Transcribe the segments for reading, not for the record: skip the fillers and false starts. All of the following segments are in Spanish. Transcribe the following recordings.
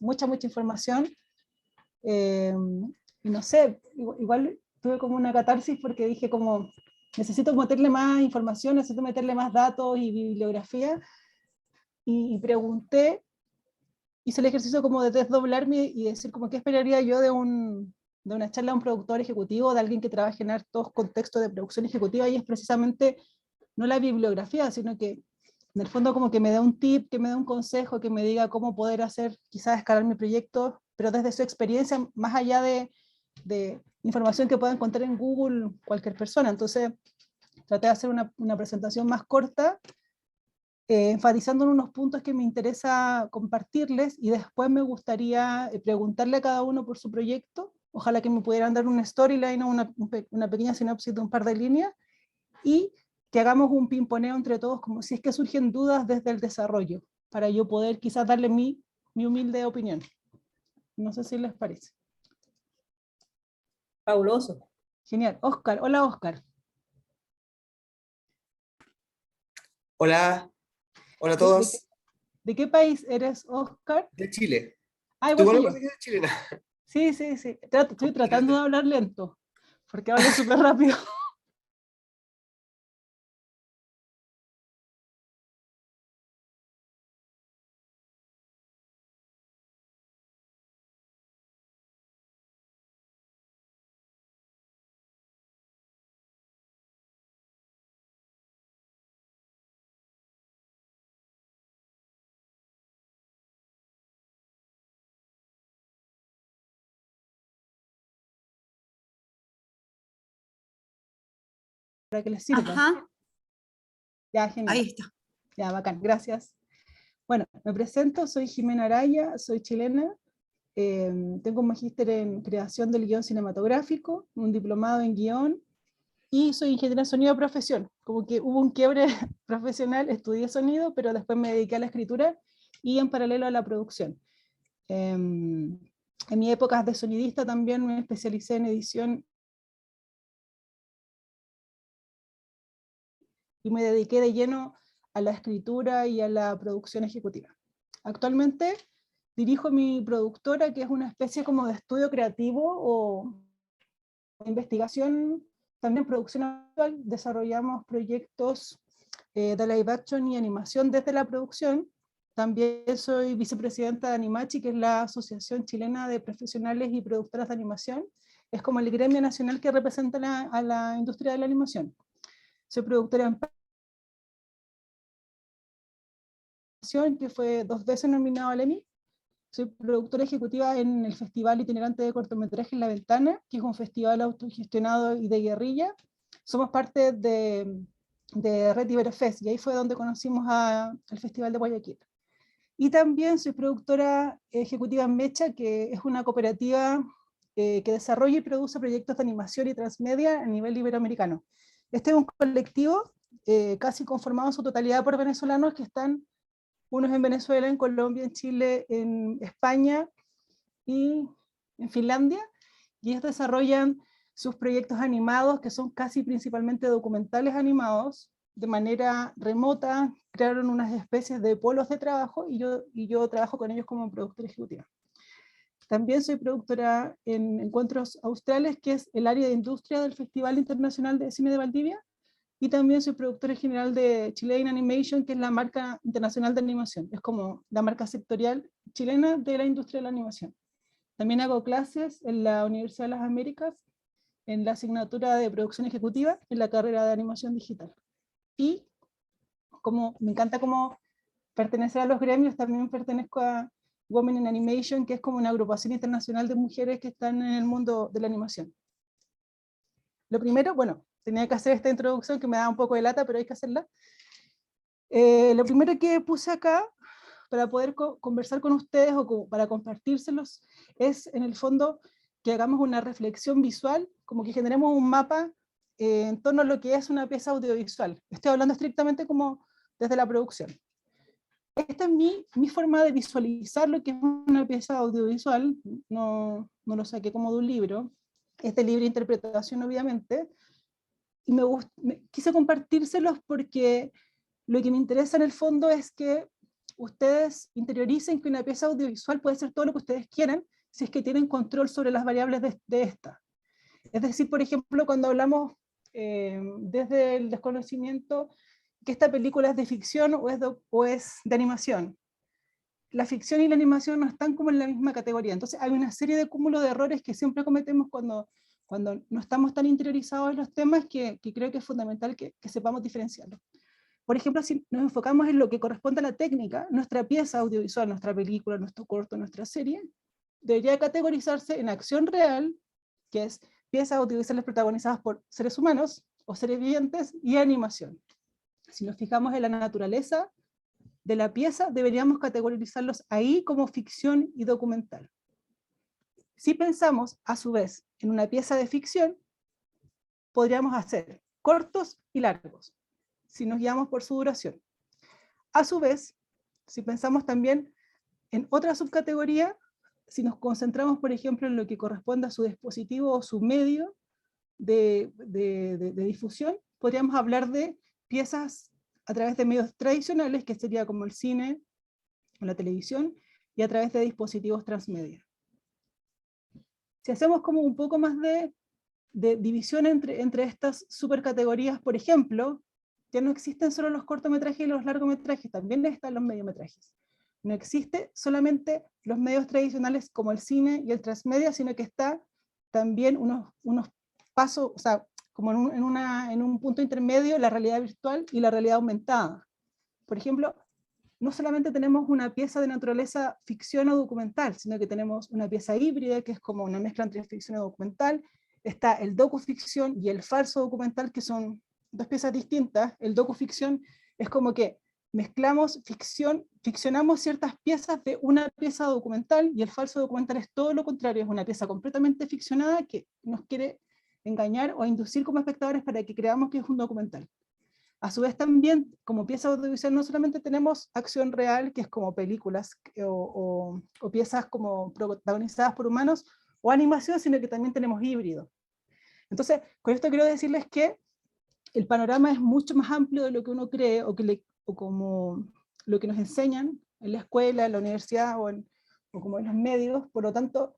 mucha información, y no sé, igual tuve como una catarsis porque dije como, necesito meterle más información, necesito meterle más datos y bibliografía, y pregunté, hice el ejercicio como de desdoblarme y decir como qué esperaría yo de una charla de un productor ejecutivo, de alguien que trabaje en hartos contextos de producción ejecutiva, y es precisamente no la bibliografía, sino que en el fondo como que me dé un tip, que me dé un consejo, que me diga cómo poder hacer, quizás escalar mi proyecto, pero desde su experiencia, más allá de información que pueda encontrar en Google cualquier persona. Entonces traté de hacer una presentación más corta, enfatizando en unos puntos que me interesa compartirles, y después me gustaría preguntarle a cada uno por su proyecto. Ojalá que me pudieran dar una storyline o una pequeña sinopsis de un par de líneas, y que hagamos un pimponeo entre todos, como si es que surgen dudas desde el desarrollo, para yo poder quizás darle mi humilde opinión. No sé si les parece. Fabuloso. Genial. Oscar, hola Oscar. Hola, hola a ¿De, de qué, todos. de qué país eres, Oscar? De Chile. Ah, ¿Tú igual igual que me yo. parece que eres chilena? Sí, sí, sí. Estoy tratando de Imagínate. hablar lento, porque hablo súper rápido. Para que les sirva. Ajá, Ya, genial. ahí está. Ya, bacán, gracias. Bueno, me presento, soy Jimena Araya, soy chilena, tengo un magíster en creación del guión cinematográfico, un diplomado en guión, y soy ingeniera en sonido de profesión. Como que hubo un quiebre profesional, estudié sonido, pero después me dediqué a la escritura y en paralelo a la producción. En mi época de sonidista también me especialicé en edición y me dediqué de lleno a la escritura y a la producción ejecutiva. Actualmente dirijo mi productora, que es una especie como de estudio creativo o investigación, también producción audiovisual. Desarrollamos proyectos de live action y animación desde la producción. También soy vicepresidenta de Animachi, que es la Asociación Chilena de Profesionales y Productoras de Animación. Es como el gremio nacional que representa a la industria de la animación. Soy productora en que fue 2 veces nominado al Emmy. Soy productora ejecutiva en el Festival Itinerante de Cortometraje La Ventana, que es un festival autogestionado y de guerrilla. Somos parte de Red Iberofest, y ahí fue donde conocimos al Festival de Guayaquil. Y también soy productora ejecutiva en Mecha, que es una cooperativa que desarrolla y produce proyectos de animación y transmedia a nivel iberoamericano. Este es un colectivo casi conformado en su totalidad por venezolanos que están unos en Venezuela, en Colombia, en Chile, en España y en Finlandia, y ellos desarrollan sus proyectos animados, que son casi principalmente documentales animados, de manera remota. Crearon unas especies de polos de trabajo, y yo trabajo con ellos como productora ejecutiva. También soy productora en Encuentros Australes, que es el área de industria del Festival Internacional de Cine de Valdivia, y también soy productora general de Chilean Animation, que es la marca internacional de animación. Es como la marca sectorial chilena de la industria de la animación. También hago clases en la Universidad de las Américas, en la asignatura de producción ejecutiva, en la carrera de animación digital. Y como me encanta como pertenecer a los gremios, también pertenezco a Women in Animation, que es como una agrupación internacional de mujeres que están en el mundo de la animación. Lo primero, bueno, tenía que hacer esta introducción que me da un poco de lata, pero hay que hacerla. Lo primero que puse acá para poder conversar con ustedes o para compartírselos es, en el fondo, que hagamos una reflexión visual, como que generemos un mapa en torno a lo que es una pieza audiovisual. Estoy hablando estrictamente como desde la producción. Esta es mi forma de visualizar lo que es una pieza audiovisual. No lo saqué como de un libro, es de libre interpretación, obviamente, y quise compartírselos porque lo que me interesa en el fondo es que ustedes interioricen que una pieza audiovisual puede ser todo lo que ustedes quieran, si es que tienen control sobre las variables de esta. Es decir, por ejemplo, cuando hablamos desde el desconocimiento que esta película es de ficción o es de animación. La ficción y la animación no están como en la misma categoría. Entonces hay una serie de cúmulos de errores que siempre cometemos cuando no estamos tan interiorizados en los temas que creo que es fundamental que sepamos diferenciarlos. Por ejemplo, si nos enfocamos en lo que corresponde a la técnica, nuestra pieza audiovisual, nuestra película, nuestro corto, nuestra serie, debería categorizarse en acción real, que es piezas audiovisuales protagonizadas por seres humanos o seres vivientes, y animación. Si nos fijamos en la naturaleza de la pieza, deberíamos categorizarlos ahí como ficción y documental. Si pensamos, a su vez, en una pieza de ficción, podríamos hacer cortos y largos, si nos guiamos por su duración. A su vez, si pensamos también en otra subcategoría, si nos concentramos, por ejemplo, en lo que corresponde a su dispositivo o su medio de difusión, podríamos hablar de piezas a través de medios tradicionales, que sería como el cine o la televisión, y a través de dispositivos transmedia. Si hacemos como un poco más de división entre estas supercategorías, por ejemplo, ya no existen solo los cortometrajes y los largometrajes, también están los mediometrajes. No existe solamente los medios tradicionales como el cine y el transmedia, sino que está también unos pasos, o sea, como en un punto intermedio, la realidad virtual y la realidad aumentada. Por ejemplo, no solamente tenemos una pieza de naturaleza ficción o documental, sino que tenemos una pieza híbrida, que es como una mezcla entre ficción y documental. Está el docuficción y el falso documental, que son dos piezas distintas. El docuficción es como que mezclamos ficcionamos ciertas piezas de una pieza documental, y el falso documental es todo lo contrario, es una pieza completamente ficcionada que nos quiere engañar o inducir como espectadores para que creamos que es un documental. A su vez también, como pieza audiovisual, no solamente tenemos acción real, que es como películas o piezas como protagonizadas por humanos, o animación, sino que también tenemos híbrido. Entonces, con esto quiero decirles que el panorama es mucho más amplio de lo que uno cree, o como lo que nos enseñan en la escuela, en la universidad o como en los medios. Por lo tanto,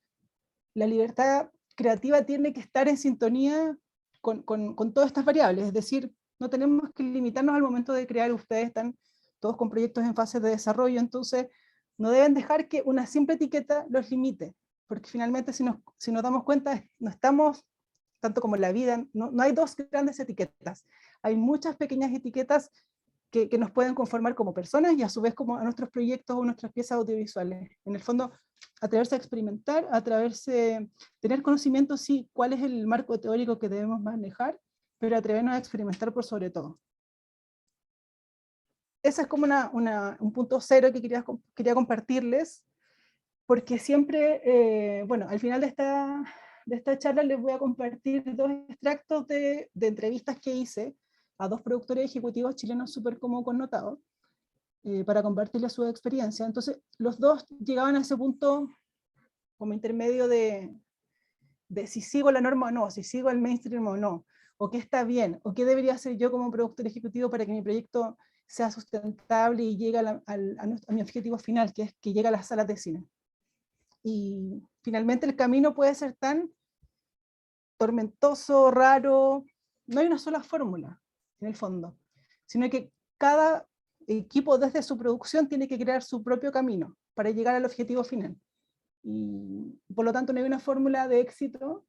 la libertad creativa tiene que estar en sintonía con todas estas variables, es decir, no tenemos que limitarnos al momento de crear. Ustedes están todos con proyectos en fase de desarrollo, entonces no deben dejar que una simple etiqueta los limite, porque finalmente si nos damos cuenta, no estamos, tanto como en la vida, no hay dos grandes etiquetas, hay muchas pequeñas etiquetas que nos pueden conformar como personas y a su vez como a nuestros proyectos o nuestras piezas audiovisuales. En el fondo, atreverse a experimentar, tener conocimiento, sí, cuál es el marco teórico que debemos manejar, pero atrevernos a experimentar por sobre todo. Ese es como un punto cero que quería compartirles, porque siempre, bueno, al final de esta charla les voy a compartir dos extractos de entrevistas que hice a dos productores ejecutivos chilenos súper como connotados, para compartirles su experiencia. Entonces, los dos llegaban a ese punto como intermedio de si sigo la norma o no, si sigo el mainstream o no, o qué está bien, o qué debería hacer yo como productor ejecutivo para que mi proyecto sea sustentable y llegue a mi objetivo final, que es que llegue a las salas de cine. Y finalmente el camino puede ser tan tormentoso, raro, no hay una sola fórmula en el fondo, sino que cada equipo desde su producción tiene que crear su propio camino para llegar al objetivo final. Y por lo tanto no hay una fórmula de éxito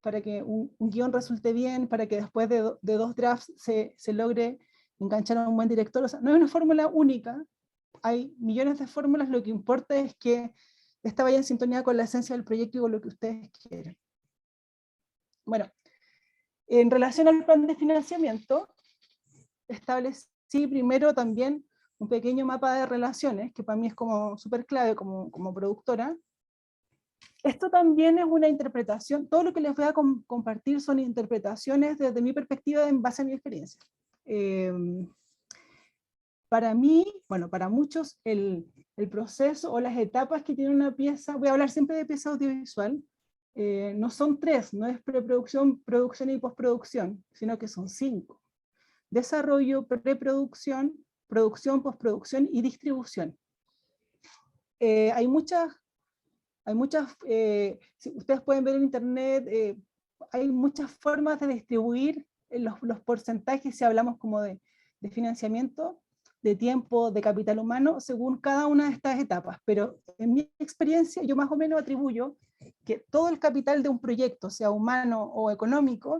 para que un guión resulte bien, para que después de dos drafts se logre enganchar a un buen director. O sea, no hay una fórmula única, hay millones de fórmulas, lo que importa es que esta vaya en sintonía con la esencia del proyecto y con lo que ustedes quieren. Bueno, en relación al plan de financiamiento, establecí primero también un pequeño mapa de relaciones, que para mí es como súper clave como productora. Esto también es una interpretación, todo lo que les voy a compartir son interpretaciones desde mi perspectiva en base a mi experiencia. Para mí, bueno, para muchos, el proceso o las etapas que tiene una pieza, voy a hablar siempre de pieza audiovisual, no son tres, no es preproducción, producción y postproducción, sino que son 5. Desarrollo, preproducción, producción, postproducción y distribución. hay muchas, si ustedes pueden ver en internet, hay muchas formas de distribuir los porcentajes, si hablamos como de financiamiento, de tiempo, de capital humano, según cada una de estas etapas. Pero en mi experiencia, yo más o menos atribuyo que todo el capital de un proyecto, sea humano o económico,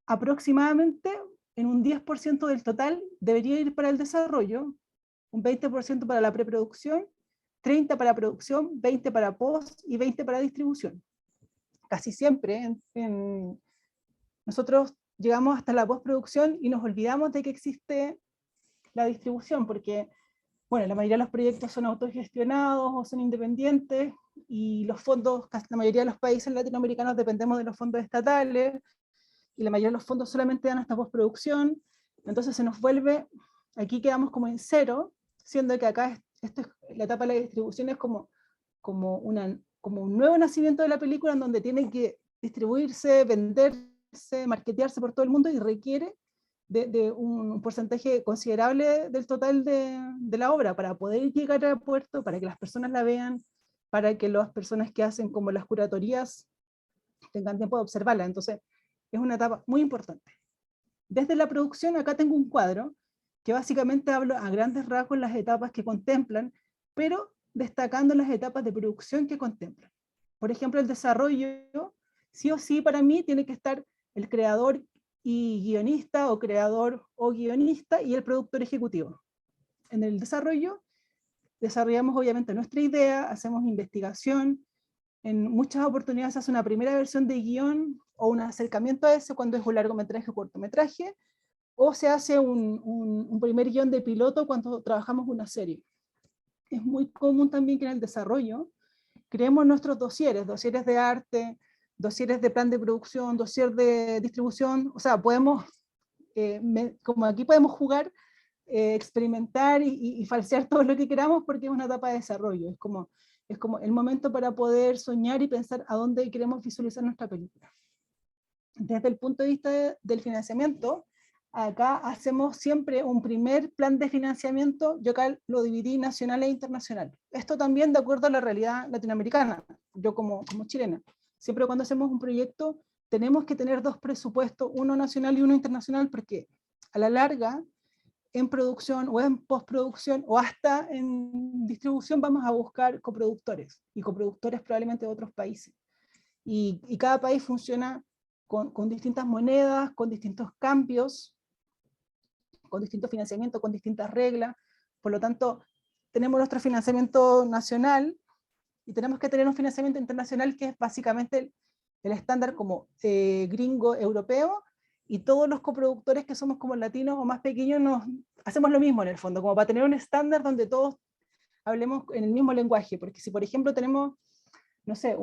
aproximadamente en un 10% del total debería ir para el desarrollo, un 20% para la preproducción, 30% para producción, 20% para post y 20% para distribución. Casi siempre nosotros llegamos hasta la postproducción y nos olvidamos de que existe la distribución, porque bueno, la mayoría de los proyectos son autogestionados o son independientes, y los fondos, la mayoría de los países latinoamericanos dependemos de los fondos estatales, y la mayoría de los fondos solamente dan hasta postproducción, entonces se nos vuelve, aquí quedamos como en cero, siendo que acá la etapa de la distribución es como un nuevo nacimiento de la película, en donde tiene que distribuirse, venderse, marketearse por todo el mundo, y requiere de un porcentaje considerable del total de la obra para poder llegar al puerto, para que las personas la vean, para que las personas que hacen como las curatorias tengan tiempo de observarla. Entonces es una etapa muy importante. Desde la producción, acá tengo un cuadro que básicamente hablo a grandes rasgos las etapas que contemplan, pero destacando las etapas de producción que contemplan. Por ejemplo, el desarrollo, sí o sí para mí tiene que estar el creador y guionista, o creador o guionista, y el productor ejecutivo. En el desarrollo, desarrollamos obviamente nuestra idea, hacemos investigación, en muchas oportunidades se hace una primera versión de guión, o un acercamiento a ese cuando es un largometraje o cortometraje, o se hace un primer guión de piloto cuando trabajamos una serie. Es muy común también que en el desarrollo creemos nuestros dosieres de arte, dosieres de plan de producción, dossier de distribución, o sea, podemos, como aquí podemos jugar, experimentar y falsear todo lo que queramos, porque es una etapa de desarrollo, es como el momento para poder soñar y pensar a dónde queremos visualizar nuestra película. Desde el punto de vista del financiamiento, acá hacemos siempre un primer plan de financiamiento, yo acá lo dividí nacional e internacional. Esto también de acuerdo a la realidad latinoamericana, yo como chilena. Siempre cuando hacemos un proyecto tenemos que tener dos presupuestos, uno nacional y uno internacional, porque a la larga, en producción o en postproducción o hasta en distribución, vamos a buscar coproductores, y coproductores probablemente de otros países. Y cada país funciona con distintas monedas, con distintos cambios, con distintos financiamientos, con distintas reglas. Por lo tanto, tenemos nuestro financiamiento nacional y tenemos que tener un financiamiento internacional que es básicamente el estándar como gringo europeo, y todos los coproductores que somos como latinos o más pequeños hacemos lo mismo en el fondo, como para tener un estándar donde todos hablemos en el mismo lenguaje, porque si por ejemplo tenemos, no sé,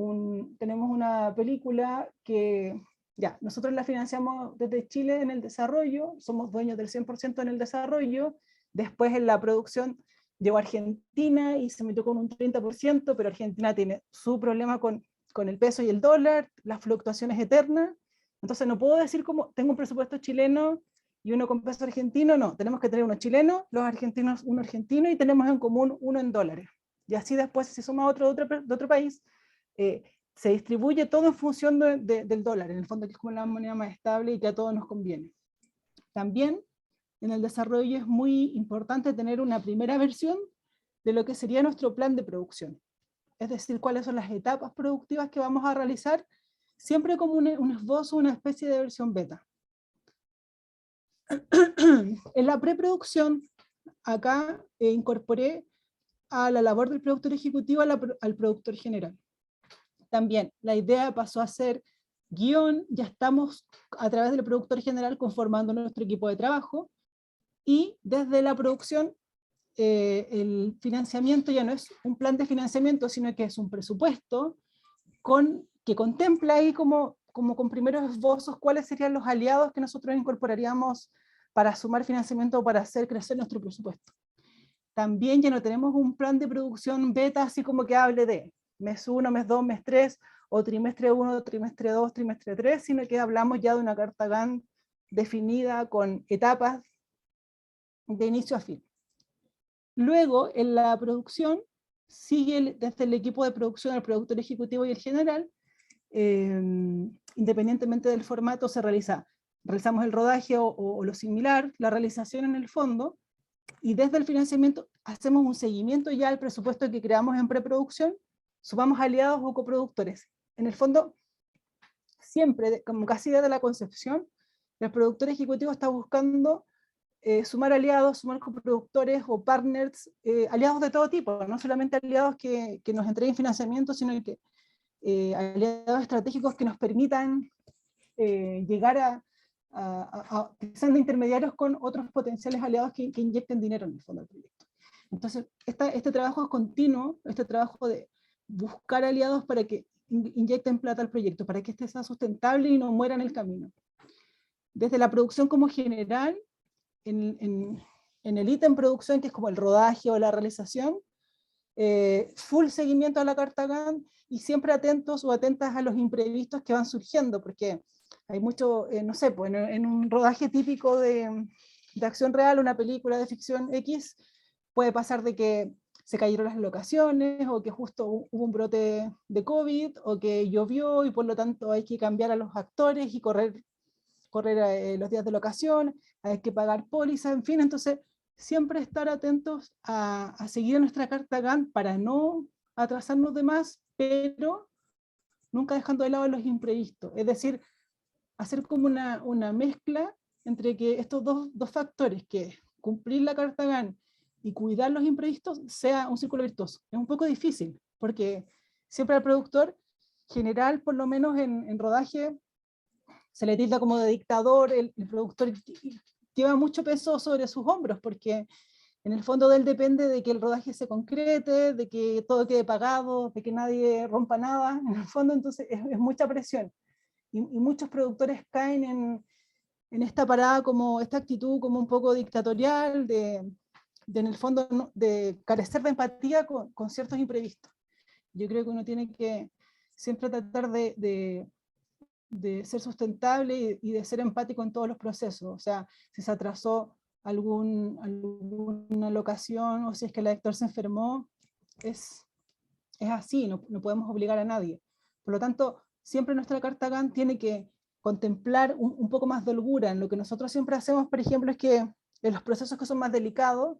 tenemos una película que ya, nosotros la financiamos desde Chile en el desarrollo, somos dueños del 100% en el desarrollo, después en la producción llegó a Argentina y se metió con un 30%, pero Argentina tiene su problema con el peso y el dólar, las fluctuaciones eternas, entonces no puedo decir como tengo un presupuesto chileno y uno con peso argentino, no, tenemos que tener uno chileno, los argentinos uno argentino, y tenemos en común uno en dólares. Y así después, si suma otro de otro país, se distribuye todo en función del dólar, en el fondo, que es como la moneda más estable y que a todos nos conviene. También en el desarrollo es muy importante tener una primera versión de lo que sería nuestro plan de producción. Es decir, cuáles son las etapas productivas que vamos a realizar, siempre como un esbozo, una especie de versión beta. En la preproducción, acá incorporé a la labor del productor ejecutivo al productor general. También la idea pasó a ser guión, ya estamos a través del productor general conformando nuestro equipo de trabajo, y desde la producción el financiamiento ya no es un plan de financiamiento, sino que es un presupuesto que contempla ahí como con primeros esbozos cuáles serían los aliados que nosotros incorporaríamos para sumar financiamiento o para hacer crecer nuestro presupuesto. También ya no tenemos un plan de producción beta así como que hable de mes 1, mes 2, mes 3, o trimestre 1, trimestre 2, trimestre 3, sino que hablamos ya de una carta Gantt definida con etapas de inicio a fin. Luego, en la producción, sigue desde el equipo de producción, el productor ejecutivo y el general, independientemente del formato, realizamos el rodaje o lo similar, la realización en el fondo, y desde el financiamiento hacemos un seguimiento ya al presupuesto que creamos en preproducción, sumamos aliados o coproductores. En el fondo, siempre, como casi desde la concepción, el productor ejecutivo está buscando sumar aliados, sumar coproductores o partners, aliados de todo tipo, no solamente aliados que nos entreguen financiamiento, sino que aliados estratégicos que nos permitan llegar que sean de intermediarios con otros potenciales aliados que inyecten dinero en el fondo del proyecto. Entonces, este trabajo es continuo, este trabajo de buscar aliados para que inyecten plata al proyecto, para que este sea sustentable y no muera en el camino. Desde la producción como general, en el ítem producción, que es como el rodaje o la realización, full seguimiento a la carta Gantt y siempre atentos o atentas a los imprevistos que van surgiendo, porque hay mucho, no sé, pues en un rodaje típico de acción real, una película de ficción X, puede pasar de que se cayeron las locaciones, o que justo hubo un brote de COVID, o que llovió y por lo tanto hay que cambiar a los actores y correr los días de locación, hay que pagar póliza, en fin, entonces siempre estar atentos a seguir nuestra carta Gantt para no atrasarnos de más, pero nunca dejando de lado los imprevistos, es decir, hacer como una mezcla entre que estos dos factores, que cumplir la carta Gantt y cuidar los imprevistos, sea un círculo virtuoso. Es un poco difícil, porque siempre al productor general, por lo menos en rodaje, se le tilda como de dictador, el productor lleva mucho peso sobre sus hombros, porque en el fondo de él depende de que el rodaje se concrete, de que todo quede pagado, de que nadie rompa nada, en el fondo entonces es mucha presión. Y muchos productores caen en esta parada, como esta actitud como un poco dictatorial, en el fondo de carecer de empatía con ciertos imprevistos. Yo creo que uno tiene que siempre tratar de ser sustentable y de ser empático en todos los procesos. O sea, si se atrasó alguna locación, o si es que el actor se enfermó, es así, no podemos obligar a nadie. Por lo tanto, siempre nuestra carta Gantt tiene que contemplar un poco más de holgura. En lo que nosotros siempre hacemos, por ejemplo, es que en los procesos que son más delicados,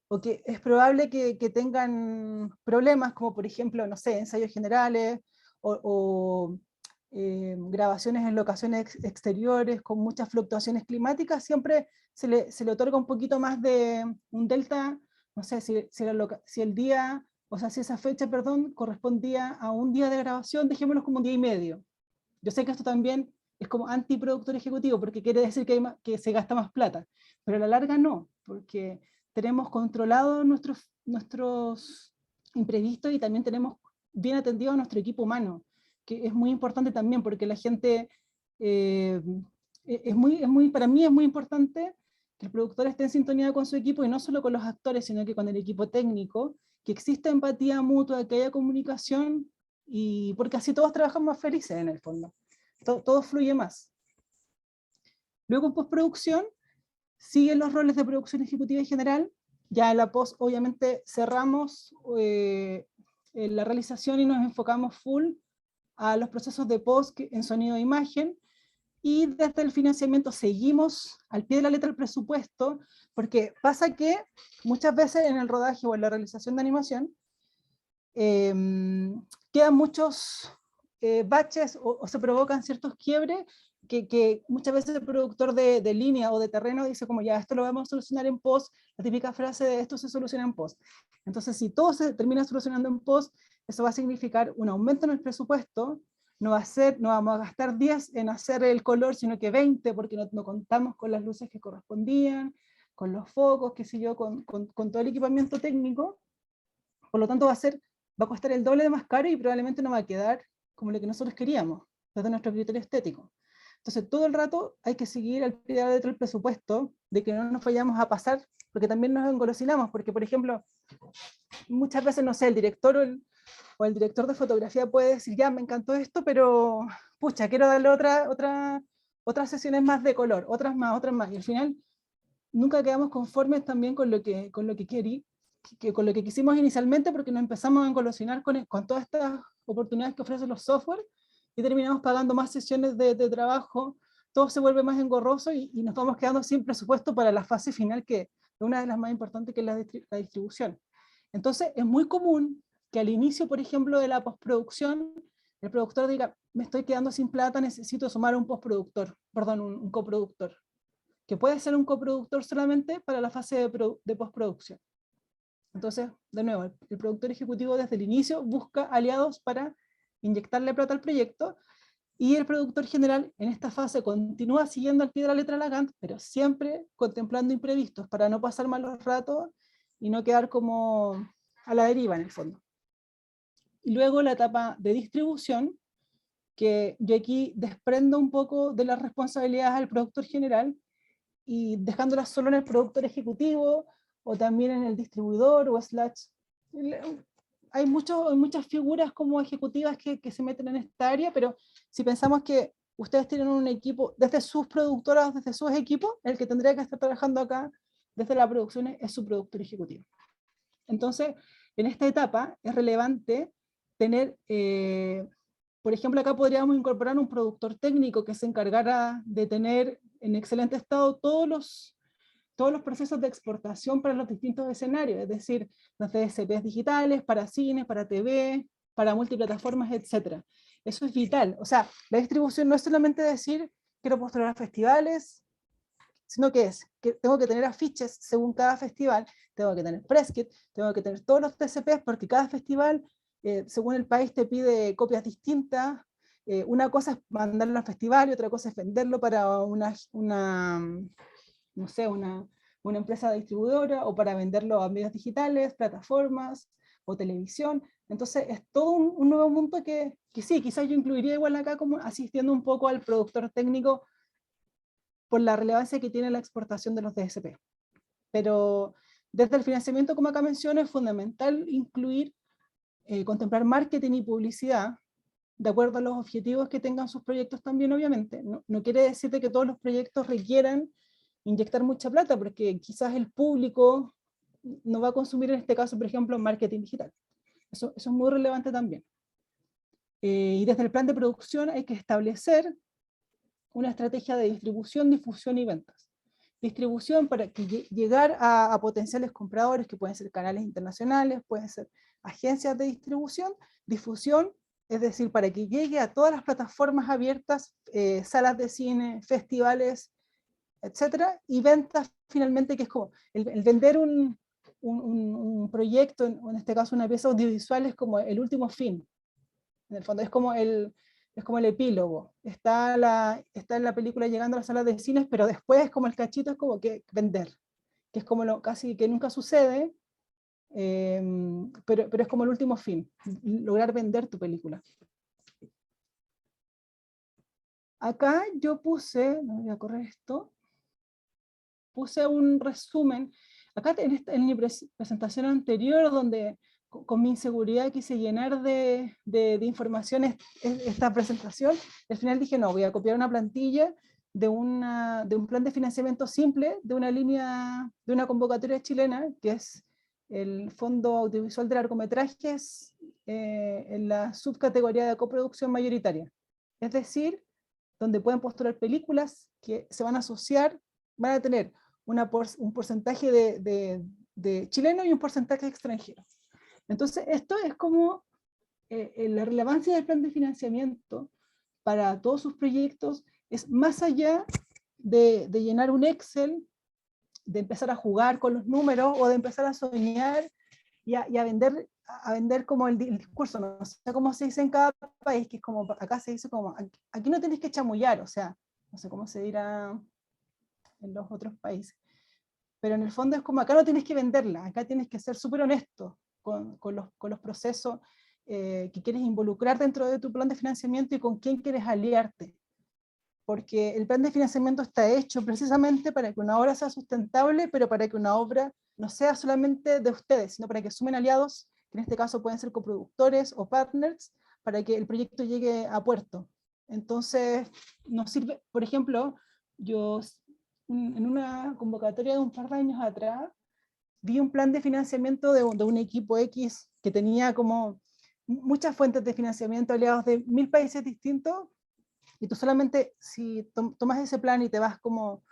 o que es probable que tengan problemas, como por ejemplo, no sé, ensayos generales, o grabaciones en locaciones exteriores con muchas fluctuaciones climáticas, siempre se le otorga un poquito más de un delta, no sé, si el día, o sea, si esa fecha, perdón, correspondía a un día de grabación, dejémoslo como un día y medio. Yo sé que esto también es como antiproductor ejecutivo, porque quiere decir que se gasta más plata, pero a la larga no, porque tenemos controlados nuestros imprevistos y también tenemos bien atendido a nuestro equipo humano, que es muy importante también, porque la gente, para mí es muy importante que el productor esté en sintonía con su equipo, y no solo con los actores, sino que con el equipo técnico, que exista empatía mutua, que haya comunicación, y porque así todos trabajamos más felices en el fondo. Todo fluye más. Luego en postproducción, siguen los roles de producción ejecutiva y general. Ya en la post, obviamente, cerramos la realización y nos enfocamos full a los procesos de post en sonido e imagen, y desde el financiamiento seguimos al pie de la letra el presupuesto, porque pasa que muchas veces en el rodaje o en la realización de animación quedan muchos baches o se provocan ciertos quiebres que muchas veces el productor de línea o de terreno dice como ya, esto lo vamos a solucionar en post, la típica frase de esto se soluciona en post. Entonces si todo se termina solucionando en post, eso va a significar un aumento en el presupuesto, no vamos a gastar 10 en hacer el color, sino que 20, porque no contamos con las luces que correspondían, con los focos, qué sé yo, con todo el equipamiento técnico. Por lo tanto va a costar el doble de más caro y probablemente no va a quedar como lo que nosotros queríamos, desde nuestro criterio estético. Entonces todo el rato hay que seguir al pie de la letra el presupuesto, de que no nos vayamos a pasar, porque también nos engolosinamos, porque por ejemplo, muchas veces, no sé, el director o el director de fotografía puede decir, ya, me encantó esto, pero pucha, quiero darle otras sesiones más de color, otras más, y al final nunca quedamos conformes también con lo que con lo que quisimos inicialmente, porque nos empezamos a engolosinar con todas estas oportunidades que ofrecen los software, y terminamos pagando más sesiones de trabajo, todo se vuelve más engorroso y nos vamos quedando sin presupuesto para la fase final, que es una de las más importantes, que es la distribución. Entonces es muy común que al inicio, por ejemplo, de la postproducción, el productor diga, me estoy quedando sin plata, necesito sumar un postproductor, perdón, un coproductor, que puede ser un coproductor solamente para la fase de postproducción. Entonces, de nuevo, el productor ejecutivo desde el inicio busca aliados para inyectarle plata al proyecto, y el productor general en esta fase continúa siguiendo al pie de la letra la Gantt, pero siempre contemplando imprevistos para no pasar malos ratos y no quedar como a la deriva en el fondo. Y luego la etapa de distribución, que yo aquí desprendo un poco de las responsabilidades al productor general y dejándolas solo en el productor ejecutivo, o también en el distribuidor, o slash. Hay muchas figuras como ejecutivas que se meten en esta área, pero si pensamos que ustedes tienen un equipo, desde sus productoras, desde sus equipos, el que tendría que estar trabajando acá desde la producción es su productor ejecutivo. Entonces, en esta etapa es relevante tener, por ejemplo, acá podríamos incorporar un productor técnico que se encargara de tener en excelente estado todos los procesos de exportación para los distintos escenarios, es decir, las DSPs digitales, para cine, para TV, para multiplataformas, etc. Eso es vital. O sea, la distribución no es solamente decir, quiero postular a festivales, sino que tengo que tener afiches según cada festival, tengo que tener press kit, tengo que tener todos los DSPs, porque cada festival, según el país, te pide copias distintas. Una cosa es mandarlo al festival y otra cosa es venderlo para no sé, una empresa distribuidora, o para venderlo a medios digitales, plataformas o televisión. Entonces es todo un nuevo mundo que sí, quizás yo incluiría igual acá como asistiendo un poco al productor técnico por la relevancia que tiene la exportación de los DSP. Pero desde el financiamiento, como acá mencioné, es fundamental incluir, contemplar marketing y publicidad, de acuerdo a los objetivos que tengan sus proyectos también, obviamente. No quiere decir que todos los proyectos requieran inyectar mucha plata, porque quizás el público no va a consumir en este caso, por ejemplo, marketing digital. Eso es muy relevante también. Y desde el plan de producción hay que establecer una estrategia de distribución, difusión y ventas. Distribución para llegar a potenciales compradores, que pueden ser canales internacionales, pueden ser agencias de distribución. Difusión, es decir, para que llegue a todas las plataformas abiertas, salas de cine, festivales, etcétera. Y ventas, finalmente, que es como el vender un proyecto, en este caso una pieza audiovisual, es como el último fin. En el fondo es como el epílogo. Está en la película llegando a las salas de cines, pero después es como el cachito, es como que vender, que es como lo casi que nunca sucede, pero es como el último fin, lograr vender tu película. Acá yo puse, no voy a correr esto, puse un resumen. Acá en mi presentación anterior, donde con mi inseguridad quise llenar de informaciones esta presentación, al final dije, no, voy a copiar una plantilla de un plan de financiamiento simple, de una línea, de una convocatoria chilena, que es el Fondo Audiovisual de Largometrajes, en la subcategoría de coproducción mayoritaria. Es decir, donde pueden postular películas que se van a asociar, van a tener un porcentaje de chileno y un porcentaje extranjero. Entonces, esto es como la relevancia del plan de financiamiento para todos sus proyectos es más allá de llenar un Excel, de empezar a jugar con los números o de empezar a soñar y a vender como el discurso, no sé cómo se dice en cada país, que es como, acá se dice como, aquí no tenés que chamullar, o sea, no sé cómo se dirá en los otros países. Pero en el fondo es como, acá no tienes que venderla, acá tienes que ser súper honesto con los procesos que quieres involucrar dentro de tu plan de financiamiento y con quién quieres aliarte. Porque el plan de financiamiento está hecho precisamente para que una obra sea sustentable, pero para que una obra no sea solamente de ustedes, sino para que sumen aliados, que en este caso pueden ser coproductores o partners, para que el proyecto llegue a puerto. Entonces, nos sirve, por ejemplo, yo en una convocatoria de un par de años atrás, vi un plan de financiamiento de un equipo X que tenía como muchas fuentes de financiamiento aliados de 1000 países distintos, y tú solamente, si tomas ese plan y te vas como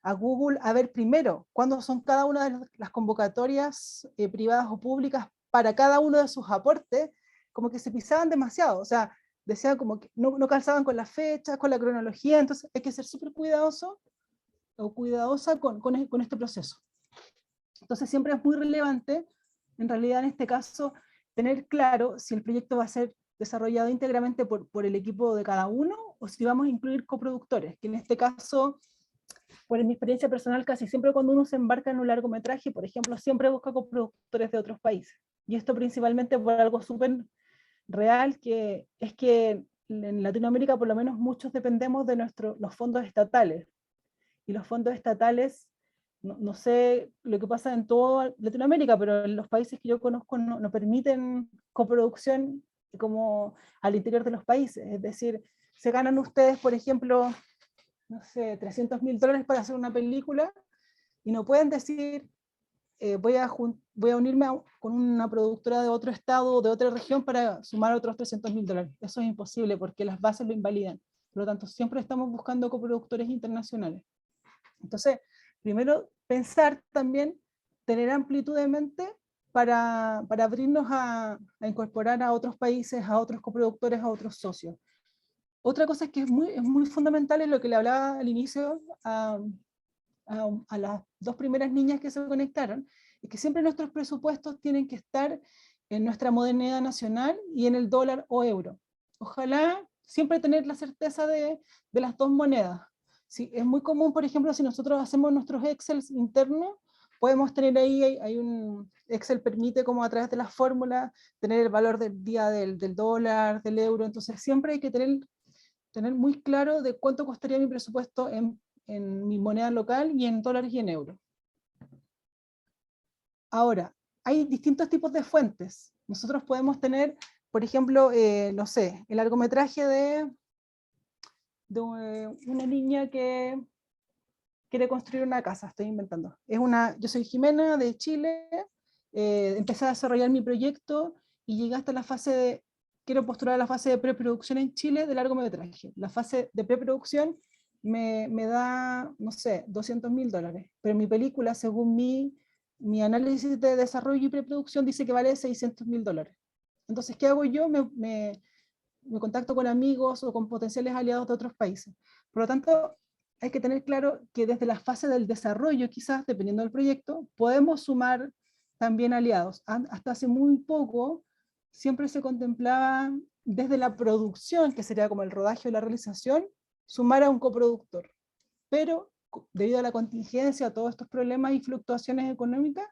a Google a ver primero cuándo son cada una de las convocatorias privadas o públicas para cada uno de sus aportes, como que se pisaban demasiado, o sea, decían como que no calzaban con las fechas, con la cronología, entonces hay que ser súper cuidadoso o cuidadosa con este proceso. Entonces siempre es muy relevante, en realidad en este caso, tener claro si el proyecto va a ser desarrollado íntegramente por el equipo de cada uno o si vamos a incluir coproductores, que en este caso, por mi experiencia personal, casi siempre cuando uno se embarca en un largometraje, por ejemplo, siempre busca coproductores de otros países. Y esto principalmente por algo súper real, que es que en Latinoamérica por lo menos muchos dependemos de los fondos estatales. Y los fondos estatales, no sé lo que pasa en toda Latinoamérica, pero en los países que yo conozco no permiten coproducción como al interior de los países. Es decir, se ganan ustedes, por ejemplo, no sé, $300.000 para hacer una película y no pueden decir, voy a unirme con una productora de otro estado o de otra región para sumar otros $300.000. Eso es imposible porque las bases lo invalidan. Por lo tanto, siempre estamos buscando coproductores internacionales. Entonces, primero pensar también, tener amplitud de mente para abrirnos a incorporar a otros países, a otros coproductores, a otros socios. Otra cosa que es muy fundamental es lo que le hablaba al inicio a las dos primeras niñas que se conectaron, es que siempre nuestros presupuestos tienen que estar en nuestra moneda nacional y en el dólar o euro. Ojalá siempre tener la certeza de las dos monedas. Sí, es muy común, por ejemplo, si nosotros hacemos nuestros Excel internos, podemos tener ahí, hay un Excel permite como a través de las fórmulas tener el valor del día del dólar, del euro, entonces siempre hay que tener muy claro de cuánto costaría mi presupuesto en mi moneda local y en dólares y en euros. Ahora, hay distintos tipos de fuentes. Nosotros podemos tener, por ejemplo, no sé, el largometraje de una niña que quiere construir una casa, estoy inventando. Yo soy Jimena de Chile, empecé a desarrollar mi proyecto y llegué hasta la fase quiero postular a la fase de preproducción en Chile de largometraje. La fase de preproducción me da, no sé, $200.000, pero mi película, según mi análisis de desarrollo y preproducción, dice que vale $600.000. Entonces, ¿qué hago yo? Me contacto con amigos o con potenciales aliados de otros países. Por lo tanto, hay que tener claro que desde la fase del desarrollo, quizás, dependiendo del proyecto, podemos sumar también aliados. Hasta hace muy poco, siempre se contemplaba desde la producción, que sería como el rodaje o la realización, sumar a un coproductor. Pero debido a la contingencia, a todos estos problemas y fluctuaciones económicas,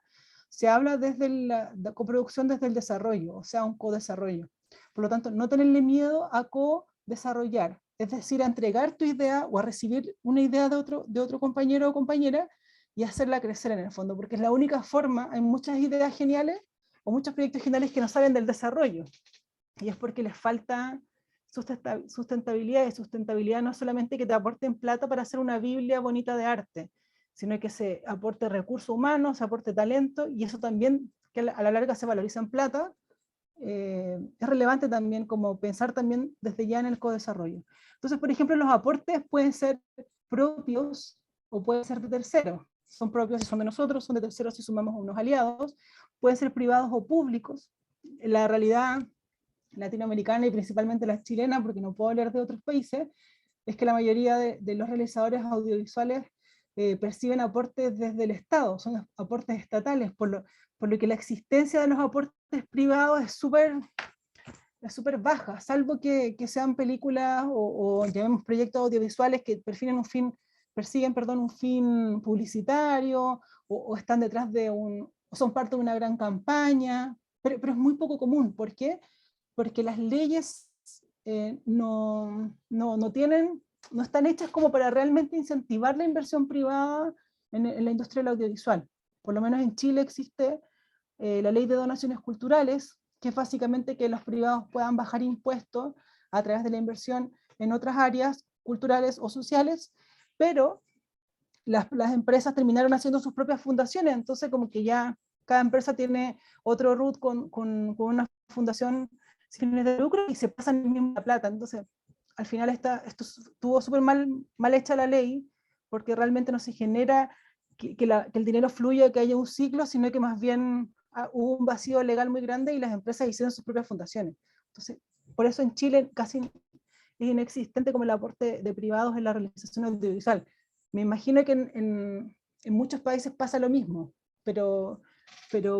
se habla desde la coproducción desde el desarrollo, o sea, un codesarrollo. Por lo tanto, no tenerle miedo a co-desarrollar, es decir, a entregar tu idea o a recibir una idea de otro compañero o compañera y hacerla crecer en el fondo, porque es la única forma. Hay muchas ideas geniales o muchos proyectos geniales que no salen del desarrollo, y es porque les falta sustentabilidad, y sustentabilidad no es solamente que te aporten plata para hacer una Biblia bonita de arte, sino que se aporte recursos humanos, se aporte talento, y eso también, que a la larga se valoriza en plata, es relevante también como pensar también desde ya en el codesarrollo. Entonces, por ejemplo, los aportes pueden ser propios o pueden ser de terceros. Son propios si son de nosotros, son de terceros si sumamos a unos aliados, pueden ser privados o públicos. La realidad latinoamericana y principalmente la chilena, porque no puedo hablar de otros países, es que la mayoría de los realizadores audiovisuales perciben aportes desde el Estado, son aportes estatales, por lo que la existencia de los aportes privados es súper baja, salvo que sean películas o llamemos proyectos audiovisuales que persiguen un fin publicitario o están detrás o son parte de una gran campaña, pero es muy poco común. ¿Por qué? Porque las leyes no están hechas como para realmente incentivar la inversión privada en la industria del audiovisual. Por lo menos en Chile existe la ley de donaciones culturales, que es básicamente que los privados puedan bajar impuestos a través de la inversión en otras áreas culturales o sociales, pero las empresas terminaron haciendo sus propias fundaciones, entonces como que ya cada empresa tiene otro root con una fundación sin fines de lucro y se pasan la misma plata. Entonces, al final esto estuvo súper mal hecha la ley, porque realmente no se genera que el dinero fluya, que haya un ciclo, sino que más bien hubo un vacío legal muy grande y las empresas hicieron sus propias fundaciones. Entonces, por eso en Chile casi es inexistente como el aporte de privados en la realización audiovisual. Me imagino que en muchos países pasa lo mismo, pero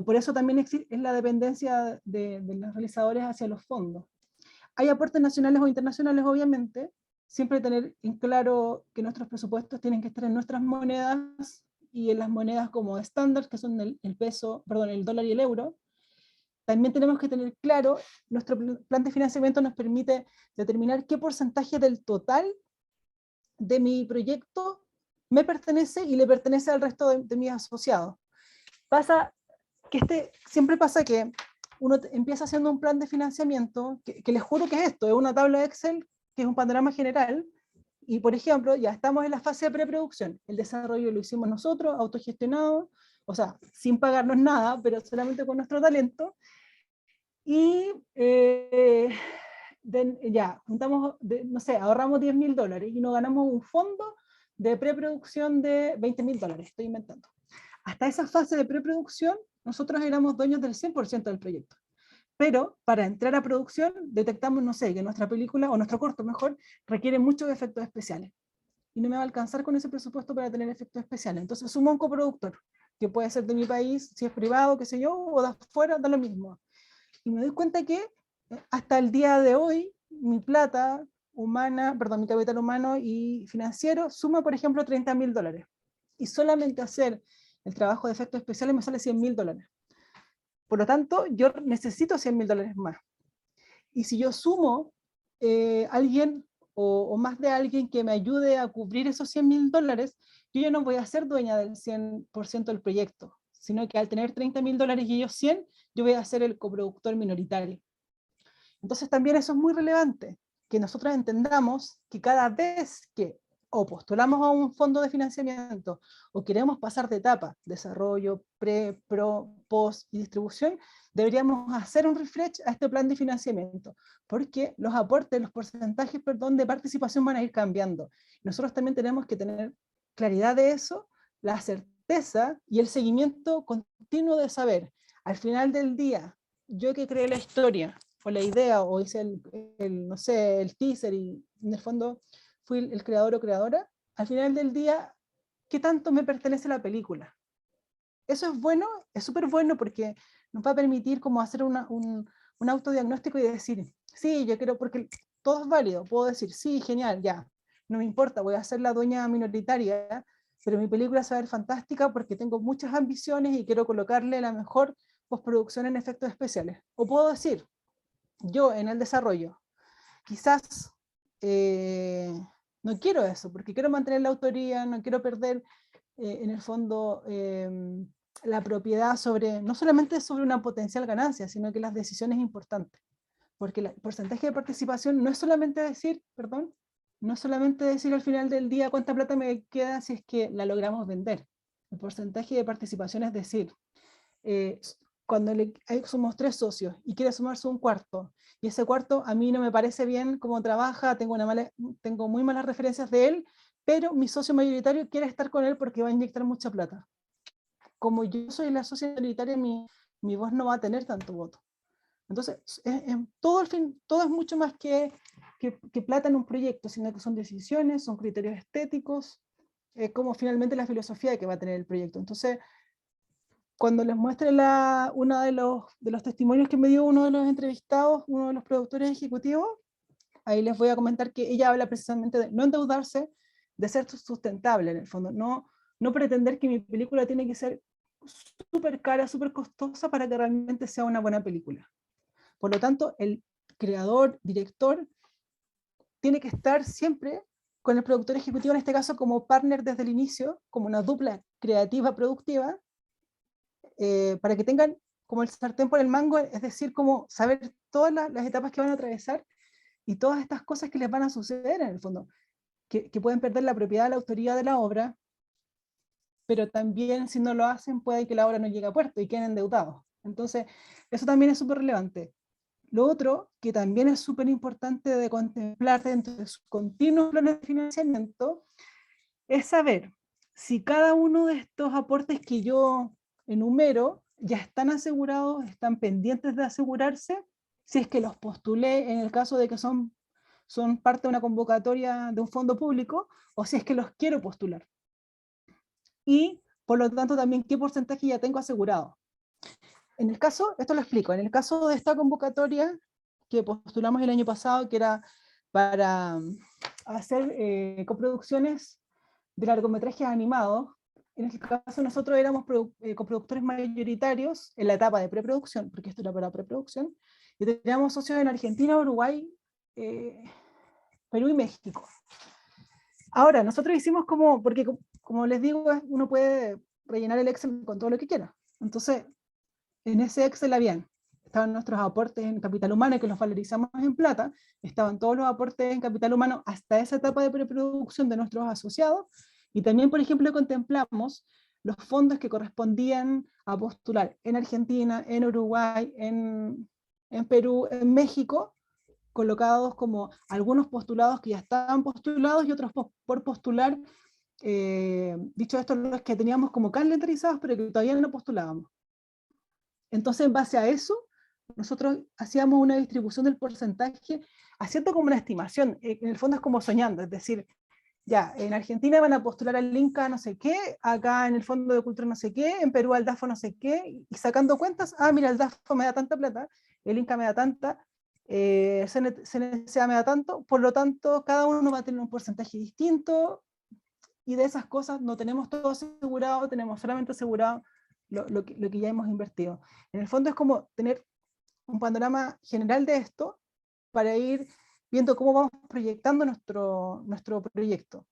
por eso también es la dependencia de los realizadores hacia los fondos. Hay aportes nacionales o internacionales, obviamente, siempre tener en claro que nuestros presupuestos tienen que estar en nuestras monedas y en las monedas como estándar, que son el peso, perdón, el dólar y el euro. También tenemos que tener claro, nuestro plan de financiamiento nos permite determinar qué porcentaje del total de mi proyecto me pertenece y le pertenece al resto de mis asociados. Pasa que siempre pasa que uno empieza haciendo un plan de financiamiento, que les juro que es esto, es una tabla de Excel, que es un panorama general, y por ejemplo, ya estamos en la fase de preproducción, el desarrollo lo hicimos nosotros, autogestionado, o sea, sin pagarnos nada, pero solamente con nuestro talento, y ya, juntamos, no sé, ahorramos $10.000 y nos ganamos un fondo de preproducción de $20.000, estoy inventando. Hasta esa fase de preproducción, nosotros éramos dueños del 100% del proyecto. Pero para entrar a producción, detectamos, no sé, que nuestra película, o nuestro corto mejor, requiere muchos efectos especiales. Y no me va a alcanzar con ese presupuesto para tener efectos especiales. Entonces sumo un coproductor, que puede ser de mi país, si es privado, qué sé yo, o de afuera, da lo mismo. Y me doy cuenta que hasta el día de hoy, mi plata humana, perdón, mi capital humano y financiero suma, por ejemplo, $30.000. Y solamente hacer el trabajo de efectos especiales me sale $100.000. Por lo tanto, yo necesito $100.000 más. Y si yo sumo alguien o más de alguien que me ayude a cubrir esos $100.000, yo ya no voy a ser dueña del 100% del proyecto, sino que al tener $30.000 y ellos 100, yo voy a ser el coproductor minoritario. Entonces también eso es muy relevante, que nosotros entendamos que cada vez que o postulamos a un fondo de financiamiento o queremos pasar de etapa, desarrollo, pre, pro, post y distribución, deberíamos hacer un refresh a este plan de financiamiento, porque los aportes, los porcentajes, perdón, de participación van a ir cambiando. Nosotros también tenemos que tener claridad de eso, la certeza y el seguimiento continuo de saber, al final del día, yo que creé la historia, o la idea, o hice no sé, el teaser, y en el fondo fui el creador o creadora, al final del día, ¿qué tanto me pertenece la película? Eso es bueno, es súper bueno porque nos va a permitir como hacer un autodiagnóstico y decir, sí, yo quiero, porque todo es válido, puedo decir, sí, genial, ya, no me importa, voy a ser la dueña minoritaria, pero mi película se va a ver fantástica porque tengo muchas ambiciones y quiero colocarle la mejor postproducción en efectos especiales. O puedo decir, yo en el desarrollo, quizás no quiero eso, porque quiero mantener la autoría, no quiero perder en el fondo la propiedad sobre, no solamente sobre una potencial ganancia, sino que las decisiones importantes. Porque el porcentaje de participación no es solamente decir, perdón, no es solamente decir al final del día cuánta plata me queda si es que la logramos vender. El porcentaje de participación es decir, eh, cuando somos 3 socios y quiere sumarse un cuarto, y ese cuarto a mí no me parece bien cómo trabaja, tengo muy malas referencias de él, pero mi socio mayoritario quiere estar con él porque va a inyectar mucha plata. Como yo soy la socia mayoritaria, mi voz no va a tener tanto voto. Entonces, todo es mucho más que plata en un proyecto, sino que son decisiones, son criterios estéticos, como finalmente la filosofía que va a tener el proyecto. Entonces, cuando les muestre uno de los testimonios que me dio uno de los entrevistados, uno de los productores ejecutivos, ahí les voy a comentar que ella habla precisamente de no endeudarse, de ser sustentable en el fondo, no pretender que mi película tiene que ser súper cara, súper costosa para que realmente sea una buena película. Por lo tanto, el creador, director, tiene que estar siempre con el productor ejecutivo, en este caso como partner desde el inicio, como una dupla creativa productiva, para que tengan como el sartén por el mango, es decir, como saber todas las etapas que van a atravesar y todas estas cosas que les van a suceder en el fondo, que pueden perder la propiedad, la autoría de la obra, pero también si no lo hacen puede que la obra no llegue a puerto y queden endeudados. Entonces, eso también es súper relevante. Lo otro, que también es súper importante de contemplar dentro de sus continuos planes de financiamiento, es saber si cada uno de estos aportes que yo enumero ya están asegurados, están pendientes de asegurarse, si es que los postulé en el caso de que son parte de una convocatoria de un fondo público, o si es que los quiero postular. Y, por lo tanto, también qué porcentaje ya tengo asegurado. En el caso, esto lo explico, en el caso de esta convocatoria que postulamos el año pasado, que era para hacer coproducciones de largometrajes animados, en este caso nosotros éramos coproductores mayoritarios en la etapa de preproducción, porque esto era para preproducción, y teníamos socios en Argentina, Uruguay, Perú y México. Ahora, nosotros hicimos porque como les digo, uno puede rellenar el Excel con todo lo que quiera. Entonces, en ese Excel estaban nuestros aportes en capital humano, que los valorizamos en plata, estaban todos los aportes en capital humano hasta esa etapa de preproducción de nuestros asociados, y también, por ejemplo, contemplamos los fondos que correspondían a postular en Argentina, en Uruguay, en Perú, en México, colocados como algunos postulados que ya estaban postulados y otros por postular, dicho esto, los que teníamos como calendarizados, pero que todavía no postulábamos. Entonces, en base a eso, nosotros hacíamos una distribución del porcentaje, haciendo como una estimación. En el fondo es como soñando, es decir, ya, en Argentina van a postular al Inca no sé qué, acá en el Fondo de Cultura no sé qué, en Perú al DAFO no sé qué, y sacando cuentas, mira, el DAFO me da tanta plata, el Inca me da tanta, CNCA me da tanto, por lo tanto, cada uno va a tener un porcentaje distinto, y de esas cosas no tenemos todo asegurado, tenemos solamente asegurado lo que ya hemos invertido. En el fondo es como tener un panorama general de esto para ir viendo cómo vamos proyectando nuestro proyecto.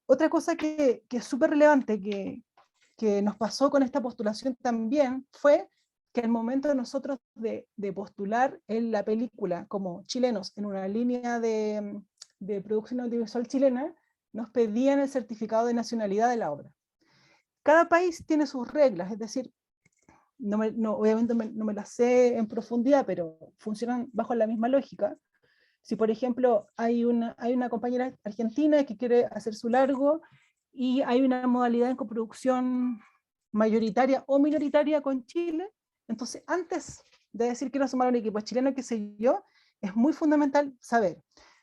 Otra cosa que es súper relevante que nos pasó con esta postulación también fue que al momento de nosotros de postular en la película como chilenos en una línea de producción audiovisual chilena, nos pedían el certificado de nacionalidad de la obra. Cada país tiene sus reglas, es decir, obviamente no me las sé en profundidad, pero funcionan bajo la misma lógica. Si, por ejemplo, hay una compañera argentina que quiere hacer su largo y hay una modalidad en coproducción mayoritaria o minoritaria con Chile, entonces antes de decir quiero sumar a un equipo chileno, qué sé yo, es muy fundamental saber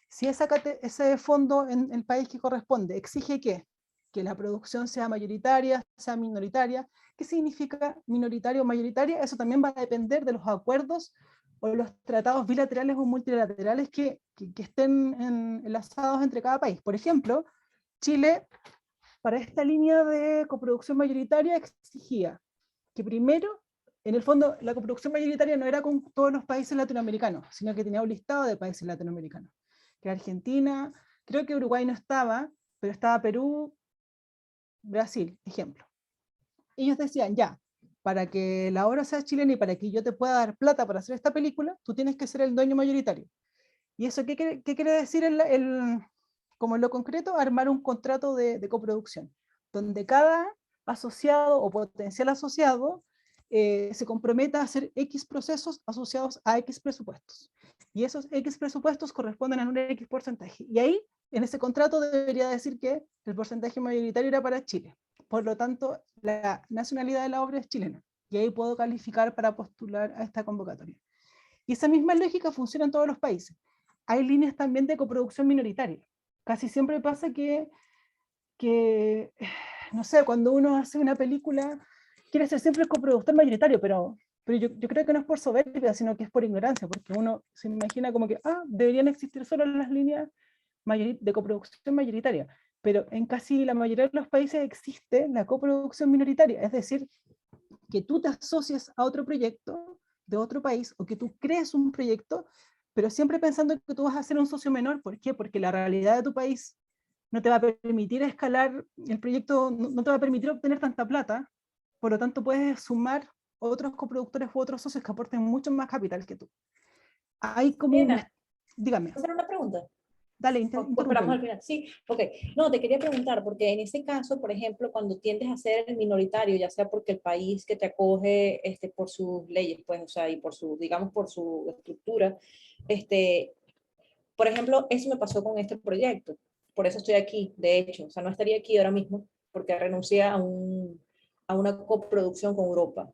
si ese fondo en el país que corresponde exige que la producción sea mayoritaria, sea minoritaria. ¿Qué significa minoritario o mayoritaria? Eso también va a depender de los acuerdos o los tratados bilaterales o multilaterales que estén enlazados entre cada país. Por ejemplo, Chile, para esta línea de coproducción mayoritaria, exigía que primero, en el fondo, la coproducción mayoritaria no era con todos los países latinoamericanos, sino que tenía un listado de países latinoamericanos. Que Argentina, creo que Uruguay no estaba, pero estaba Perú, Brasil, ejemplo. Ellos decían, ya, para que la obra sea chilena y para que yo te pueda dar plata para hacer esta película, tú tienes que ser el dueño mayoritario. ¿Y eso qué quiere decir como en lo concreto? Armar un contrato de coproducción, donde cada asociado o potencial asociado se comprometa a hacer X procesos asociados a X presupuestos. Y esos X presupuestos corresponden a un X porcentaje. Y ahí, en ese contrato, debería decir que el porcentaje mayoritario era para Chile. Por lo tanto, la nacionalidad de la obra es chilena. Y ahí puedo calificar para postular a esta convocatoria. Y esa misma lógica funciona en todos los países. Hay líneas también de coproducción minoritaria. Casi siempre pasa que no sé, cuando uno hace una película, quiere ser siempre el coproductor mayoritario, pero yo creo que no es por soberbia, sino que es por ignorancia, porque uno se imagina como que, deberían existir solo las líneas de coproducción mayoritaria, pero en casi la mayoría de los países existe la coproducción minoritaria, es decir, que tú te asocies a otro proyecto de otro país o que tú crees un proyecto, pero siempre pensando que tú vas a ser un socio menor. ¿Por qué? Porque la realidad de tu país no te va a permitir escalar el proyecto, no te va a permitir obtener tanta plata, por lo tanto puedes sumar otros coproductores u otros socios que aporten mucho más capital que tú. Hay como Elena, dígame. ¿puedo hacer una pregunta? Dale, O esperamos al interrúmpeme. final. Sí, ok. No, te quería preguntar, porque en ese caso, por ejemplo, cuando tiendes a ser el minoritario, ya sea porque el país que te acoge por sus leyes, pues, o sea, y por su, digamos, por su estructura, este, por ejemplo, eso me pasó con este proyecto. Por eso estoy aquí, de hecho. O sea, no estaría aquí ahora mismo porque renuncié a una coproducción con Europa.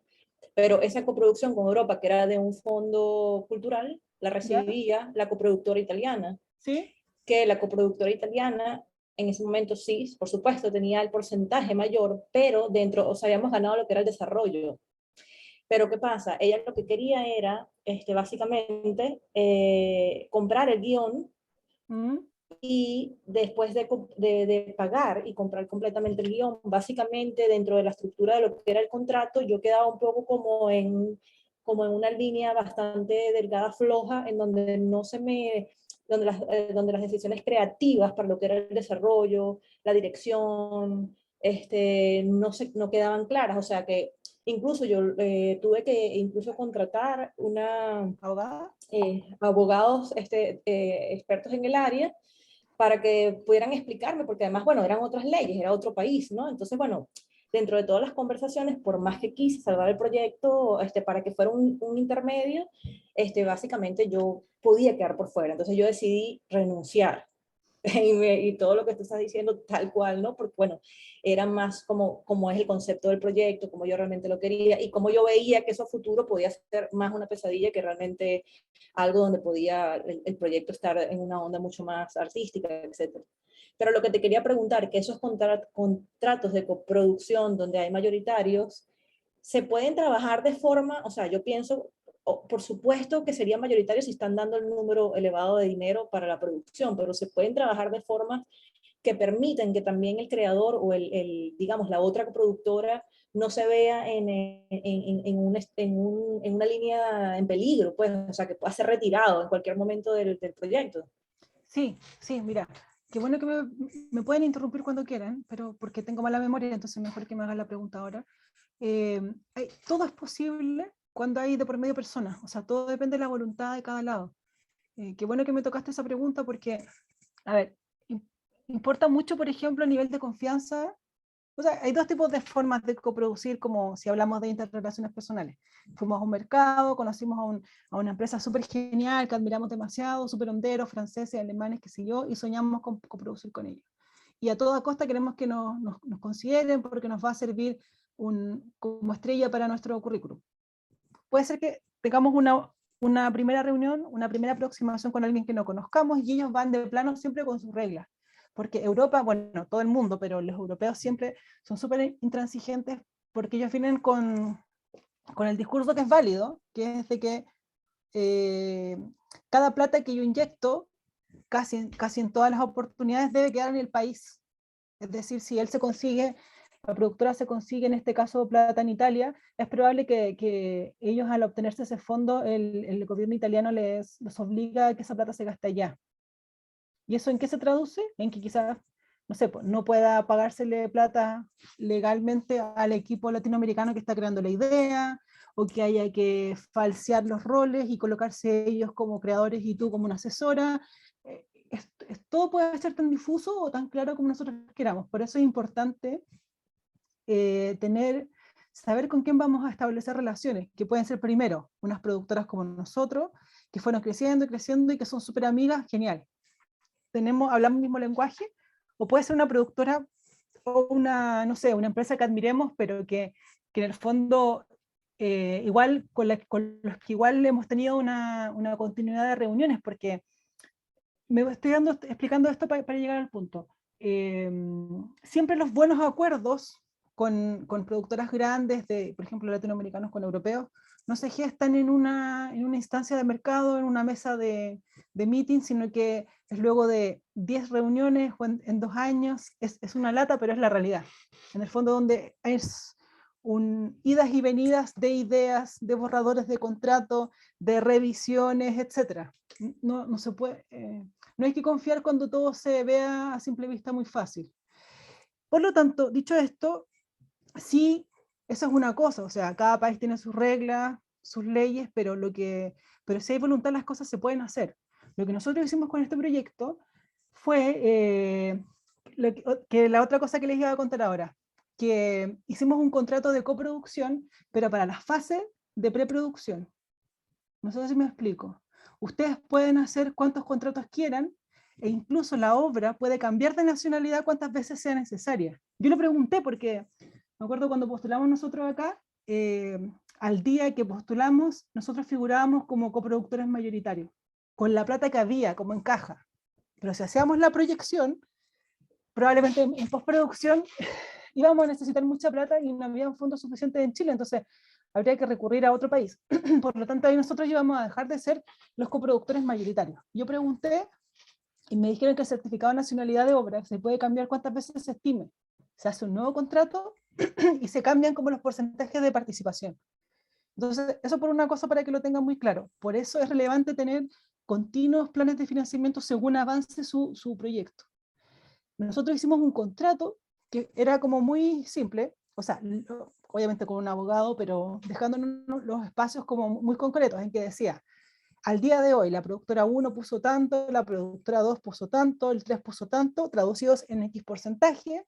Pero esa coproducción con Europa, que era de un fondo cultural, la ¿Ya? recibía la coproductora italiana, ¿Sí? que la coproductora italiana en ese momento sí, por supuesto, tenía el porcentaje mayor, pero dentro, o sea, habíamos ganado lo que era el desarrollo. Pero ¿qué pasa? Ella lo que quería era, básicamente, comprar el guión Mm. y después de pagar y comprar completamente el guión, básicamente dentro de la estructura de lo que era el contrato, yo quedaba un poco como en una línea bastante delgada, floja, en donde no se me, donde las decisiones creativas para lo que era el desarrollo, la dirección, no quedaban claras. O sea que incluso yo tuve que incluso contratar ¿Abogada? abogados expertos en el área para que pudieran explicarme, porque además, bueno, eran otras leyes, era otro país, ¿no? Entonces, bueno, dentro de todas las conversaciones, por más que quise salvar el proyecto, para que fuera un intermedio, básicamente yo podía quedar por fuera. Entonces yo decidí renunciar. Y todo lo que tú estás diciendo tal cual, ¿no? Porque, bueno, era más como es el concepto del proyecto, como yo realmente lo quería y como yo veía que eso a futuro podía ser más una pesadilla que realmente algo donde podía el proyecto estar en una onda mucho más artística, etcétera. Pero lo que te quería preguntar, que esos contratos de coproducción donde hay mayoritarios, se pueden trabajar de forma, o sea, yo pienso, por supuesto que sería mayoritario si están dando el número elevado de dinero para la producción, pero se pueden trabajar de formas que permiten que también el creador o digamos, la otra productora no se vea en una línea en peligro, pues, o sea, que pueda ser retirado en cualquier momento del proyecto. Sí, sí, mira, qué bueno que me pueden interrumpir cuando quieran, pero porque tengo mala memoria, entonces mejor que me hagan la pregunta ahora. Todo es posible cuando hay de por medio personas, o sea, todo depende de la voluntad de cada lado. Qué bueno que me tocaste esa pregunta porque, a ver, importa mucho, por ejemplo, el nivel de confianza. O sea, hay dos tipos de formas de coproducir, como si hablamos de interrelaciones personales. Fuimos a un mercado, conocimos a una empresa súper genial que admiramos demasiado, súper honderos, franceses, alemanes, qué sé yo, y soñamos con coproducir con ellos. Y a toda costa queremos que nos consideren porque nos va a servir como estrella para nuestro currículum. Puede ser que tengamos una primera reunión, una primera aproximación con alguien que no conozcamos y ellos van de plano siempre con sus reglas. Porque Europa, bueno, todo el mundo, pero los europeos siempre son súper intransigentes porque ellos vienen con el discurso que es válido, que es de que eh, cada plata que yo inyecto, casi en todas las oportunidades, debe quedar en el país. Es decir, si él se consigue, la productora se consigue en este caso plata en Italia, es probable que ellos al obtenerse ese fondo, el gobierno italiano los obliga a que esa plata se gaste allá. ¿Y eso en qué se traduce? En que quizás, no sé, pues, no pueda pagársele plata legalmente al equipo latinoamericano que está creando la idea, o que haya que falsear los roles y colocarse ellos como creadores y tú como una asesora. Todo puede ser tan difuso o tan claro como nosotros queramos. Por eso es importante saber con quién vamos a establecer relaciones, que pueden ser primero unas productoras como nosotros, que fueron creciendo y creciendo y que son súper amigas, genial. Hablamos el mismo lenguaje, o puede ser una productora o una, no sé, una empresa que admiremos, pero que en el fondo igual con los que igual hemos tenido una continuidad de reuniones, porque me estoy explicando esto para llegar al punto. Siempre los buenos acuerdos con productoras grandes, por ejemplo, latinoamericanos con europeos, no se gestan en una instancia de mercado, en una mesa de meeting, sino que es luego de 10 reuniones o en 2 años, es una lata, pero es la realidad. En el fondo donde es idas y venidas de ideas, de borradores de contrato, de revisiones, etcétera. No se puede, no hay que confiar cuando todo se vea a simple vista muy fácil. Por lo tanto, dicho esto, sí, eso es una cosa, o sea, cada país tiene sus reglas, sus leyes, pero si hay voluntad las cosas se pueden hacer. Lo que nosotros hicimos con este proyecto fue que la otra cosa que les iba a contar ahora, que hicimos un contrato de coproducción, pero para la fase de preproducción. No sé si me explico. Ustedes pueden hacer cuantos contratos quieran, e incluso la obra puede cambiar de nacionalidad cuantas veces sea necesaria. Yo lo pregunté porque, me acuerdo cuando postulamos nosotros acá, al día que postulamos, nosotros figurábamos como coproductores mayoritarios, con la plata que había, como en caja. Pero si hacíamos la proyección, probablemente en postproducción íbamos a necesitar mucha plata y no había fondos suficientes en Chile, entonces habría que recurrir a otro país. Por lo tanto, ahí nosotros íbamos a dejar de ser los coproductores mayoritarios. Yo pregunté y me dijeron que el certificado de nacionalidad de obra se puede cambiar cuantas veces se estime. Se hace un nuevo contrato y se cambian como los porcentajes de participación. Entonces, eso por una cosa para que lo tengan muy claro. Por eso es relevante tener continuos planes de financiamiento según avance su proyecto. Nosotros hicimos un contrato que era como muy simple, o sea, obviamente con un abogado, pero dejándonos los espacios como muy concretos, en que decía, al día de hoy la productora 1 puso tanto, la productora 2 puso tanto, el 3 puso tanto, traducidos en X porcentaje.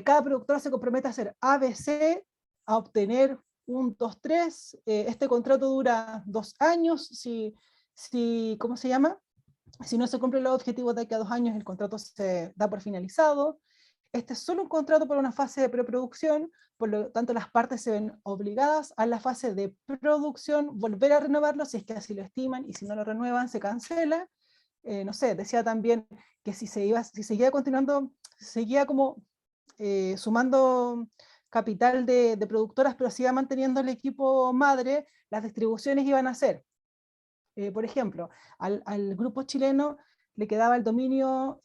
Cada productora se compromete a hacer ABC, a obtener 1, 2, 3. Este contrato dura 2 años. ¿Cómo se llama? Si no se cumplen los objetivos de aquí a 2 años, el contrato se da por finalizado. Este es solo un contrato para una fase de preproducción, por lo tanto las partes se ven obligadas a la fase de producción, volver a renovarlo si es que así lo estiman, y si no lo renuevan se cancela. No sé, decía también que si seguía continuando, seguía como sumando capital de productoras, pero siga manteniendo el equipo madre, las distribuciones iban a ser, por ejemplo, al grupo chileno le quedaba el dominio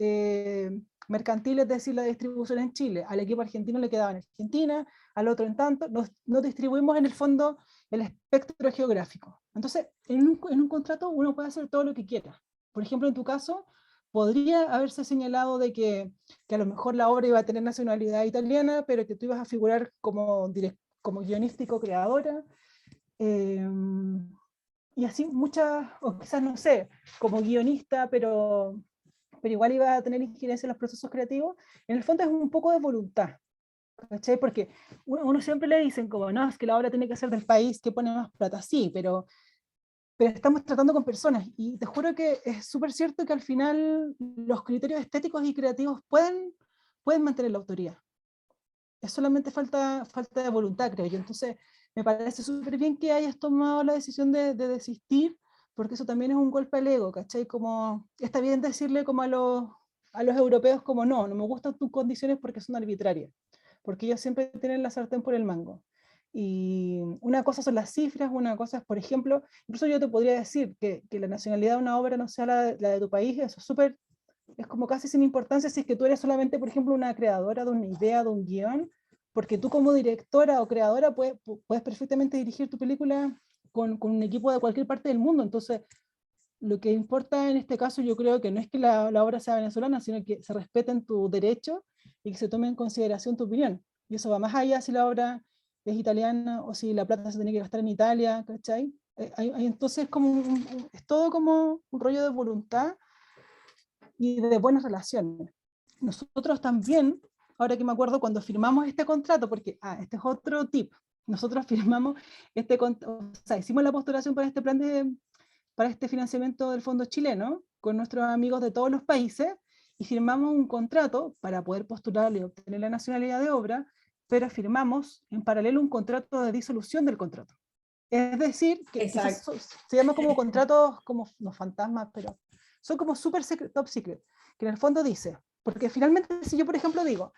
mercantil, es decir, la distribución en Chile, al equipo argentino le quedaba en Argentina, al otro en tanto, nos distribuimos en el fondo el espectro geográfico. Entonces, en un contrato uno puede hacer todo lo que quiera. Por ejemplo, en tu caso, podría haberse señalado de que a lo mejor la obra iba a tener nacionalidad italiana, pero que tú ibas a figurar como guionista y co-creadora. Y así muchas, o quizás no sé, como guionista, pero igual iba a tener injerencia en los procesos creativos. En el fondo es un poco de voluntad, ¿cachai? Porque uno siempre le dicen como, no, es que la obra tiene que ser del país que pone más plata, sí, pero estamos tratando con personas, y te juro que es súper cierto que al final los criterios estéticos y creativos pueden mantener la autoría. Es solamente falta de voluntad, creo yo. Entonces, me parece súper bien que hayas tomado la decisión de desistir, porque eso también es un golpe al ego, ¿cachai? Como, está bien decirle como a los europeos como no me gustan tus condiciones porque son arbitrarias, porque ellos siempre tienen la sartén por el mango. Y una cosa son las cifras, una cosa es, por ejemplo, incluso yo te podría decir que la nacionalidad de una obra no sea la de tu país, eso es súper, es como casi sin importancia si es que tú eres solamente, por ejemplo, una creadora de una idea, de un guión, porque tú como directora o creadora puedes perfectamente dirigir tu película con un equipo de cualquier parte del mundo. Entonces, lo que importa en este caso yo creo que no es que la obra sea venezolana, sino que se respeten tus derechos y que se tome en consideración tu opinión. Y eso va más allá si la obra es italiana o si la plata se tiene que gastar en Italia, ¿cachai? Entonces es todo como un rollo de voluntad y de buenas relaciones. Nosotros también, ahora que me acuerdo, cuando firmamos este contrato, porque, este es otro tip, nosotros firmamos o sea, hicimos la postulación para este para este financiamiento del fondo chileno, con nuestros amigos de todos los países, y firmamos un contrato para poder postular y obtener la nacionalidad de obra, pero firmamos en paralelo un contrato de disolución del contrato. Es decir, que quizás se llama como contratos, como los fantasmas, pero son como super secret, top secret, que en el fondo dice, porque finalmente si yo por ejemplo digo,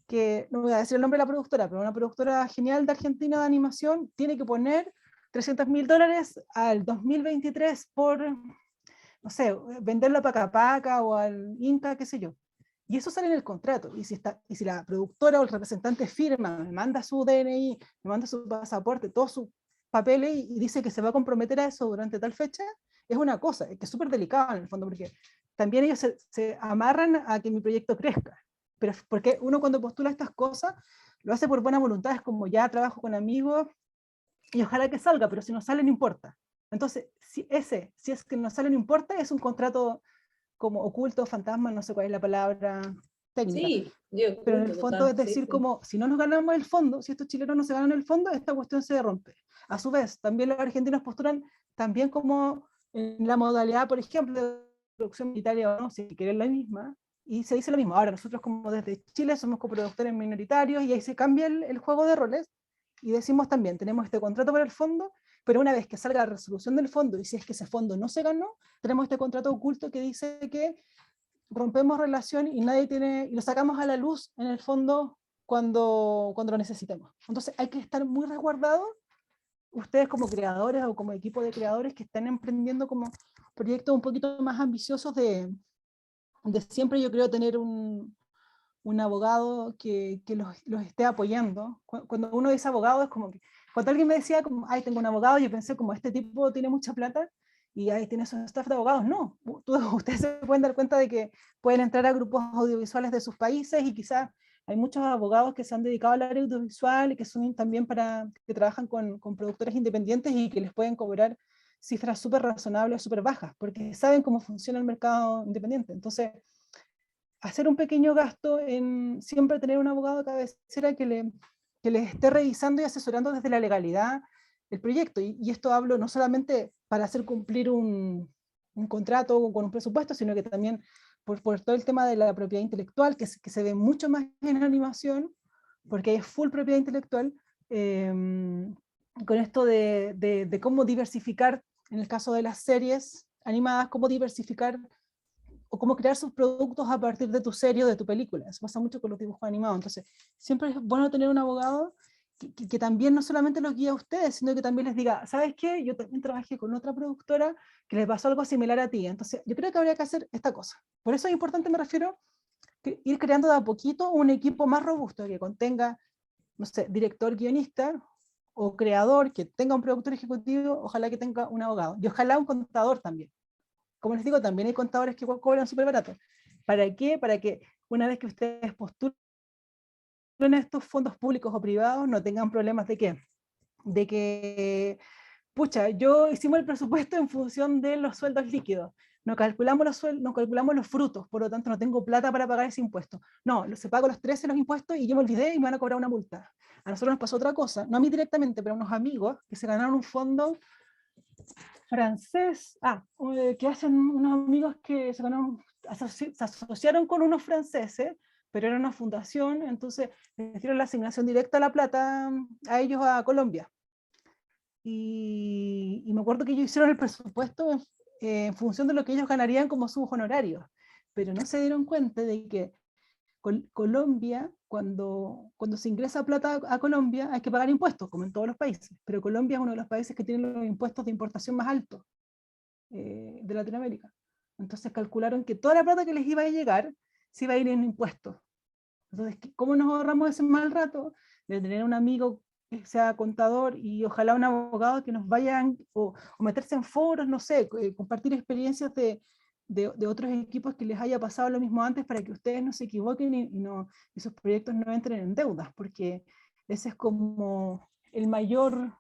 que no voy a decir el nombre de la productora, pero una productora genial de Argentina de animación tiene que poner $300.000 al 2023 por, no sé, venderlo a Pacapaca o al Inca, qué sé yo. Y eso sale en el contrato. Y si la productora o el representante firma, me manda su DNI, me manda su pasaporte, todos sus papeles y dice que se va a comprometer a eso durante tal fecha, es una cosa, que es súper delicado en el fondo, porque también ellos se amarran a que mi proyecto crezca. Pero porque uno cuando postula estas cosas, lo hace por buena voluntad, es como ya trabajo con amigos y ojalá que salga, pero si no sale no importa. Entonces, si es que no sale no importa, es un contrato como oculto, fantasma, no sé cuál es la palabra técnica. Sí, yo Pero en el culto fondo total, es sí, decir, sí. como si no nos ganamos el fondo, si estos chilenos no se ganan el fondo, esta cuestión se rompe. A su vez, también los argentinos postulan también como en la modalidad, por ejemplo, de producción minoritaria o no, si quieren la misma, y se dice lo mismo. Ahora, nosotros como desde Chile somos coproductores minoritarios y ahí se cambia el juego de roles y decimos también, tenemos este contrato para el fondo, pero una vez que salga la resolución del fondo y si es que ese fondo no se ganó, tenemos este contrato oculto que dice que rompemos relación y nadie tiene, y lo sacamos a la luz en el fondo cuando lo necesitemos. Entonces hay que estar muy resguardados, ustedes como creadores o como equipo de creadores que están emprendiendo como proyectos un poquito más ambiciosos de siempre yo creo tener un abogado que los esté apoyando. Cuando uno dice abogado es como que, cuando alguien me decía como, ay, tengo un abogado, yo pensé como, este tipo tiene mucha plata y ahí tiene su staff de abogados. No, ustedes se pueden dar cuenta de que pueden entrar a grupos audiovisuales de sus países y quizás hay muchos abogados que se han dedicado al área audiovisual y que son también que trabajan con productores independientes y que les pueden cobrar cifras súper razonables, súper bajas, porque saben cómo funciona el mercado independiente. Entonces, hacer un pequeño gasto en siempre tener un abogado de cabecera que le esté revisando y asesorando desde la legalidad el proyecto. Y esto hablo no solamente para hacer cumplir un contrato con un presupuesto, sino que también por todo el tema de la propiedad intelectual, que se ve mucho más en animación, porque es full propiedad intelectual, con esto de cómo diversificar, en el caso de las series animadas, cómo diversificar o cómo crear sus productos a partir de tu serie o de tu película. Eso pasa mucho con los dibujos animados. Entonces, siempre es bueno tener un abogado que también no solamente los guíe a ustedes, sino que también les diga, ¿sabes qué? Yo también trabajé con otra productora que le pasó algo similar a ti. Entonces, yo creo que habría que hacer esta cosa. Por eso es importante, me refiero, que ir creando de a poquito un equipo más robusto que contenga, no sé, director, guionista o creador, que tenga un productor ejecutivo, ojalá que tenga un abogado. Y ojalá un contador también. Como les digo, también hay contadores que cobran súper barato. ¿Para qué? Para que una vez que ustedes postulen estos fondos públicos o privados, no tengan problemas de que, pucha, yo hicimos el presupuesto en función de los sueldos líquidos. No calculamos no calculamos los frutos, por lo tanto no tengo plata para pagar ese impuesto. No, se pago los 13 los impuestos y yo me olvidé y me van a cobrar una multa. A nosotros nos pasó otra cosa, no a mí directamente, pero a unos amigos que se ganaron un fondo francés, que hacen unos amigos que se asociaron con unos franceses, pero era una fundación, entonces les dieron la asignación directa a la plata a ellos a Colombia. Y me acuerdo que ellos hicieron el presupuesto en función de lo que ellos ganarían como sus honorarios, pero no se dieron cuenta de que Colombia, cuando se ingresa plata a Colombia, hay que pagar impuestos, como en todos los países, pero Colombia es uno de los países que tiene los impuestos de importación más altos de Latinoamérica. Entonces calcularon que toda la plata que les iba a llegar se iba a ir en impuestos. Entonces, ¿cómo nos ahorramos ese mal rato de tener un amigo que sea contador y ojalá un abogado que nos vayan o meterse en foros, no sé, compartir experiencias de otros equipos que les haya pasado lo mismo antes para que ustedes no se equivoquen y sus proyectos no entren en deudas, porque ese es como el mayor,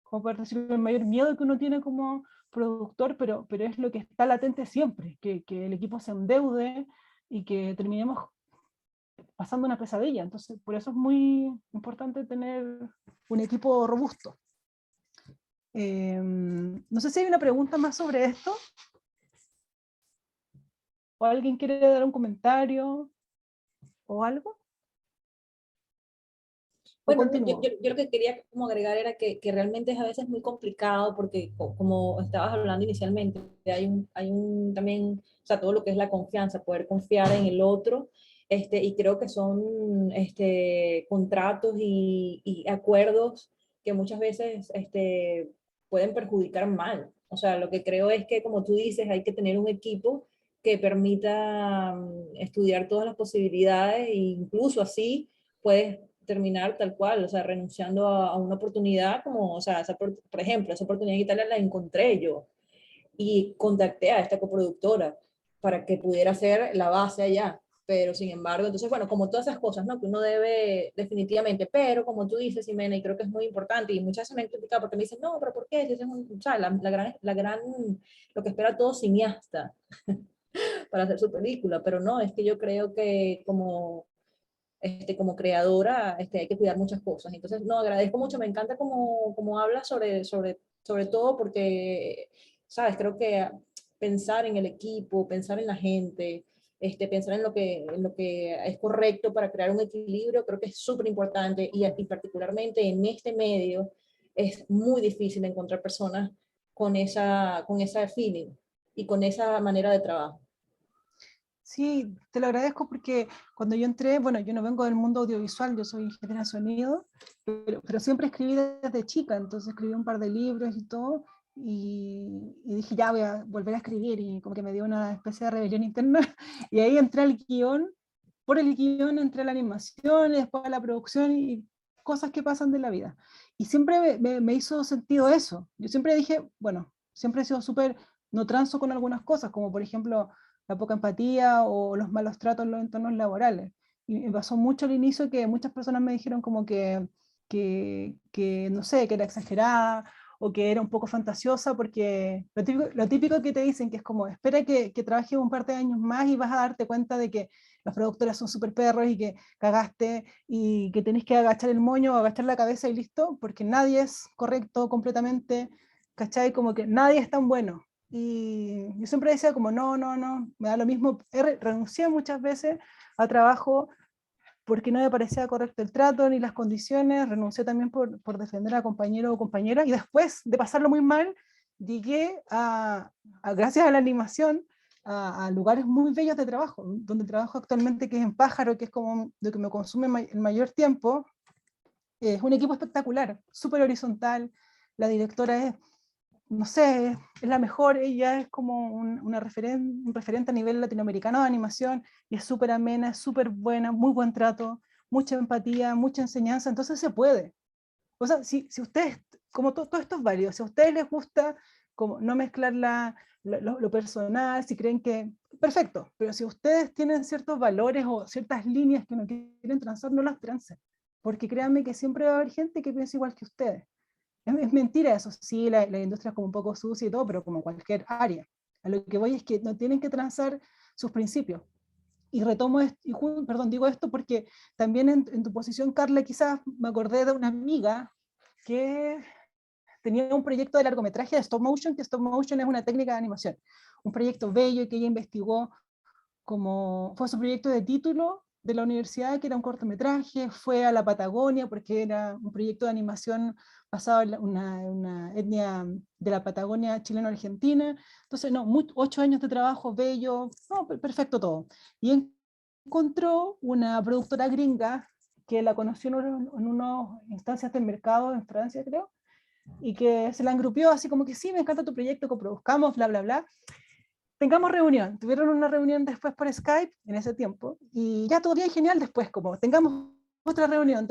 como poder decirlo, el mayor miedo que uno tiene como productor, pero es lo que está latente siempre, que el equipo se endeude y que terminemos pasando una pesadilla. Entonces, por eso es muy importante tener un equipo robusto. No sé si hay una pregunta más sobre esto. ¿O alguien quiere dar un comentario o algo? ¿O Bueno, no, continúo? yo lo que quería como agregar era que realmente es a veces muy complicado porque como estabas hablando inicialmente, hay un también, o sea, todo lo que es la confianza, poder confiar en el otro, y creo que son contratos y acuerdos que muchas veces pueden perjudicar mal. O sea, lo que creo es que, como tú dices, hay que tener un equipo que permita estudiar todas las posibilidades e incluso así puedes terminar tal cual, o sea, renunciando a una oportunidad como, o sea, por ejemplo, esa oportunidad en Italia la encontré yo y contacté a esta coproductora para que pudiera ser la base allá. Pero sin embargo, entonces, bueno, como todas esas cosas, ¿no? Que uno debe definitivamente, pero como tú dices, Ximena, y creo que es muy importante, y muchas veces me han criticado porque me dicen, no, pero ¿por qué? Si es un, o sea, la gran, lo que espera todo cineasta, para hacer su película, pero no, es que yo creo que como creadora hay que cuidar muchas cosas. Entonces, no, agradezco mucho, me encanta como hablas sobre todo porque, sabes, creo que pensar en el equipo, pensar en la gente, pensar en lo que es correcto para crear un equilibrio, creo que es súper importante y particularmente en este medio es muy difícil encontrar personas con esa feeling y con esa manera de trabajo. Sí, te lo agradezco porque cuando yo entré, bueno, yo no vengo del mundo audiovisual, yo soy ingeniera de sonido, pero siempre escribí desde chica, entonces escribí un par de libros y todo, y dije, ya voy a volver a escribir, y como que me dio una especie de rebelión interna, y ahí entré al guión, por el guión entré a la animación, y después a la producción, y cosas que pasan de la vida. Y siempre me hizo sentido eso. Yo siempre dije, bueno, siempre he sido súper, no transo con algunas cosas, como por ejemplo la poca empatía o los malos tratos en los entornos laborales. Y me pasó mucho al inicio que muchas personas me dijeron como que no sé, que era exagerada o que era un poco fantasiosa, porque lo típico que te dicen que es como, espera que trabajes un par de años más y vas a darte cuenta de que los productores son súper perros y que cagaste y que tenés que agachar el moño o agachar la cabeza y listo, porque nadie es correcto completamente, ¿cachai? Como que nadie es tan bueno. Y yo siempre decía como, no, no, no, me da lo mismo. Renuncié muchas veces a trabajo porque no me parecía correcto el trato ni las condiciones, renuncié también por defender a compañero o compañera, y después de pasarlo muy mal, llegué gracias a la animación, a lugares muy bellos de trabajo, donde trabajo actualmente, que es en Pájaro, que es como lo que me consume el mayor tiempo. Es un equipo espectacular, súper horizontal, la directora es, no sé, es la mejor, ella es como un referente a nivel latinoamericano de animación, y es súper amena, es súper buena, muy buen trato, mucha empatía, mucha enseñanza, entonces se puede. O sea, si ustedes, como todo esto es válido, si a ustedes les gusta como no mezclar lo personal, si creen que, perfecto, pero si ustedes tienen ciertos valores o ciertas líneas que no quieren transar, no las trancen, porque créanme que siempre va a haber gente que piensa igual que ustedes. Es mentira eso, sí, la industria es como un poco sucia y todo, pero como cualquier área. A lo que voy es que no tienen que transar sus principios. Y retomo esto, perdón, digo esto porque también en tu posición, Carla, quizás me acordé de una amiga que tenía un proyecto de largometraje de stop motion, que stop motion es una técnica de animación. Un proyecto bello que ella investigó, como fue su proyecto de título de la universidad, que era un cortometraje, fue a la Patagonia porque era un proyecto de animación basado en una etnia de la Patagonia chileno-argentina. Entonces, no, 8 años de trabajo, bello, no, perfecto todo. Y encontró una productora gringa que la conoció en unas instancias del mercado en Francia, creo, y que se la engrupió así como que sí, me encanta tu proyecto, coproduzcamos, bla, bla, bla, tengamos reunión. Tuvieron una reunión después por Skype en ese tiempo, y ya todo bien genial después, como tengamos otra reunión.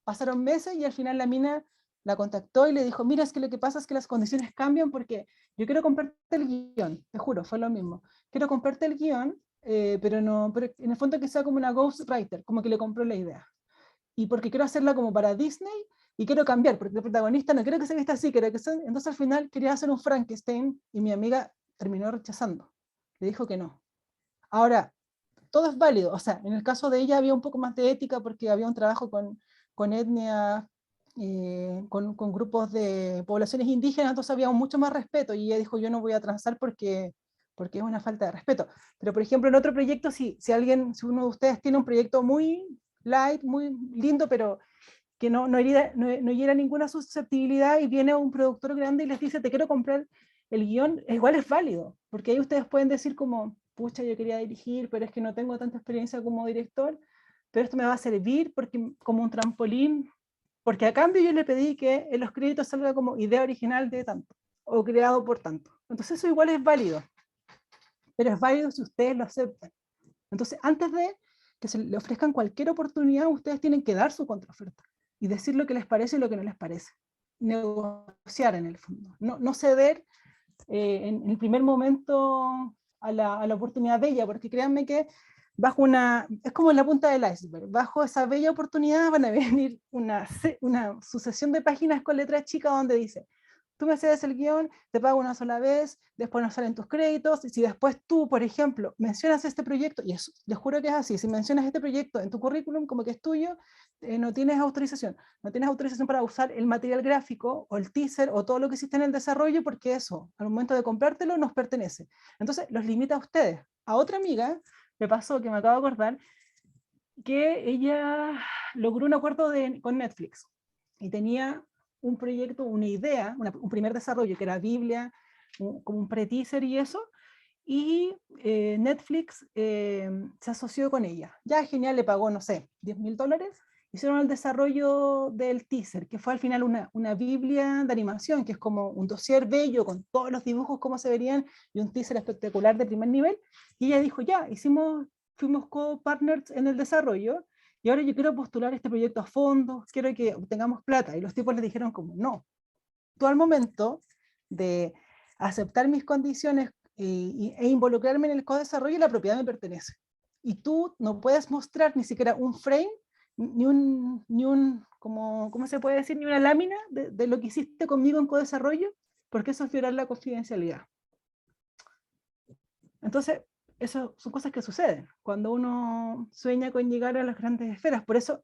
Pasaron meses y al final la mina la contactó y le dijo, mira, es que lo que pasa es que las condiciones cambian porque yo quiero comprarte el guión, te juro, fue lo mismo. Quiero comprarte el guión, pero no, pero en el fondo que sea como una ghostwriter, como que le compró la idea. Y porque quiero hacerla como para Disney y quiero cambiar, porque el protagonista no quiero que se vista así, quiero que sea... Entonces al final quería hacer un Frankenstein y mi amiga terminó rechazando. Le dijo que no. Ahora, todo es válido. O sea, en el caso de ella había un poco más de ética porque había un trabajo con etnias, con grupos de poblaciones indígenas, entonces había mucho más respeto y ella dijo, yo no voy a transar porque es una falta de respeto. Pero, por ejemplo, en otro proyecto, si uno de ustedes tiene un proyecto muy light, muy lindo, pero que no hiera ninguna susceptibilidad y viene un productor grande y les dice, te quiero comprar el guión, igual es válido, porque ahí ustedes pueden decir como, pucha, yo quería dirigir, pero es que no tengo tanta experiencia como director, pero esto me va a servir porque, como un trampolín, porque a cambio yo le pedí que en los créditos salga como idea original de tanto, o creado por tanto. Entonces eso igual es válido, pero es válido si ustedes lo aceptan. Entonces, antes de que se le ofrezcan cualquier oportunidad, ustedes tienen que dar su contraoferta y decir lo que les parece y lo que no les parece. Negociar en el fondo. No ceder en el primer momento a la oportunidad bella, porque créanme que es como en la punta del iceberg, bajo esa bella oportunidad van a venir una sucesión de páginas con letras chicas donde dice, tú me cedes el guión, te pago una sola vez, después no salen tus créditos, y si después tú, por ejemplo, mencionas este proyecto, y eso, les juro que es así, si mencionas este proyecto en tu currículum como que es tuyo, no tienes autorización. No tienes autorización para usar el material gráfico, o el teaser, o todo lo que hiciste en el desarrollo, porque eso, al momento de comprártelo, nos pertenece. Entonces, los limita a ustedes. A otra amiga, me pasó, que me acabo de acordar, que ella logró un acuerdo con Netflix, y tenía un proyecto, una idea, un primer desarrollo, que era Biblia, como un pre-teaser y eso, y Netflix se asoció con ella. Ya, genial, le pagó, no sé, $10.000, hicieron el desarrollo del teaser, que fue al final una Biblia de animación, que es como un dossier bello, con todos los dibujos como se verían, y un teaser espectacular de primer nivel, y ella dijo, ya, fuimos co-partners en el desarrollo, y ahora yo quiero postular este proyecto a fondo, quiero que obtengamos plata, y los tipos le dijeron como, no, tú al momento de aceptar mis condiciones e involucrarme en el co-desarrollo, la propiedad me pertenece. Y tú no puedes mostrar ni siquiera un frame, ¿cómo se puede decir? Ni una lámina de lo que hiciste conmigo en co-desarrollo, porque eso es violar la confidencialidad. Entonces, eso son cosas que suceden cuando uno sueña con llegar a las grandes esferas. Por eso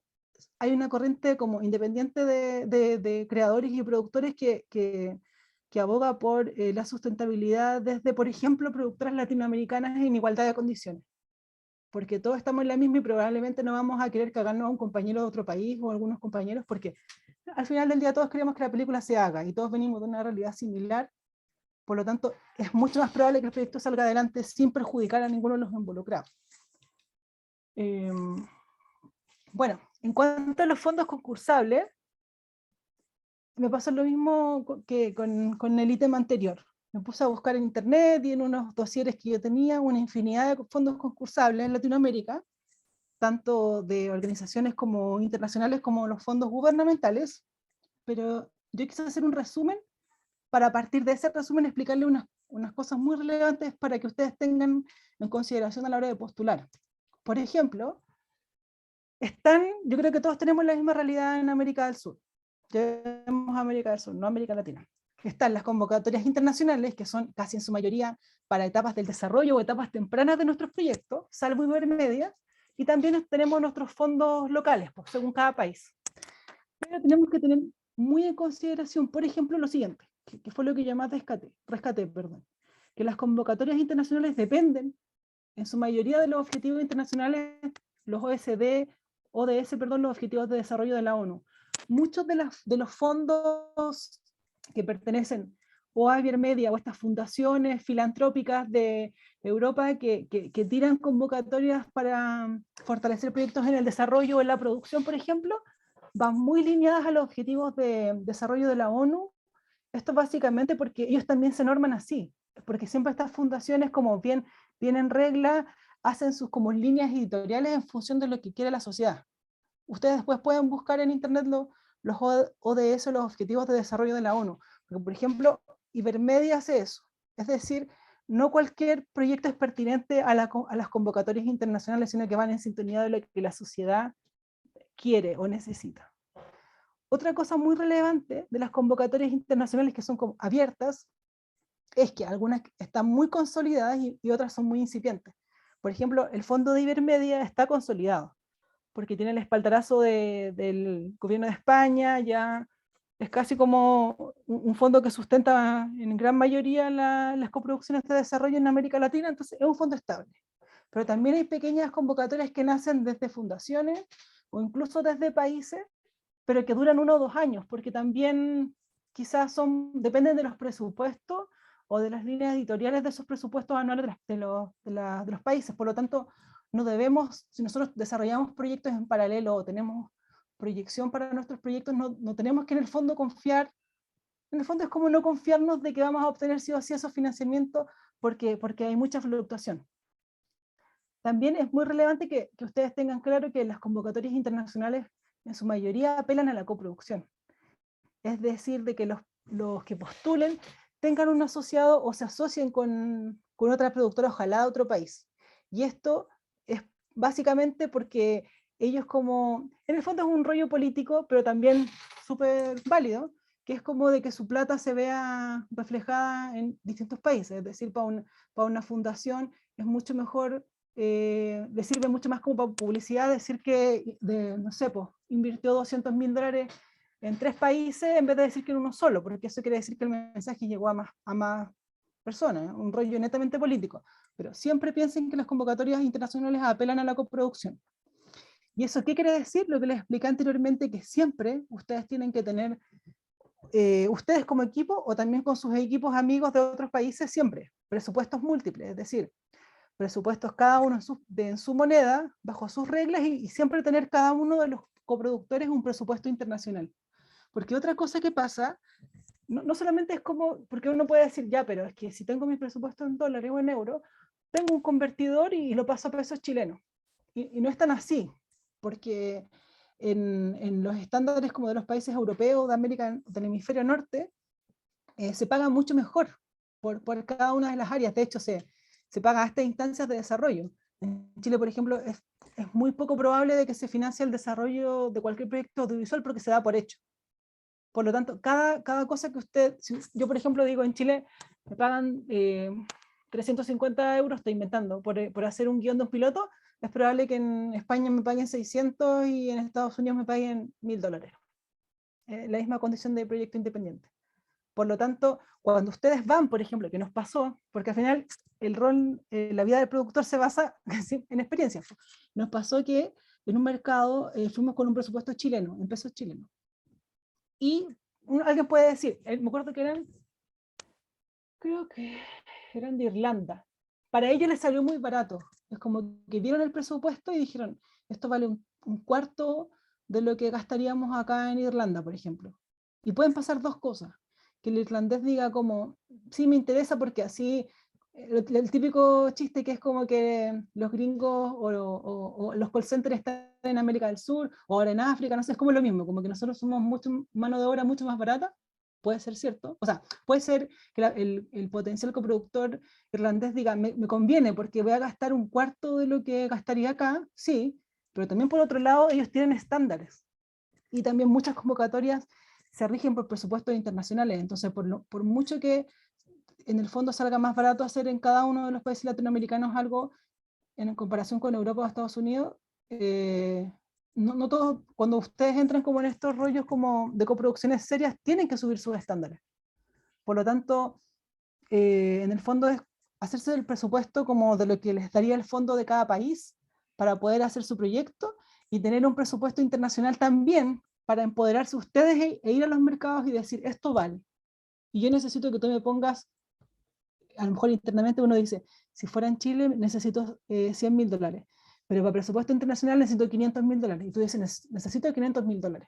hay una corriente como independiente de creadores y productores que aboga por la sustentabilidad desde, por ejemplo, productoras latinoamericanas en igualdad de condiciones. Porque todos estamos en la misma y probablemente no vamos a querer cagarnos a un compañero de otro país o a algunos compañeros, porque al final del día todos queremos que la película se haga y todos venimos de una realidad similar. Por lo tanto, es mucho más probable que el proyecto salga adelante sin perjudicar a ninguno de los involucrados. Bueno, en cuanto a los fondos concursables, me pasó lo mismo que con el ítem anterior. Me puse a buscar en internet y en unos dosieres que yo tenía una infinidad de fondos concursables en Latinoamérica, tanto de organizaciones como internacionales como los fondos gubernamentales, pero yo quise hacer un resumen para, a partir de ese resumen, explicarle unas cosas muy relevantes para que ustedes tengan en consideración a la hora de postular. Por ejemplo, yo creo que todos tenemos la misma realidad en América del Sur. Tenemos América del Sur, no América Latina. Están las convocatorias internacionales, que son casi en su mayoría para etapas del desarrollo o etapas tempranas de nuestros proyectos, salvo intermedias, y también tenemos nuestros fondos locales, pues, según cada país. Pero tenemos que tener muy en consideración, por ejemplo, lo siguiente, que fue lo que llamé rescate, que las convocatorias internacionales dependen, en su mayoría, de los objetivos internacionales, los OSD, ODS, los objetivos de desarrollo de la ONU. Muchos de los fondos que pertenecen o a Ibermedia o a estas fundaciones filantrópicas de Europa que tiran convocatorias para fortalecer proyectos en el desarrollo o en la producción, por ejemplo, van muy lineadas a los objetivos de desarrollo de la ONU. Esto básicamente porque ellos también se norman así, porque siempre estas fundaciones, como bien en regla, hacen sus como líneas editoriales en función de lo que quiere la sociedad. Ustedes después pueden buscar en internet los ODS, los Objetivos de Desarrollo de la ONU, porque por ejemplo, Ibermedia hace eso, es decir, no cualquier proyecto es pertinente a las convocatorias internacionales, sino que van en sintonía de lo que la sociedad quiere o necesita. Otra cosa muy relevante de las convocatorias internacionales que son como abiertas es que algunas están muy consolidadas y otras son muy incipientes. Por ejemplo, el fondo de Ibermedia está consolidado, porque tiene el espaldarazo del gobierno de España, ya es casi como un fondo que sustenta en gran mayoría las coproducciones de desarrollo en América Latina, entonces es un fondo estable. Pero también hay pequeñas convocatorias que nacen desde fundaciones o incluso desde países, pero que duran 1 o 2 años, porque también quizás dependen de los presupuestos o de las líneas editoriales de esos presupuestos anuales de los países. Por lo tanto, no debemos, si nosotros desarrollamos proyectos en paralelo o tenemos proyección para nuestros proyectos, no tenemos que en el fondo confiar. En el fondo es como no confiarnos de que vamos a obtener sí o sí esos financiamientos, porque hay mucha fluctuación. También es muy relevante que ustedes tengan claro que las convocatorias internacionales en su mayoría apelan a la coproducción. Es decir, de que los que postulen tengan un asociado o se asocien con otra productora, ojalá de otro país. Y esto es básicamente porque ellos, como en el fondo es un rollo político, pero también súper válido, que es como de que su plata se vea reflejada en distintos países, es decir, para una fundación es mucho mejor, le sirve mucho más como para publicidad decir que, no sé, pues, invirtió $200.000 en 3 países en vez de decir que en uno solo, porque eso quiere decir que el mensaje llegó a más personas, un rollo netamente político. Pero siempre piensen que las convocatorias internacionales apelan a la coproducción. ¿Y eso qué quiere decir? Lo que les expliqué anteriormente, que siempre ustedes tienen que tener, ustedes como equipo o también con sus equipos amigos de otros países, siempre presupuestos múltiples, es decir, presupuestos cada uno en su moneda, bajo sus reglas, y siempre tener cada uno de los coproductores un presupuesto internacional. Porque otra cosa que pasa, no solamente es como, porque uno puede decir, ya, pero es que si tengo mi presupuesto en dólares o en euros, tengo un convertidor y lo paso a pesos chilenos. Y no es tan así, porque en los estándares como de los países europeos, de América, del hemisferio norte, se paga mucho mejor por cada una de las áreas. De hecho, se paga hasta instancias de desarrollo. En Chile, por ejemplo, es muy poco probable de que se financie el desarrollo de cualquier proyecto audiovisual porque se da por hecho. Por lo tanto, cada cosa que usted, si yo por ejemplo digo en Chile, me pagan 350 euros, estoy inventando, por hacer un guión de un piloto, es probable que en España me paguen 600 y en Estados Unidos me paguen $1.000. La misma condición de proyecto independiente. Por lo tanto, cuando ustedes van, por ejemplo, que nos pasó, porque al final el rol, la vida del productor se basa en experiencia. Nos pasó que en un mercado fuimos con un presupuesto chileno, en pesos chilenos. Y alguien puede decir, me acuerdo que creo que eran de Irlanda. Para ellos les salió muy barato. Es como que vieron el presupuesto y dijeron, esto vale un cuarto de lo que gastaríamos acá en Irlanda, por ejemplo. Y pueden pasar dos cosas. Que el irlandés diga como, sí me interesa porque así, el típico chiste que es como que los gringos o los call centers están en América del Sur o ahora en África, no sé, es como lo mismo, como que nosotros somos mano de obra mucho más barata, puede ser cierto, o sea, puede ser que el potencial coproductor irlandés diga, me conviene porque voy a gastar un cuarto de lo que gastaría acá, sí, pero también por otro lado ellos tienen estándares y también muchas convocatorias se rigen por presupuestos internacionales, entonces por mucho que en el fondo salga más barato hacer en cada uno de los países latinoamericanos algo en comparación con Europa o Estados Unidos, no todos, cuando ustedes entran como en estos rollos como de coproducciones serias, tienen que subir sus estándares. Por lo tanto, en el fondo es hacerse el presupuesto como de lo que les daría el fondo de cada país para poder hacer su proyecto y tener un presupuesto internacional también para empoderarse ustedes e ir a los mercados y decir, esto vale. Y yo necesito que tú me pongas, a lo mejor internamente uno dice, si fuera en Chile necesito $100.000, pero para presupuesto internacional necesito $500.000. Y tú dices, necesito $500.000.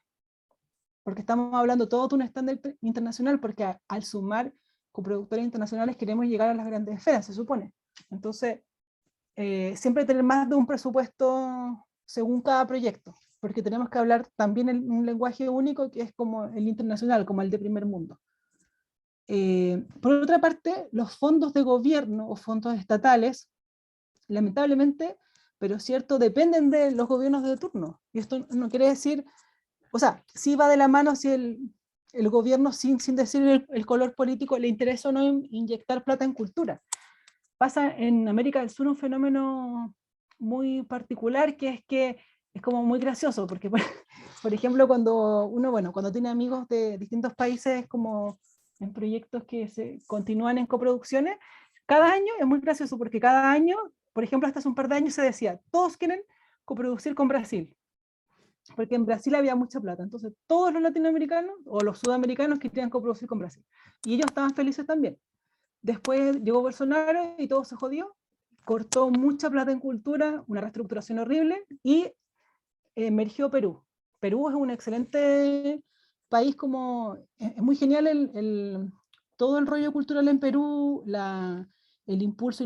Porque estamos hablando todo de un estándar internacional, porque al sumar coproductores internacionales queremos llegar a las grandes esferas, se supone. Entonces, siempre tener más de un presupuesto según cada proyecto, porque tenemos que hablar también en un lenguaje único que es como el internacional, como el de primer mundo. Por otra parte, los fondos de gobierno o fondos estatales, lamentablemente, pero cierto, dependen de los gobiernos de turno. Y esto no quiere decir, o sea, sí va de la mano si el gobierno, sin decir el color político, le interesa o no inyectar plata en cultura. Pasa en América del Sur un fenómeno muy particular que es como muy gracioso, porque por ejemplo cuando cuando tiene amigos de distintos países como en proyectos que se continúan en coproducciones, cada año es muy gracioso porque cada año, por ejemplo hasta hace un par de años se decía, todos quieren coproducir con Brasil, porque en Brasil había mucha plata, entonces todos los latinoamericanos o los sudamericanos querían coproducir con Brasil, y ellos estaban felices también. Después llegó Bolsonaro y todo se jodió, cortó mucha plata en cultura, una reestructuración horrible, y emergió Perú. Perú es un excelente país, como es muy genial todo el rollo cultural en Perú, el impulso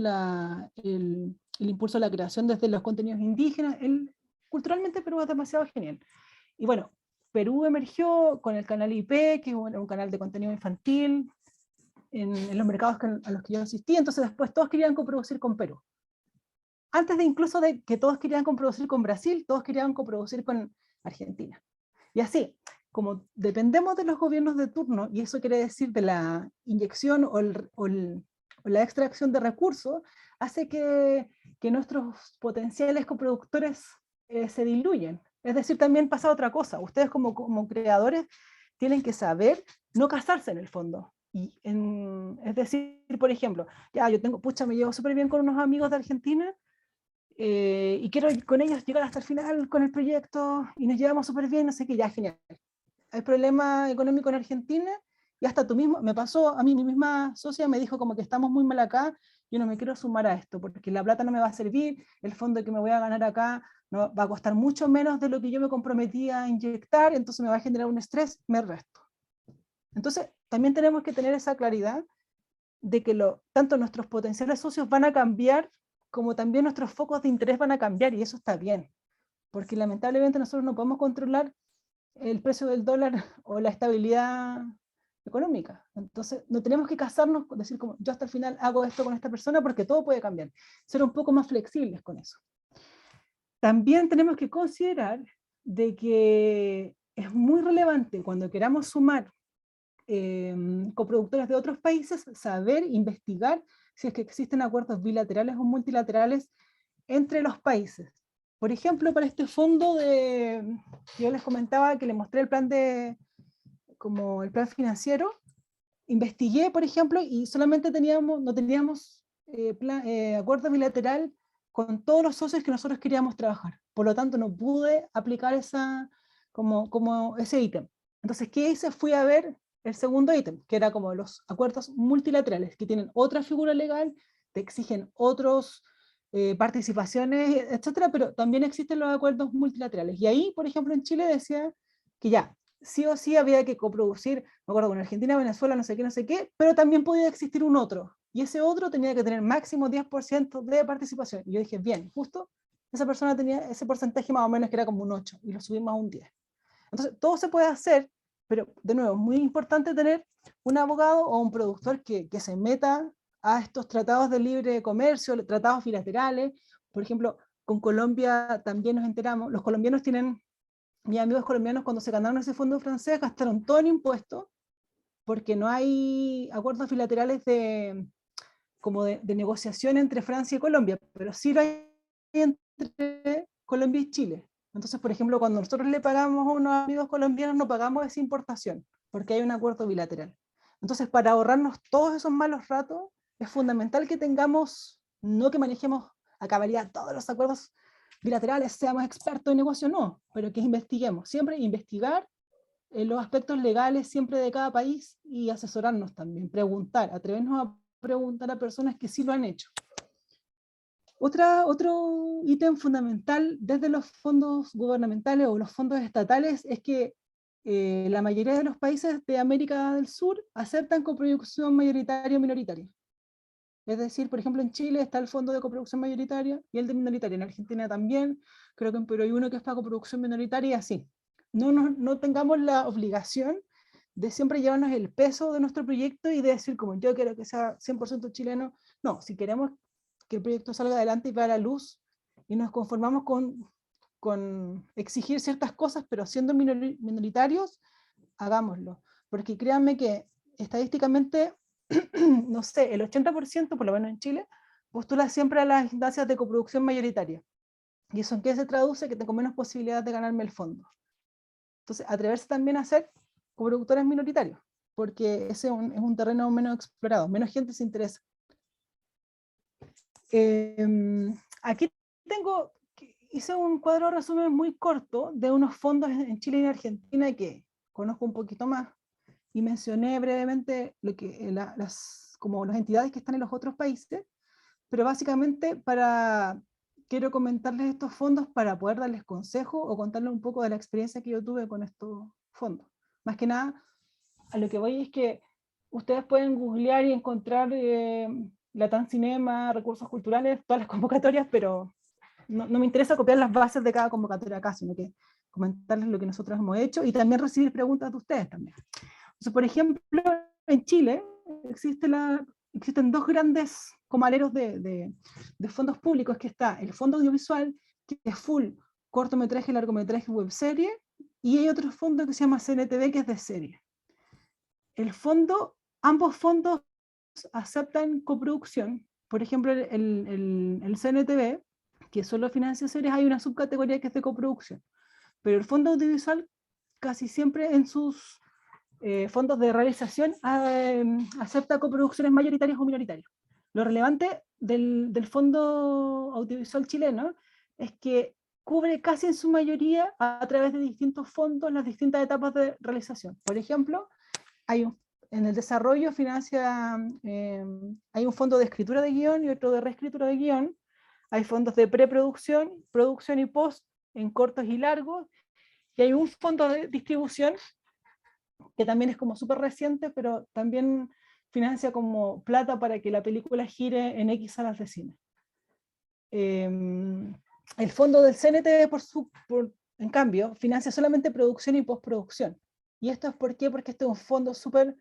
el impulso a la creación desde los contenidos indígenas. Culturalmente Perú es demasiado genial. Y bueno, Perú emergió con el canal IP, que es un canal de contenido infantil, en los mercados a los que yo asistí, entonces después todos querían coproducir con Perú. Antes de incluso de que todos querían coproducir con Brasil, todos querían coproducir con Argentina. Y así, como dependemos de los gobiernos de turno, y eso quiere decir de la inyección o la extracción de recursos, hace que nuestros potenciales coproductores se diluyen. Es decir, también pasa otra cosa. Ustedes como creadores tienen que saber no casarse en el fondo. Es decir, por ejemplo, ya yo me llevo súper bien con unos amigos de Argentina, y quiero con ellos llegar hasta el final con el proyecto y nos llevamos súper bien, no sé qué, ya genial. Hay problema económico en Argentina y hasta tú mismo, me pasó a mí, mi misma socia me dijo como que estamos muy mal acá, yo no me quiero sumar a esto porque la plata no me va a servir, el fondo que me voy a ganar acá no, va a costar mucho menos de lo que yo me comprometía a inyectar, entonces me va a generar un estrés, me resto. Entonces también tenemos que tener esa claridad de que tanto nuestros potenciales socios van a cambiar como también nuestros focos de interés van a cambiar, y eso está bien, porque lamentablemente nosotros no podemos controlar el precio del dólar o la estabilidad económica. Entonces, no tenemos que casarnos con decir como yo hasta el final hago esto con esta persona porque todo puede cambiar. Ser un poco más flexibles con eso. También tenemos que considerar de que es muy relevante cuando queramos sumar coproductores de otros países, saber, investigar si es que existen acuerdos bilaterales o multilaterales entre los países. Por ejemplo, para este fondo yo les comentaba que les mostré el plan como el plan financiero, investigué, por ejemplo, y solamente no teníamos acuerdo bilateral con todos los socios que nosotros queríamos trabajar. Por lo tanto, no pude aplicar como ese ítem. Entonces, ¿qué hice? Fui a ver el segundo ítem, que era como los acuerdos multilaterales, que tienen otra figura legal, te exigen otros participaciones, etcétera, pero también existen los acuerdos multilaterales. Y ahí, por ejemplo, en Chile decía que ya, sí o sí había que coproducir, me acuerdo, con Argentina, Venezuela, no sé qué, pero también podía existir un otro. Y ese otro tenía que tener máximo 10% de participación. Y yo dije, bien, justo esa persona tenía ese porcentaje más o menos que era como un 8, y lo subimos a un 10. Entonces, todo se puede hacer, pero de nuevo, es muy importante tener un abogado o un productor que se meta a estos tratados de libre comercio, tratados bilaterales. Por ejemplo, con Colombia también nos enteramos, los colombianos mis amigos colombianos cuando se ganaron ese fondo francés gastaron todo en impuestos porque no hay acuerdos bilaterales de negociación entre Francia y Colombia, pero sí lo hay entre Colombia y Chile. Entonces, por ejemplo, cuando nosotros le pagamos a unos amigos colombianos, no pagamos esa importación, porque hay un acuerdo bilateral. Entonces, para ahorrarnos todos esos malos ratos, es fundamental que no que manejemos a cabalidad todos los acuerdos bilaterales, seamos expertos en negocio, no, pero que investiguemos, siempre investigar los aspectos legales siempre de cada país y asesorarnos también, atrevernos a preguntar a personas que sí lo han hecho. Otro ítem fundamental desde los fondos gubernamentales o los fondos estatales es que la mayoría de los países de América del Sur aceptan coproducción mayoritaria o minoritaria. Es decir, por ejemplo, en Chile está el fondo de coproducción mayoritaria y el de minoritaria. En Argentina también, creo que en Perú hay uno que es para coproducción minoritaria y así. No tengamos la obligación de siempre llevarnos el peso de nuestro proyecto y de decir como yo quiero que sea 100% chileno. No, si queremos que el proyecto salga adelante y vea la luz y nos conformamos con exigir ciertas cosas, pero siendo minoritarios, hagámoslo. Porque créanme que estadísticamente, no sé, el 80%, por lo menos en Chile, postula siempre a las instancias de coproducción mayoritaria. ¿Y eso en qué se traduce? Que tengo menos posibilidades de ganarme el fondo. Entonces, atreverse también a ser coproductores minoritarios, porque ese es un terreno menos explorado, menos gente se interesa. Aquí hice un cuadro de resumen muy corto de unos fondos en Chile y en Argentina que conozco un poquito más, y mencioné brevemente como las entidades que están en los otros países, pero básicamente quiero comentarles estos fondos para poder darles consejos o contarles un poco de la experiencia que yo tuve con estos fondos. Más que nada, a lo que voy es que ustedes pueden googlear y encontrar Latam Cinema, recursos culturales, todas las convocatorias, pero no me interesa copiar las bases de cada convocatoria acá, sino que comentarles lo que nosotros hemos hecho y también recibir preguntas de ustedes también. Entonces, por ejemplo, en Chile existen dos grandes comaleros de fondos públicos, que está el Fondo Audiovisual, que es full cortometraje, largometraje, webserie, y hay otro fondo que se llama CNTV, que es de serie. Ambos fondos aceptan coproducción. Por ejemplo, el CNTV, que solo financia series, hay una subcategoría que es de coproducción. Pero el fondo audiovisual casi siempre en sus fondos de realización acepta coproducciones mayoritarias o minoritarias. Lo relevante del fondo audiovisual chileno es que cubre casi en su mayoría a través de distintos fondos las distintas etapas de realización. Por ejemplo, en el desarrollo financia, hay un fondo de escritura de guión y otro de reescritura de guión. Hay fondos de preproducción, producción y post en cortos y largos. Y hay un fondo de distribución que también es como súper reciente, pero también financia como plata para que la película gire en X salas de cine. El fondo del CNT, en cambio, financia solamente producción y postproducción. ¿Y esto es por qué? Porque este es un fondo súper,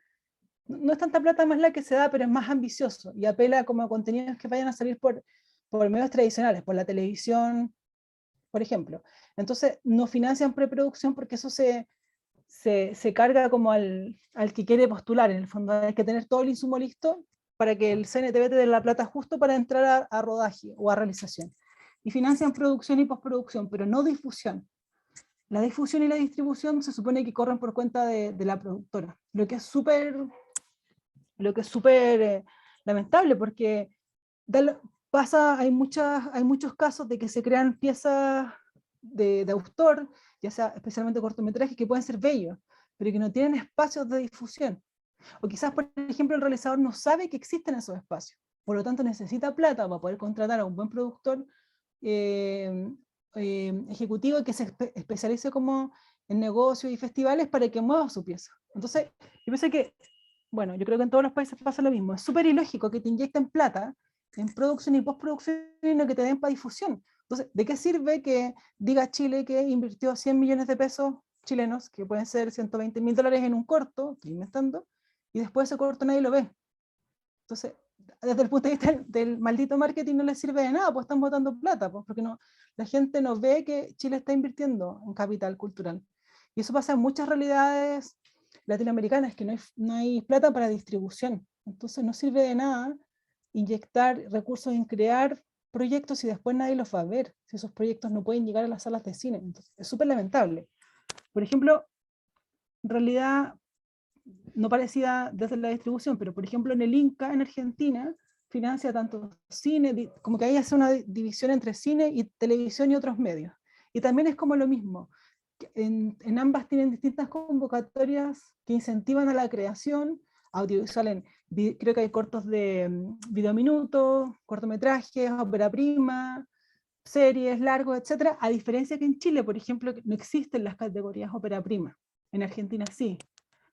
no es tanta plata más la que se da, pero es más ambicioso y apela como a contenidos que vayan a salir por medios tradicionales, por la televisión, por ejemplo. Entonces, no financian preproducción porque eso se carga como al que quiere postular, en el fondo. Hay que tener todo el insumo listo para que el CNTV te dé la plata justo para entrar a rodaje o a realización. Y financian producción y postproducción, pero no difusión. La difusión y la distribución se supone que corren por cuenta de la productora, lo que es súper lamentable, porque hay muchos casos de que se crean piezas de autor, ya sea especialmente cortometrajes, que pueden ser bellos, pero que no tienen espacios de difusión. O quizás, por ejemplo, el realizador no sabe que existen esos espacios, por lo tanto necesita plata para poder contratar a un buen productor eh, ejecutivo que se especialice como en negocios y festivales para que mueva su pieza. Entonces, yo pienso que, bueno, yo creo que en todos los países pasa lo mismo. Es súper ilógico que te inyecten plata en producción y postproducción y no que te den para difusión. Entonces, ¿de qué sirve que diga Chile que invirtió 100 millones de pesos chilenos, que pueden ser $120.000 en un corto, estoy inventando, y después ese corto nadie lo ve? Entonces, desde el punto de vista del maldito marketing no les sirve de nada, pues están botando plata, pues porque la gente no ve que Chile está invirtiendo en capital cultural. Y eso pasa en muchas realidades latinoamericanas, que no hay plata para distribución. Entonces no sirve de nada inyectar recursos en crear proyectos y después nadie los va a ver, si esos proyectos no pueden llegar a las salas de cine. Entonces, es súper lamentable. Por ejemplo, en realidad no parecida desde la distribución, pero por ejemplo en el Inca, en Argentina, financia tanto cine, como que ahí hace una división entre cine y televisión y otros medios. Y también es como lo mismo, en ambas tienen distintas convocatorias que incentivan a la creación audiovisual, creo que hay cortos de video minutos, cortometrajes, ópera prima, series, largos, etcétera, a diferencia que en Chile, por ejemplo, no existen las categorías ópera prima, en Argentina sí.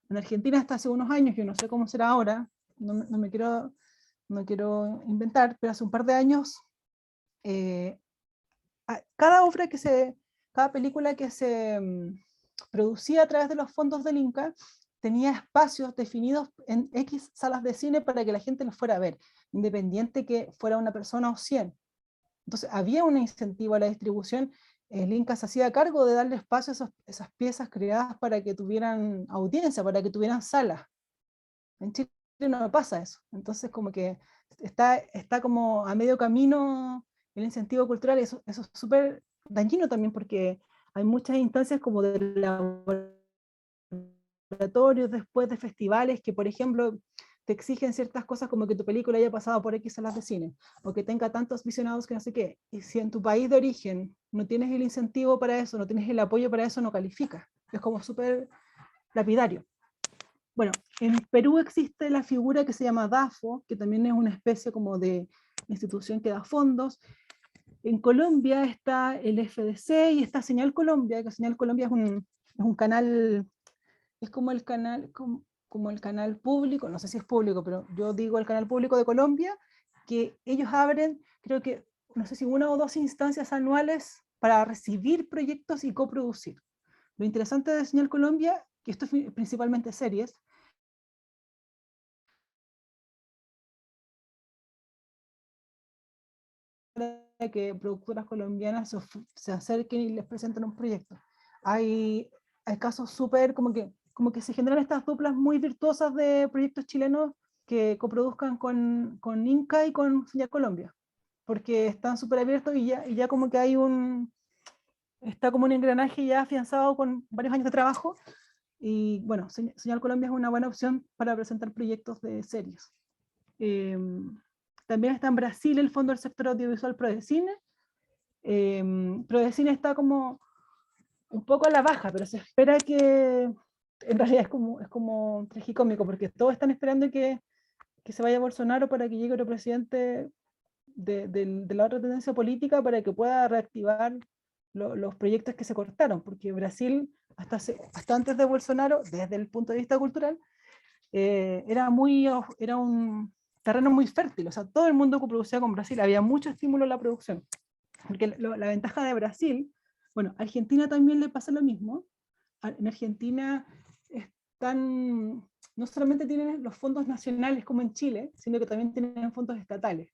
En Argentina hasta hace unos años, yo no sé cómo será ahora, no quiero inventar, pero hace un par de años, eh, cada cada película que se producía a través de los fondos del Inca tenía espacios definidos en X salas de cine para que la gente los fuera a ver, independiente que fuera una persona o 100. Entonces había un incentivo a la distribución. El Inca se hacía cargo de darle espacio a esas piezas creadas para que tuvieran audiencia, para que tuvieran salas. En Chile no pasa eso. Entonces como que está como a medio camino el incentivo cultural, y eso es súper dañino también porque hay muchas instancias como de laboratorios después de festivales que, por ejemplo, te exigen ciertas cosas como que tu película haya pasado por X salas de cine, o que tenga tantos visionados que no sé qué. Y si en tu país de origen no tienes el incentivo para eso, no tienes el apoyo para eso, no califica. Es como súper lapidario. Bueno, en Perú existe la figura que se llama DAFO, que también es una especie como de institución que da fondos. En Colombia está el FDC y está Señal Colombia, que Señal Colombia es un canal, es como el canal público, no sé si es público, pero yo digo el canal público de Colombia, que ellos abren, creo que, no sé si una o dos instancias anuales para recibir proyectos y coproducir. Lo interesante de Señal Colombia, que esto es principalmente series, que productoras colombianas se acerquen y les presenten un proyecto. hay casos súper, como que se generan estas duplas muy virtuosas de proyectos chilenos que coproduzcan con Inca y con Señal Colombia, porque están súper abiertos y ya como que está como un engranaje ya afianzado con varios años de trabajo, y bueno, Señal Colombia es una buena opción para presentar proyectos de series. También está en Brasil el Fondo del Sector Audiovisual Prodecine. Prodecine está como un poco a la baja, pero se espera que, en realidad es como tragicómico, porque todos están esperando que se vaya Bolsonaro para que llegue otro presidente de la otra tendencia política para que pueda reactivar los proyectos que se cortaron, porque Brasil, hasta antes de Bolsonaro, desde el punto de vista cultural, era un terreno muy fértil, o sea, todo el mundo coproducía con Brasil, había mucho estímulo en la producción, porque la ventaja de Brasil, bueno, a Argentina también le pasa lo mismo. En Argentina están, no solamente tienen los fondos nacionales como en Chile, sino que también tienen fondos estatales.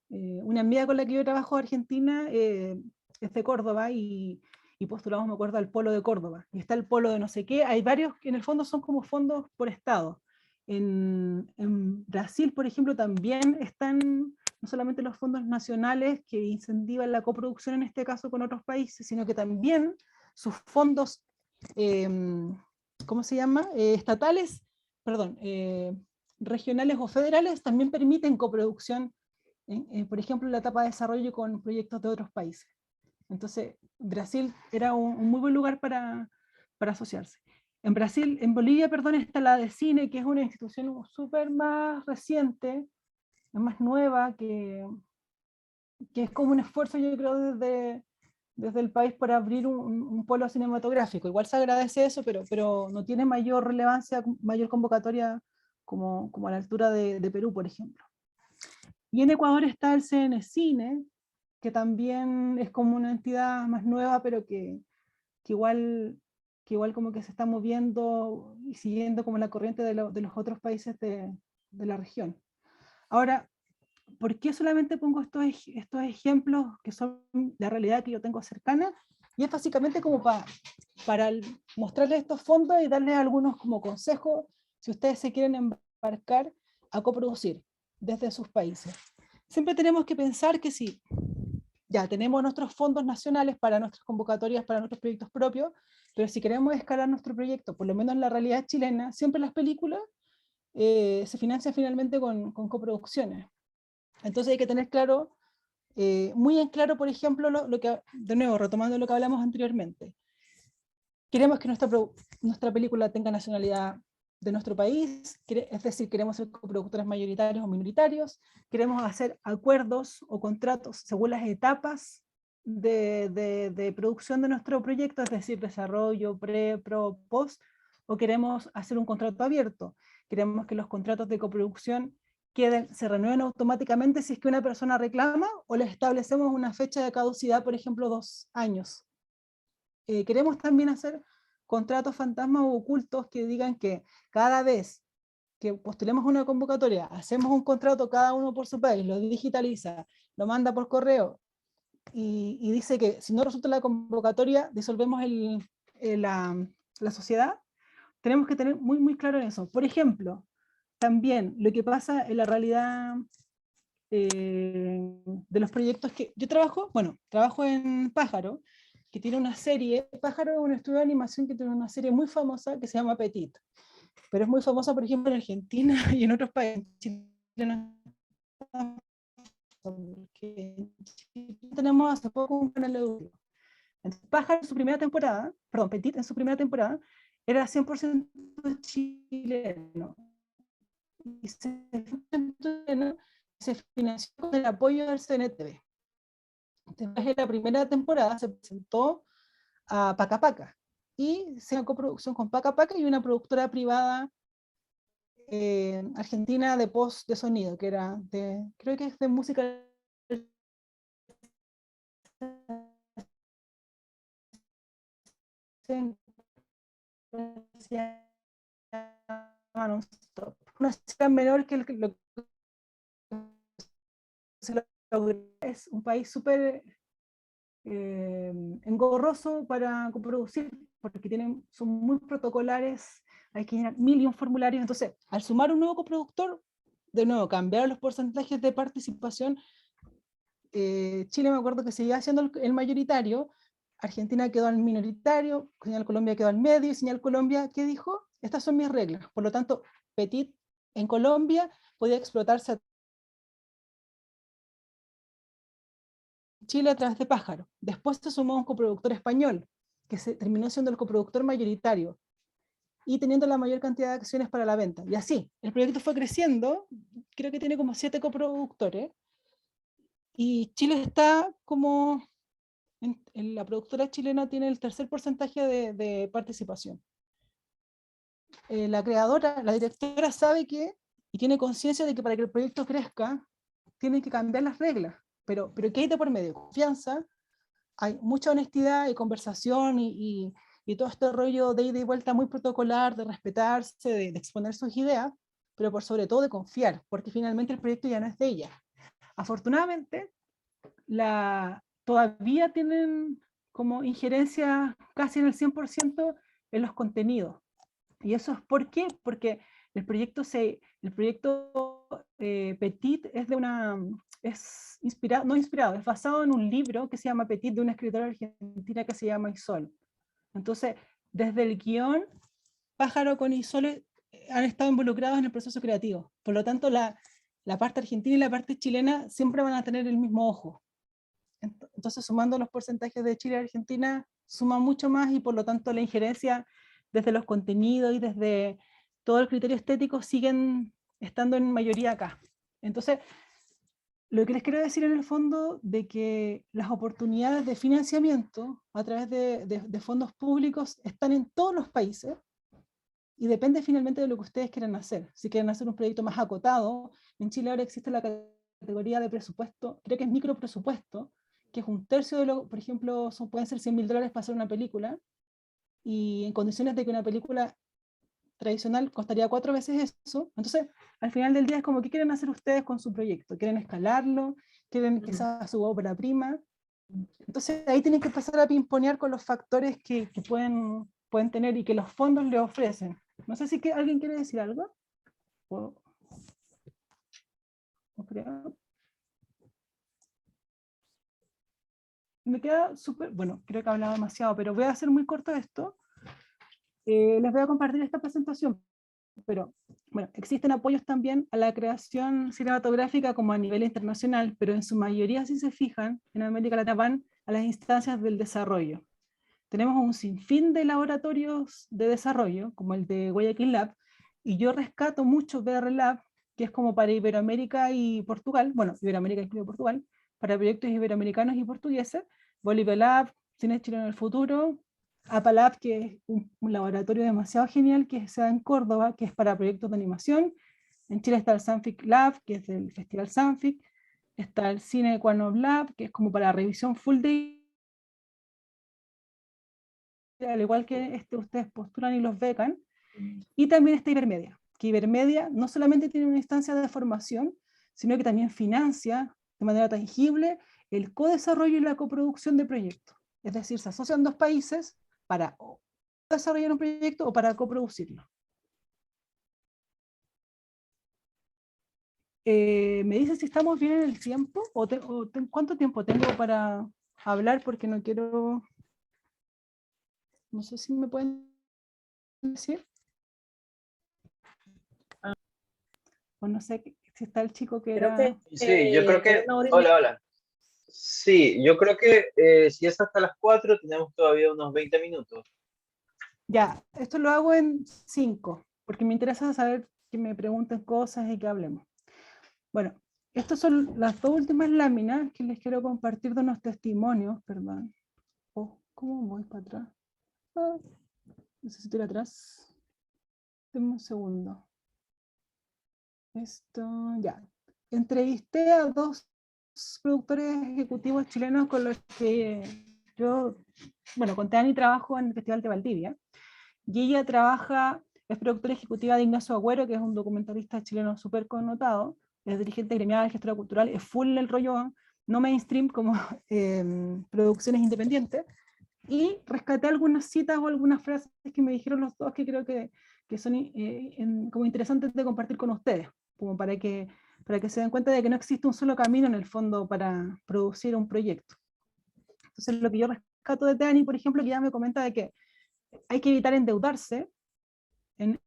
Una amiga con la que yo trabajo de Argentina es de Córdoba y postulamos, me acuerdo, al polo de Córdoba. Y está el polo de no sé qué, hay varios que en el fondo son como fondos por estado. En Brasil, por ejemplo, también están no solamente los fondos nacionales que incentivan la coproducción, en este caso con otros países, sino que también sus fondos, ¿cómo se llama? Estatales, perdón, regionales o federales, también permiten coproducción, por ejemplo, en la etapa de desarrollo con proyectos de otros países. Entonces, Brasil era un muy buen lugar para asociarse. En Bolivia, perdón, está la de cine, que es una institución súper más reciente, es más nueva, que es como un esfuerzo, yo creo, desde el país para abrir un polo cinematográfico. Igual se agradece eso, pero no tiene mayor relevancia, mayor convocatoria como a la altura de Perú, por ejemplo. Y en Ecuador está el CN Cine, que también es como una entidad más nueva, pero que igual, que igual como que se está moviendo y siguiendo como la corriente de los otros países de la región. Ahora, ¿por qué solamente pongo estos ejemplos que son la realidad que yo tengo cercana? Y es básicamente como para mostrarles estos fondos y darles algunos como consejos si ustedes se quieren embarcar a coproducir desde sus países. Siempre tenemos que pensar que si ya tenemos nuestros fondos nacionales para nuestras convocatorias, para nuestros proyectos propios, pero si queremos escalar nuestro proyecto, por lo menos en la realidad chilena, siempre las películas se financian finalmente con coproducciones. Entonces hay que tener claro, muy en claro, por ejemplo, lo que, de nuevo, retomando lo que hablamos anteriormente, queremos que nuestra película tenga nacionalidad de nuestro país, es decir, queremos ser coproductores mayoritarios o minoritarios, queremos hacer acuerdos o contratos según las etapas de producción de nuestro proyecto, es decir, desarrollo, pro, post, o queremos hacer un contrato abierto, queremos que los contratos de coproducción se renueven automáticamente si es que una persona reclama, o les establecemos una fecha de caducidad, por ejemplo, 2 años. Queremos también hacer contratos fantasmas o ocultos que digan que cada vez que postulemos una convocatoria, hacemos un contrato cada uno por su país, lo digitaliza, lo manda por correo y dice que si no resulta la convocatoria, disolvemos la sociedad. Tenemos que tener muy, muy claro en eso. Por ejemplo, también lo que pasa en la realidad de los proyectos que yo trabajo en Pájaro, que tiene una serie. Pájaro es un estudio de animación que tiene una serie muy famosa que se llama Petit, pero es muy famosa, por ejemplo, en Argentina y en otros países. Porque en Chile tenemos hace poco un canal de YouTube. Entonces, Pájaro en su primera temporada, perdón, Petit en su primera temporada, era 100% chileno. Y se financió con el apoyo del CNTV. Después de la primera temporada se presentó a Paca Paca y se hizo coproducción con Paca Paca y una productora privada argentina de post de sonido, que era creo que es de música una cifra menor que lo que se logra. Es un país súper engorroso para coproducir, porque son muy protocolares, hay que llenar 1000 formularios. Entonces, al sumar un nuevo coproductor, de nuevo, cambiaron los porcentajes de participación. Chile, me acuerdo que seguía siendo el mayoritario, Argentina quedó al minoritario, Señal Colombia quedó al medio, y Señal Colombia, ¿qué dijo? Estas son mis reglas. Por lo tanto, Petit en Colombia podía explotarse a Chile a través de Pájaro. Después se sumó un coproductor español, que terminó siendo el coproductor mayoritario, y teniendo la mayor cantidad de acciones para la venta. Y así, el proyecto fue creciendo, creo que tiene como 7 coproductores, y Chile está como, la productora chilena tiene el tercer porcentaje de participación. La creadora, la directora sabe que, y tiene conciencia de que para que el proyecto crezca, tienen que cambiar las reglas. Pero ¿qué hay de por medio? Confianza, hay mucha honestidad y conversación y todo este rollo de ida y vuelta muy protocolar, de respetarse, de exponer sus ideas, pero por sobre todo de confiar, porque finalmente el proyecto ya no es de ella. Afortunadamente, todavía tienen como injerencia casi en el 100% en los contenidos. ¿Y eso es por qué? Porque el proyecto Petit es inspirado, no inspirado, es basado en un libro que se llama Petit, de una escritora argentina que se llama Isol. Entonces, desde el guión, Pájaro con Isol han estado involucrados en el proceso creativo. Por lo tanto, la parte argentina y la parte chilena siempre van a tener el mismo ojo. Entonces, sumando los porcentajes de Chile y Argentina, suma mucho más, y por lo tanto la injerencia desde los contenidos y desde todo el criterio estético siguen estando en mayoría acá. Entonces, lo que les quiero decir en el fondo, de que las oportunidades de financiamiento a través de fondos públicos están en todos los países, y depende finalmente de lo que ustedes quieran hacer. Si quieren hacer un proyecto más acotado, en Chile ahora existe la categoría de presupuesto, creo que es micropresupuesto, que es un tercio de lo, por ejemplo, pueden ser $100.000 para hacer una película, y en condiciones de que una película tradicional costaría 4 veces eso. Entonces, al final del día es como, ¿qué quieren hacer ustedes con su proyecto? ¿Quieren escalarlo? ¿Quieren que sea su obra prima? Entonces, ahí tienen que empezar a pimponear con los factores que pueden tener y que los fondos le ofrecen. No sé si alguien quiere decir algo. ¿O creo? Me queda súper, bueno, creo que he hablado demasiado, pero voy a hacer muy corto esto. Les voy a compartir esta presentación, pero bueno, existen apoyos también a la creación cinematográfica como a nivel internacional, pero en su mayoría, si se fijan, en América Latina van a las instancias del desarrollo. Tenemos un sinfín de laboratorios de desarrollo, como el de Guayaquil Lab, y yo rescato mucho VR Lab, que es como para Iberoamérica y Portugal, bueno, Iberoamérica incluye Portugal, para proyectos iberoamericanos y portugueses, Bolivia Lab, Cine Chileno en el Futuro, APALAB, que es un laboratorio demasiado genial que se da en Córdoba, que es para proyectos de animación. En Chile está el Sanfic Lab, que es del Festival Sanfic. Está el Cine Equanov Lab, que es como para revisión full day, al igual que ustedes postulan y los becan. Y también está Ibermedia, que Ibermedia no solamente tiene una instancia de formación, sino que también financia de manera tangible el co-desarrollo y la coproducción de proyectos. Es decir, se asocian dos países para desarrollar un proyecto o para coproducirlo. ¿Me dices si estamos bien en el tiempo? ¿Cuánto tiempo tengo para hablar? Porque no quiero... No sé si me pueden decir. O no sé si está el chico que Creo era... Sí, yo creo que... una hora y Hola, hola. Sí, yo creo que si es hasta las 4, tenemos todavía unos 20 minutos. Ya, esto lo hago en 5, porque me interesa saber que me pregunten cosas y que hablemos. Bueno, estas son las dos últimas láminas que les quiero compartir de unos testimonios, perdón. Oh, ¿cómo voy para atrás? Ah, necesito ir atrás. Denme un segundo. Esto, ya. Entrevisté a dos productores ejecutivos chilenos con los que yo, bueno, con Teani trabajo en el Festival de Valdivia. Y ella es productora ejecutiva de Ignacio Agüero, que es un documentalista chileno súper connotado, es dirigente gremial, gestora cultural, es full el rollo no mainstream como producciones independientes, y rescaté algunas citas o algunas frases que me dijeron los dos que creo que son como interesantes de compartir con ustedes, como para que se den cuenta de que no existe un solo camino en el fondo para producir un proyecto. Entonces lo que yo rescato de Dani, por ejemplo, que ya me comenta de que hay que evitar endeudarse en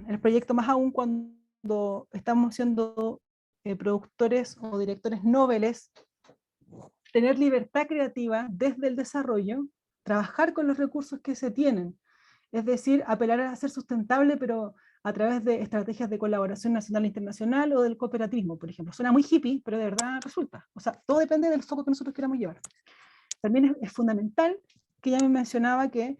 el proyecto, más aún cuando estamos siendo productores o directores noveles, tener libertad creativa desde el desarrollo, trabajar con los recursos que se tienen, es decir, apelar a ser sustentable, pero a través de estrategias de colaboración nacional e internacional o del cooperativismo, por ejemplo. Suena muy hippie, pero de verdad resulta. O sea, todo depende del foco que nosotros queramos llevar. También es fundamental, que ya me mencionaba, que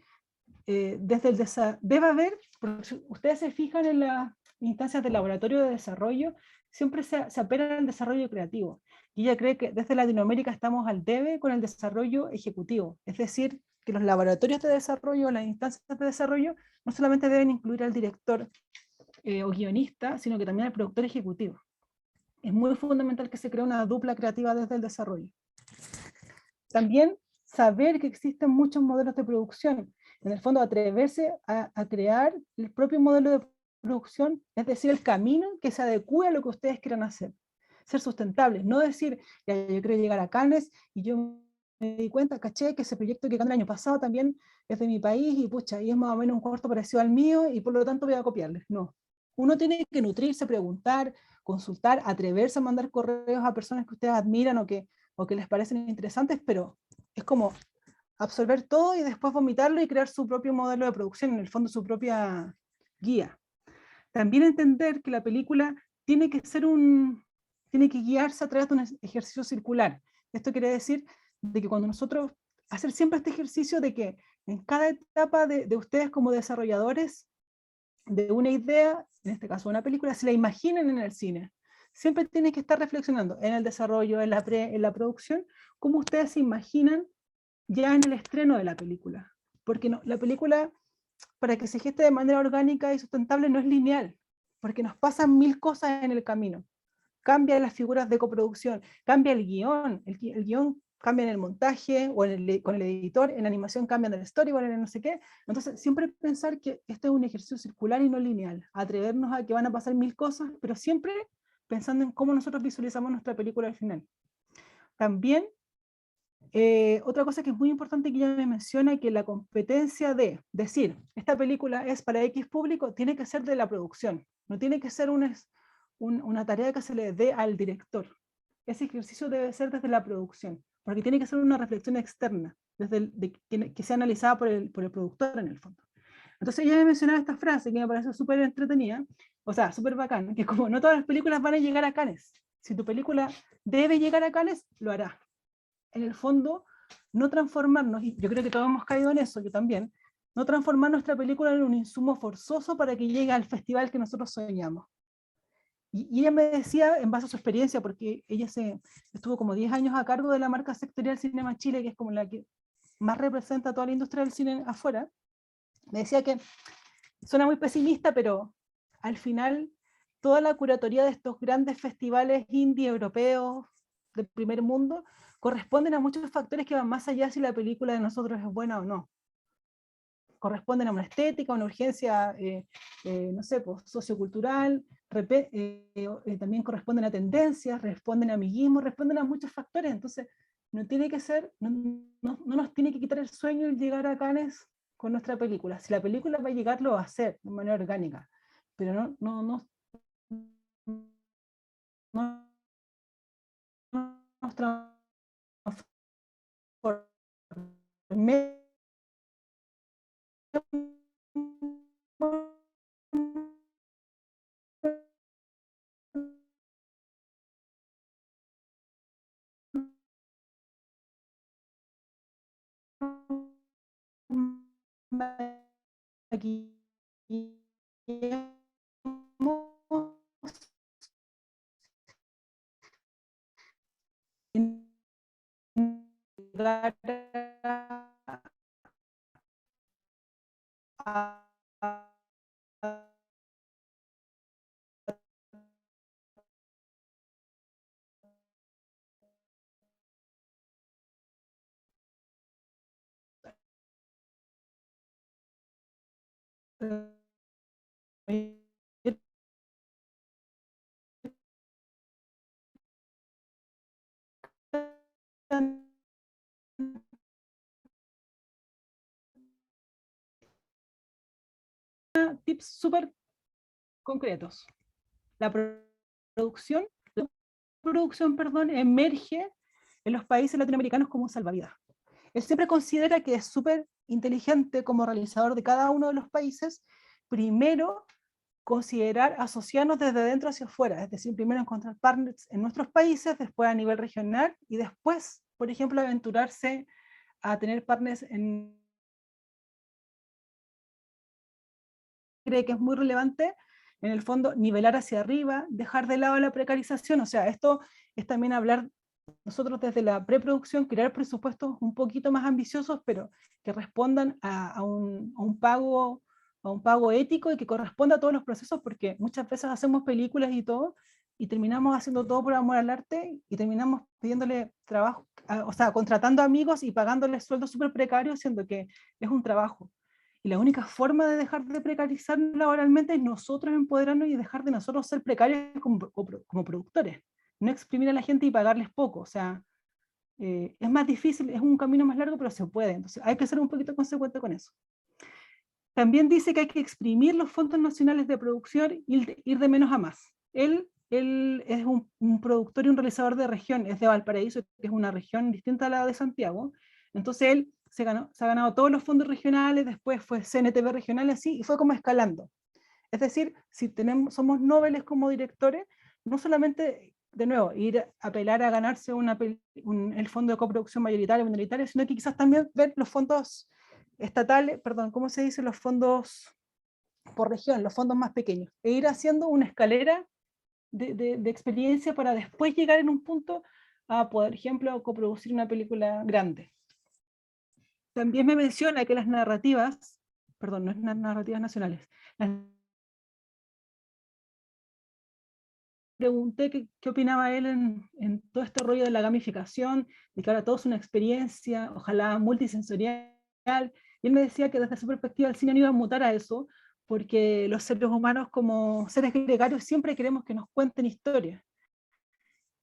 desde el debe haber, porque si ustedes se fijan en las instancias del laboratorio de desarrollo, siempre se apela al desarrollo creativo. Y ella cree que desde Latinoamérica estamos al debe con el desarrollo ejecutivo, es decir, que los laboratorios de desarrollo, las instancias de desarrollo, no solamente deben incluir al director o guionista, sino que también al productor ejecutivo. Es muy fundamental que se cree una dupla creativa desde el desarrollo. También saber que existen muchos modelos de producción, en el fondo atreverse a crear el propio modelo de producción, es decir, el camino que se adecue a lo que ustedes quieran hacer. Ser sustentables, no decir, ya, yo quiero llegar a Cannes y yo me di cuenta, caché que ese proyecto que gané el año pasado también es de mi país y pucha, y es más o menos un corto parecido al mío y por lo tanto voy a copiarles. No. Uno tiene que nutrirse, preguntar, consultar, atreverse a mandar correos a personas que ustedes admiran o que les parecen interesantes, pero es como absorber todo y después vomitarlo y crear su propio modelo de producción, en el fondo su propia guía. También entender que la película tiene que tiene que guiarse a través de un ejercicio circular. Esto quiere decir de que cuando nosotros hacer siempre este ejercicio de que en cada etapa de ustedes como desarrolladores de una idea, en este caso una película, se la imaginen en el cine. Siempre tienen que estar reflexionando en el desarrollo, en la producción, cómo ustedes se imaginan ya en el estreno de la película. Porque no, la película, para que se geste de manera orgánica y sustentable, no es lineal, porque nos pasan mil cosas en el camino. Cambian las figuras de coproducción, cambia el guión, el guión cambia en el montaje o con el editor, en la animación cambian el storyboard, en el no sé qué. Entonces, siempre pensar que este es un ejercicio circular y no lineal, atrevernos a que van a pasar mil cosas, pero siempre pensando en cómo nosotros visualizamos nuestra película al final. También otra cosa que es muy importante que ella me menciona, que la competencia de decir, esta película es para X público, tiene que ser de la producción, no tiene que ser una tarea que se le dé al director. Ese ejercicio debe ser desde la producción, porque tiene que ser una reflexión externa, que sea analizada por el productor en el fondo. Entonces ella me mencionaba esta frase que me parece súper entretenida, o sea, súper bacán, que como no todas las películas van a llegar a Cannes, si tu película debe llegar a Cannes, lo hará. En el fondo, no transformarnos, y yo creo que todos hemos caído en eso, yo también, no transformar nuestra película en un insumo forzoso para que llegue al festival que nosotros soñamos. Y ella me decía, en base a su experiencia, porque ella estuvo como 10 años a cargo de la marca sectorial Cinema Chile, que es como la que más representa a toda la industria del cine afuera, me decía que suena muy pesimista, pero al final toda la curatoría de estos grandes festivales indie europeos del primer mundo corresponden a muchos factores que van más allá de si la película de nosotros es buena o no. Corresponden a una estética, a una urgencia, no sé, pues, sociocultural, también corresponden a tendencias, responden a amiguismo, responden a muchos factores. Entonces, no tiene que ser, no nos tiene que quitar el sueño el llegar a Cannes con nuestra película. Si la película va a llegar, lo va a hacer de manera orgánica, pero no nos transformemos aquí a tips súper concretos. La producción, perdón, emerge en los países latinoamericanos como un salvavidas. Él siempre considera que es súper inteligente como realizador de cada uno de los países, primero considerar asociarnos desde dentro hacia afuera, es decir, primero encontrar partners en nuestros países, después a nivel regional y después, por ejemplo, aventurarse a tener partners en... Cree que es muy relevante, en el fondo, nivelar hacia arriba, dejar de lado la precarización, o sea, esto es también hablar nosotros desde la preproducción, crear presupuestos un poquito más ambiciosos, pero que respondan a un pago ético y que corresponda a todos los procesos, porque muchas veces hacemos películas y todo, y terminamos haciendo todo por amor al arte, y terminamos pidiéndole trabajo, o sea, contratando amigos y pagándoles sueldos súper precarios, siendo que es un trabajo. Y la única forma de dejar de precarizar laboralmente es nosotros empoderarnos y dejar de nosotros ser precarios como productores. No exprimir a la gente y pagarles poco. O sea, es más difícil, es un camino más largo, pero se puede. Entonces hay que ser un poquito consecuente con eso. También dice que hay que exprimir los fondos nacionales de producción y ir de menos a más. Él es un productor y un realizador de región, es de Valparaíso, que es una región distinta a la de Santiago. Entonces él se ha ganado todos los fondos regionales, después fue CNTV regional, así, y fue como escalando. Es decir, si somos nobles como directores, no solamente, de nuevo, ir a apelar a ganarse el fondo de coproducción mayoritaria o minoritaria, sino que quizás también ver los fondos estatales, perdón, ¿cómo se dice? Los fondos por región, los fondos más pequeños, e ir haciendo una escalera de experiencia para después llegar en un punto a, por ejemplo, coproducir una película grande. También me menciona que las narrativas, perdón, no es narrativas nacionales, las pregunté qué opinaba él en todo este rollo de la gamificación, de que ahora todo es una experiencia, ojalá multisensorial, y él me decía que desde su perspectiva el cine no iba a mutar a eso, porque los seres humanos como seres gregarios siempre queremos que nos cuenten historias.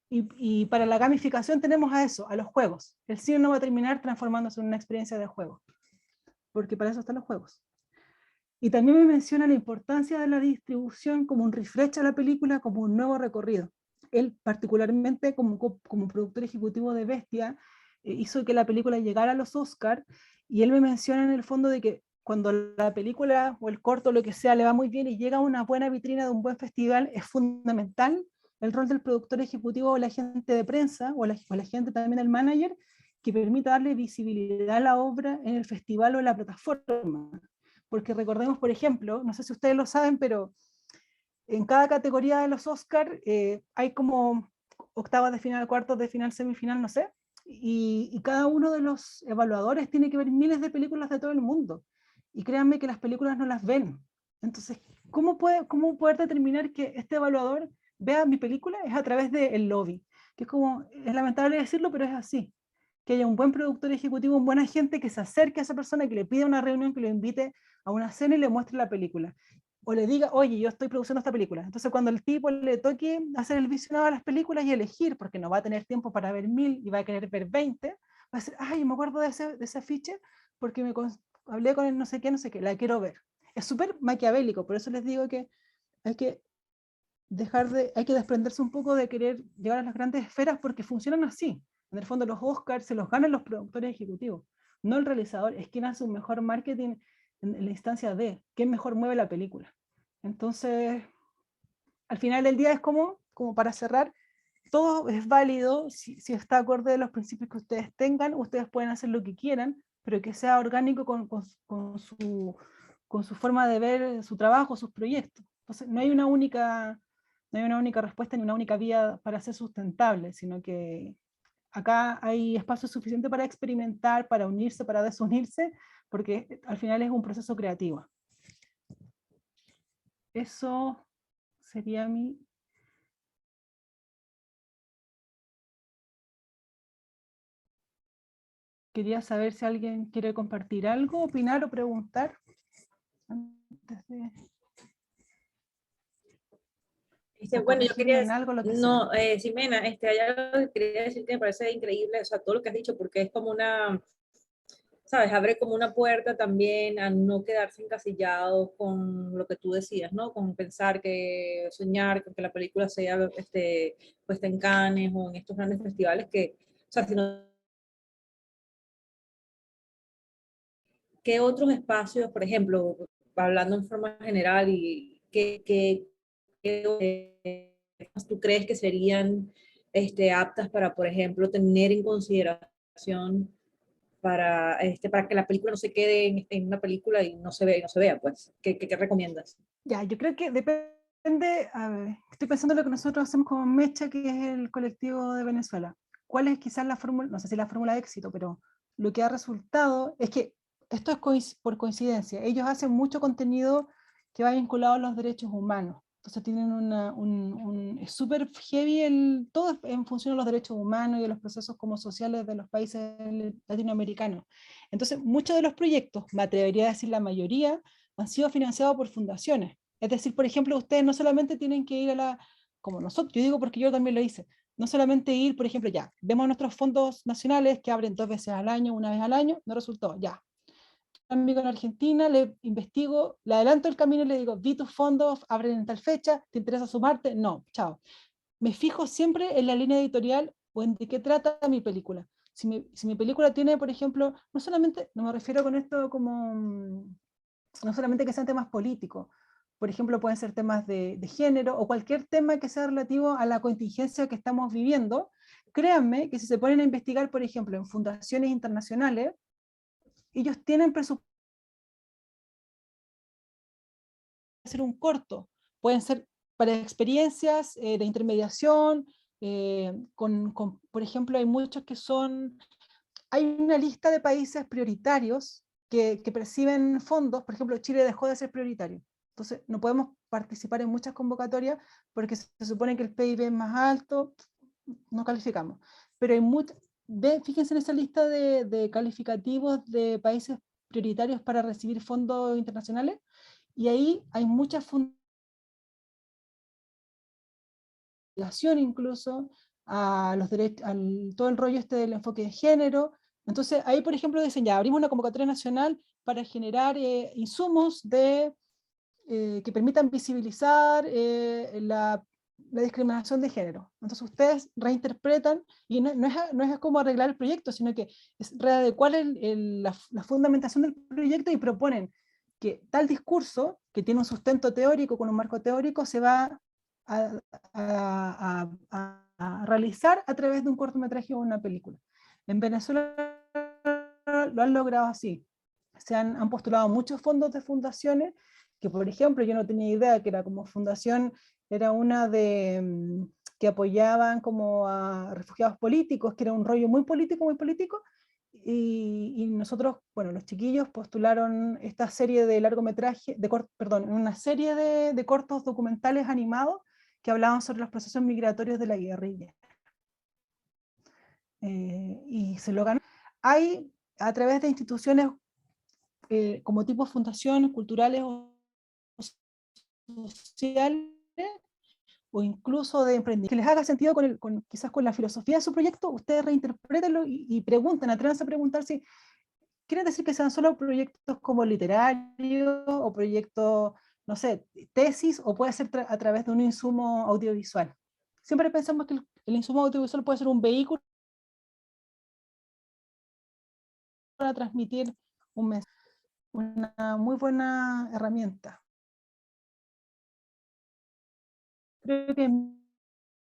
Y para la gamificación tenemos a eso, a los juegos. El cine no va a terminar transformándose en una experiencia de juego, porque para eso están los juegos. Y también me menciona la importancia de la distribución como un refresh a la película, como un nuevo recorrido. Él particularmente como productor ejecutivo de Bestia, hizo que la película llegara a los Oscars, y él me menciona en el fondo de que cuando la película o el corto, lo que sea, le va muy bien y llega a una buena vitrina de un buen festival, es fundamental el rol del productor ejecutivo o la gente de prensa, o la gente también del manager, que permita darle visibilidad a la obra en el festival o en la plataforma. Porque recordemos, por ejemplo, no sé si ustedes lo saben, pero en cada categoría de los Oscar hay como octavas de final, cuartos de final, semifinal, no sé, y cada uno de los evaluadores tiene que ver miles de películas de todo el mundo, y créanme que las películas no las ven. Entonces, ¿cómo poder determinar que este evaluador vea mi película? Es a través del lobby, que es lamentable decirlo, pero es así. Que haya un buen productor ejecutivo, un buen agente que se acerque a esa persona, que le pida una reunión, que lo invite a una cena y le muestre la película. O le diga, oye, yo estoy produciendo esta película. Entonces cuando el tipo le toque hacer el visionado de las películas y elegir, porque no va a tener tiempo para ver 1000 y va a querer ver 20, va a decir, ay, me acuerdo de ese afiche porque hablé con él no sé qué, la quiero ver. Es súper maquiavélico, por eso les digo que hay que hay que desprenderse un poco de querer llegar a las grandes esferas, porque funcionan así. En el fondo los Oscars se los ganan los productores ejecutivos, no el realizador. Es quien hace un mejor marketing en la instancia de quién mejor mueve la película. Entonces, al final del día es como para cerrar, todo es válido, si está acorde a los principios que ustedes tengan, ustedes pueden hacer lo que quieran, pero que sea orgánico con su forma de ver su trabajo, sus proyectos. Entonces, no hay una única respuesta ni una única vía para ser sustentable, sino que acá hay espacio suficiente para experimentar, para unirse, para desunirse, porque al final es un proceso creativo. Eso sería mi... Quería saber si alguien quiere compartir algo, opinar o preguntar. antes de... Bueno, yo quería en algo, lo que no, Ximena, hay algo que quería decir que me parece increíble, o sea, todo lo que has dicho, porque es como una, ¿sabes? Abre como una puerta también a no quedarse encasillado con lo que tú decías, ¿no? Con pensar que, soñar con que la película sea puesta en Cannes o en estos grandes festivales que, o sea, sino, ¿qué otros espacios, por ejemplo, hablando en forma general, y qué tú crees que serían aptas para, por ejemplo, tener en consideración para que la película no se quede en una película y no se vea, pues? ¿Qué recomiendas? Ya, yo creo que depende, a ver, estoy pensando en lo que nosotros hacemos como Mecha, que es el colectivo de Venezuela. ¿Cuál es quizás la fórmula, no sé si la fórmula de éxito, pero lo que ha resultado es que esto es por coincidencia. Ellos hacen mucho contenido que va vinculado a los derechos humanos. Entonces tienen es súper heavy todo es en función de los derechos humanos y de los procesos como sociales de los países latinoamericanos. Entonces muchos de los proyectos, me atrevería a decir la mayoría, han sido financiados por fundaciones. Es decir, por ejemplo, ustedes no solamente tienen que ir como nosotros, yo digo porque yo también lo hice, no solamente ir, por ejemplo, ya, vemos nuestros fondos nacionales que abren 2 veces al año, una vez al año, no resultó, ya. Amigo en Argentina, le investigo, le adelanto el camino y le digo, vi tus fondos, abren en tal fecha, ¿te interesa sumarte? No, chao. Me fijo siempre en la línea editorial o en de qué trata mi película. Si mi película tiene, por ejemplo, no solamente, no me refiero con esto como no solamente que sean temas políticos, por ejemplo, pueden ser temas de género o cualquier tema que sea relativo a la contingencia que estamos viviendo. Créanme que si se ponen a investigar, por ejemplo, en fundaciones internacionales, ellos tienen presupuesto para hacer un corto, pueden ser para experiencias de intermediación, por ejemplo, hay muchos que hay una lista de países prioritarios que perciben fondos. Por ejemplo, Chile dejó de ser prioritario. Entonces, no podemos participar en muchas convocatorias porque se supone que el PIB es más alto, no calificamos. Pero hay fíjense en esa lista de calificativos de países prioritarios para recibir fondos internacionales, y ahí hay muchas fundaciones incluso a los derechos, todo el rollo del enfoque de género. Entonces ahí, por ejemplo, dicen, ya, abrimos una convocatoria nacional para generar insumos que permitan visibilizar la discriminación de género. Entonces ustedes reinterpretan, y no es como arreglar el proyecto, sino que es readecuar la fundamentación del proyecto y proponen que tal discurso, que tiene un sustento teórico, con un marco teórico, se va a, a realizar a través de un cortometraje o una película. En Venezuela lo han logrado así. Han postulado muchos fondos de fundaciones, que por ejemplo yo no tenía idea que era como fundación, era una que apoyaban como a refugiados políticos, que era un rollo muy político, y nosotros, bueno, los chiquillos postularon esta serie de largometraje, perdón, una serie de cortos documentales animados que hablaban sobre los procesos migratorios de la guerrilla. Y se lo ganó. Hay, a través de instituciones como tipo fundaciones culturales o sociales, o incluso de emprendimiento, que les haga sentido quizás con la filosofía de su proyecto, ustedes reinterpretenlo y pregunten, atrévanse a preguntar si quieren decir que sean solo proyectos como literarios o proyectos, no sé, tesis, o puede ser a través de un insumo audiovisual. Siempre pensamos que el insumo audiovisual puede ser un vehículo para transmitir un mensaje, una muy buena herramienta. Creo que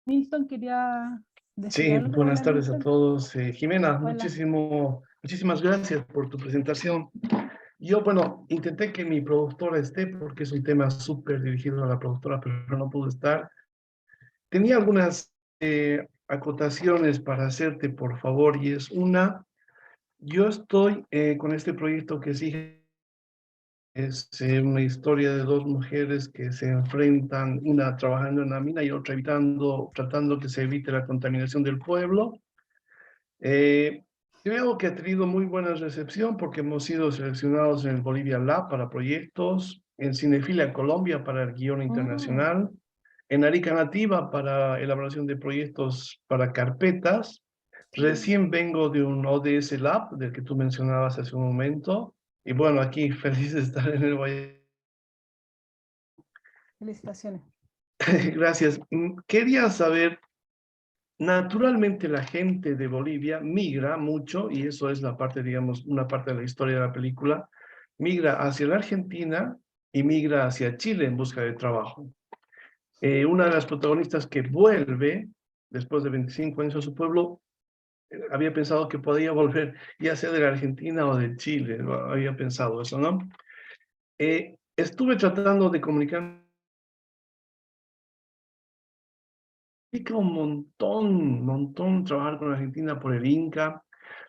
Milton quería decir Sí, algo. buenas Hola, tardes a Milton. todos. Jimena, Hola. muchísimas gracias por tu presentación. Yo, bueno, intenté que mi productora esté porque es un tema súper dirigido a la productora, pero no pudo estar. Tenía algunas acotaciones para hacerte, por favor, y es una, yo estoy con este proyecto que sí es una historia de dos mujeres que se enfrentan, una trabajando en la mina y otra tratando que se evite la contaminación del pueblo. Creo que ha tenido muy buena recepción porque hemos sido seleccionados en el Bolivia Lab para proyectos, en Cinefilia Colombia para el guión Mm, internacional, en Arica Nativa para elaboración de proyectos para carpetas. sí, Recién vengo de un ODS Lab, del que tú mencionabas hace un momento, y bueno, aquí feliz de estar en el Valle. felicitaciones. Gracias. Quería saber, naturalmente la gente de Bolivia migra mucho, y eso es la parte, digamos, una parte de la historia de la película, migra hacia la Argentina y migra hacia Chile en busca de trabajo. Una de las protagonistas que vuelve, después de 25 años a su pueblo, había pensado que podía volver ya sea de la Argentina o de Chile, había pensado eso, ¿no? Estuve tratando de comunicar complica un montón trabajar con Argentina por el Inca.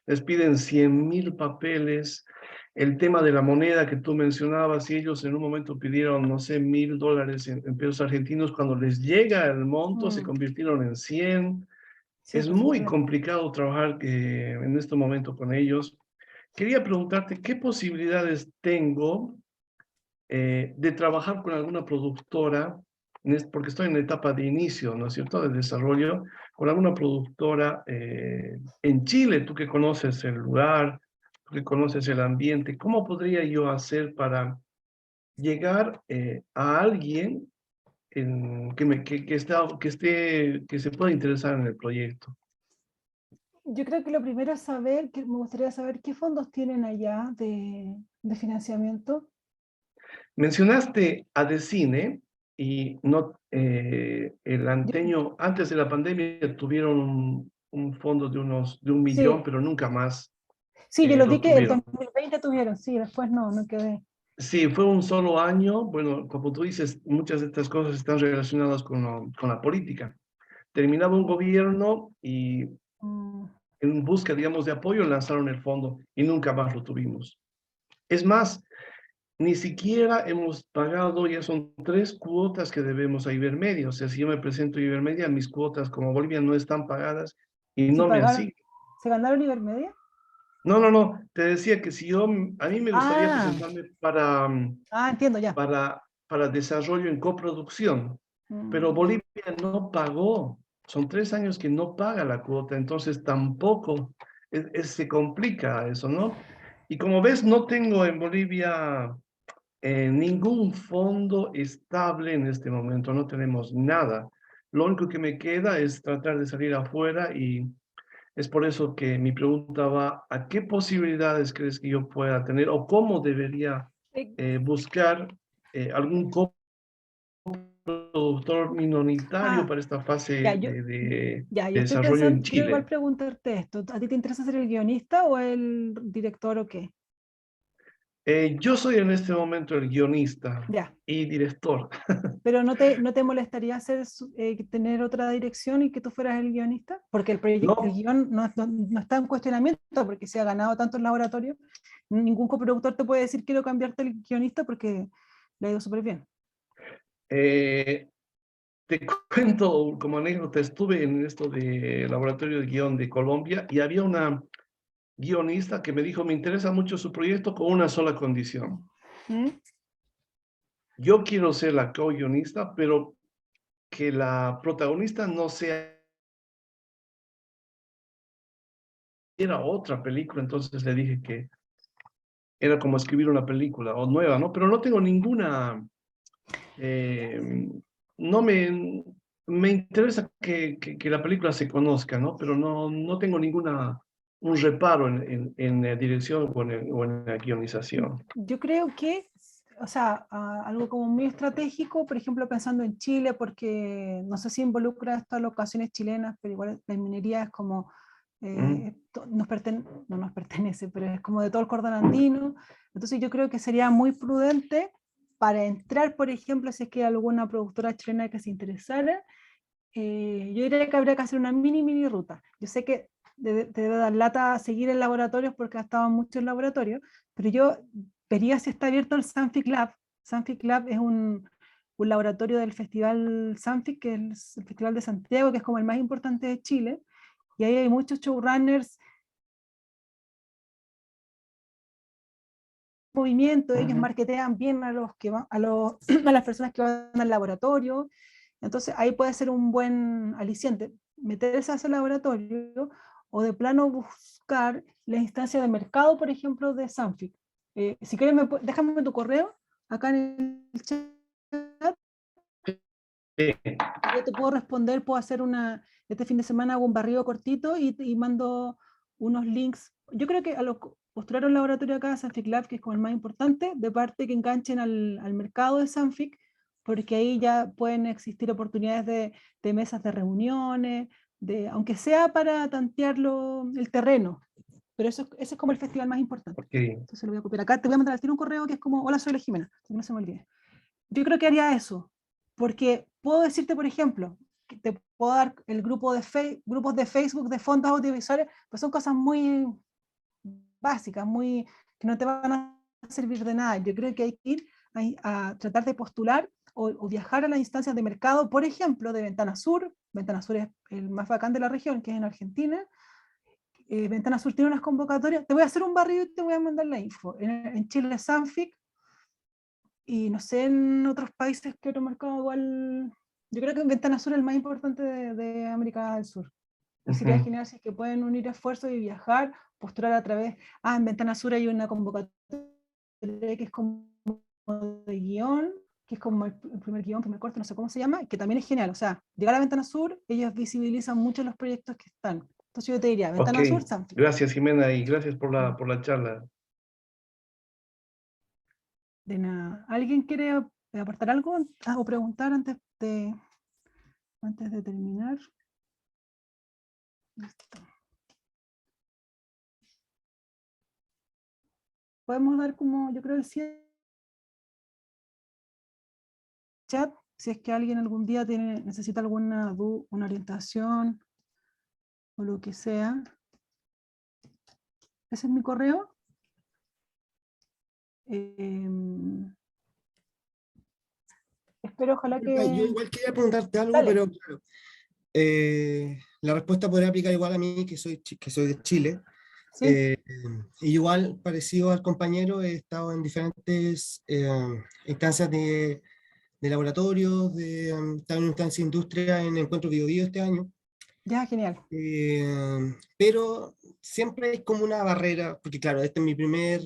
Les piden 100.000 papeles. El tema de la moneda que tú mencionabas, si ellos en un momento pidieron, no sé, $1.000 en pesos argentinos, cuando les llega el monto se Mm, convirtieron en 100. sí, Es pues sí, muy problema. complicado trabajar en este momento con ellos. Quería preguntarte qué posibilidades tengo de trabajar con alguna productora, porque estoy en la etapa de inicio, ¿no es cierto?, de desarrollo, con alguna productora en Chile, tú que conoces el lugar, tú que conoces el ambiente, ¿cómo podría yo hacer para llegar a alguien que se pueda interesar en el proyecto? Yo creo que lo primero es saber, que me gustaría saber qué fondos tienen allá de financiamiento. Mencionaste a Decine y no, el Yo- anteño, antes de la pandemia tuvieron un fondo de 1 millón, sí, pero nunca más sí, yo lo lo vi que el tuvieron. 2020 tuvieron, sí, después no, no quedé. Sí, fue un solo año. Bueno, como tú dices, muchas de estas cosas están relacionadas con la política. Terminaba un gobierno y Mm, en busca, digamos, de apoyo lanzaron el fondo y nunca más lo tuvimos. Es más, ni siquiera hemos pagado, ya son 3 cuotas que debemos a Ibermedia. O sea, si yo me presento a Ibermedia, mis cuotas como Bolivia no están pagadas y ¿se no me pagaron, asignan. se ganaron Ibermedia? No. Te decía que si yo, a mí me gustaría Ah, presentarme para, entiendo ya. para desarrollo en coproducción, pero Mm, Bolivia no pagó. Son 3 años que no paga la cuota, entonces tampoco se complica eso, ¿no? Y como ves, no tengo en Bolivia ningún fondo estable en este momento, no tenemos nada. Lo único que me queda es tratar de salir afuera y es por eso que mi pregunta va, ¿a qué posibilidades crees que yo pueda tener o cómo debería eh, buscar algún coproductor minoritario ah, para esta ya, fase de yo estoy desarrollo en pensando, quiero igual Chile? preguntarte esto. ¿A ti te interesa ser el guionista o el director o qué? Yo soy en este momento el guionista Ya, y director. pero no te molestaría tener otra dirección y que tú fueras el guionista? Porque el No, guión no está en cuestionamiento, porque se ha ganado tanto en laboratorio. Ningún coproductor te puede decir quiero cambiarte el guionista porque le ha ido súper bien. eh, te cuento como anécdota, estuve en esto de laboratorio de guión de Colombia y había una guionista que me dijo, me interesa mucho su proyecto con una sola condición. ¿Mm? Yo quiero ser la co-guionista, pero que la protagonista no sea era otra película, entonces le dije que era como escribir una película o nueva, ¿no? Pero no tengo ninguna, eh, no me interesa que la película se conozca, ¿no? Pero no tengo un reparo en la dirección o en la guionización. Yo creo que, o sea, algo como muy estratégico, por ejemplo, pensando en Chile, porque no sé si involucra estas locaciones chilenas, pero igual la minería es como, ¿Mm? no nos pertenece, pero es como de todo el cordón andino. Entonces yo creo que sería muy prudente para entrar, por ejemplo, si es que hay alguna productora chilena que se interesara, yo diría que habría que hacer una mini ruta. Yo sé que te debe dar lata seguir en laboratorios porque ha estado en muchos laboratorios, pero yo vería si está abierto el Sanfic Lab. Sanfic Lab es un laboratorio del Festival Sanfic, que es el Festival de Santiago, que es como el más importante de Chile, y ahí hay muchos showrunners movimiento, ellos Ujú. marketean bien a los que van, a las personas que van al laboratorio, entonces ahí puede ser un buen aliciente, meterse a ese laboratorio o de plano buscar la instancia de mercado, por ejemplo, de Sanfic. Si quieres, déjame tu correo acá en el chat, Sí. yo te puedo responder, puedo hacer este fin de semana hago un barrido cortito y mando unos links. Yo creo que a los postular un laboratorio acá, Sanfic Lab, que es como el más importante, de parte que enganchen al mercado de Sanfic, porque ahí ya pueden existir oportunidades de mesas de reuniones, aunque sea para tantear el terreno, pero ese es como el festival más importante. Ok. Entonces lo voy a copiar acá, te voy a mandar al tiro un correo que es como, hola, soy la Jimena, que no se me olvide. Yo creo que haría eso, porque puedo decirte, por ejemplo, que te puedo dar el grupo grupos de Facebook de fondos audiovisuales, pues son cosas muy básicas, que no te van a servir de nada. Yo creo que hay que ir a tratar de postular o viajar a las instancias de mercado, por ejemplo, de Ventana Sur. Ventana Sur es el más bacán de la región, que es en Argentina. Ventana Sur tiene unas convocatorias. Te voy a hacer un barrio y te voy a mandar la info. En Chile, Sanfic, y no sé en otros países que otro mercado igual. Yo creo que en Ventana Sur es el más importante de América del Sur. Y sería Ujú. genial si es que pueden unir esfuerzos y viajar, postular a través. En Ventana Sur hay una convocatoria que es como de guión, que es como el primer guión, primer corte, no sé cómo se llama, que también es genial. O sea, llegar a Ventana Sur, ellos visibilizan mucho los proyectos que están. Entonces yo te diría, Ok. Ventana Sur, Sanfic. Gracias, Jimena, y gracias por la charla. De nada. ¿Alguien quiere aportar algo o preguntar antes de terminar? Listo. Podemos dar como, yo creo, el chat, si es que alguien algún día necesita alguna una orientación o lo que sea. Ese es mi correo. Espero, ojalá Disculpa, yo que... igual quería preguntarte algo, Dale. pero claro, la respuesta podría aplicar igual a mí, que soy de Chile. Sí, Y igual, parecido al compañero, he estado en diferentes instancias de laboratorios, estaba en una instancia de industria en Encuentro Bio Bio este año. ya, genial. Pero siempre hay como una barrera, porque claro, este es mi primer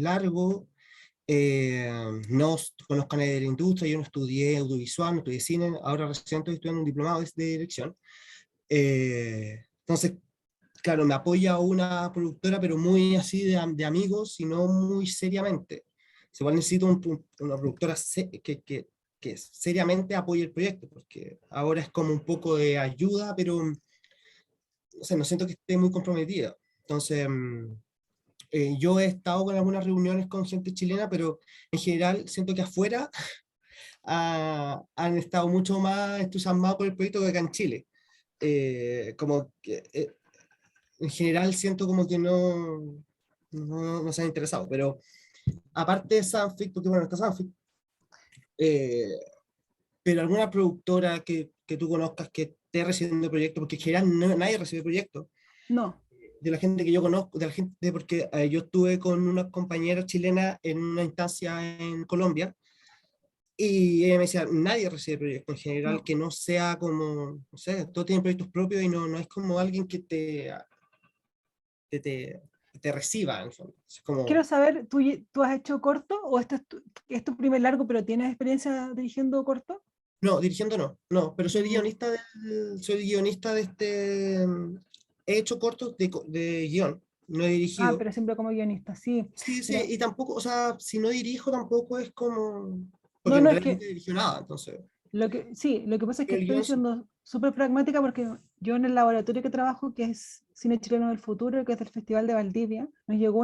largo. No conozco a nadie de la industria, yo no estudié audiovisual, no estudié cine, ahora recién estoy estudiando un diplomado de dirección. Entonces, claro, me apoya una productora, pero muy así de amigos y no muy seriamente. Igual necesito una productora que seriamente apoye el proyecto, porque ahora es como un poco de ayuda, pero no sé, no siento que esté muy comprometida. Entonces, yo he estado con algunas reuniones con gente chilena, pero en general siento que afuera han estado mucho más entusiasmados por el proyecto que acá en Chile. Como que en general siento como que no se han interesado, pero aparte de Sanfic, porque bueno, está Sanfic, eh, pero alguna productora que tú conozcas que esté recibiendo proyectos, porque en general nadie recibe proyectos, No, de la gente que yo conozco, de la gente, porque yo estuve con una compañera chilena en una instancia en Colombia, y ella me decía, nadie recibe proyectos en general no. que no sea como, no sé, todos tienen proyectos propios y no es como alguien que que te, te reciba, en el fondo. Es Quiero como, saber, ¿tú has hecho corto o este es tu primer largo, pero tienes experiencia dirigiendo corto? no, dirigiendo no, pero Mm. soy guionista de he hecho cortos de guión, no he dirigido. Pero siempre como guionista, sí. Sí, sí, Mira, y tampoco, o sea, si no dirijo tampoco es como, porque no, en no, es realidad nunca que he dirigido nada, entonces, sí, lo que pasa es que pero el estoy guión sí. siendo súper pragmática porque yo en el laboratorio que trabajo, que es Cine Chileno del Futuro, que es del Festival de Valdivia, nos llegó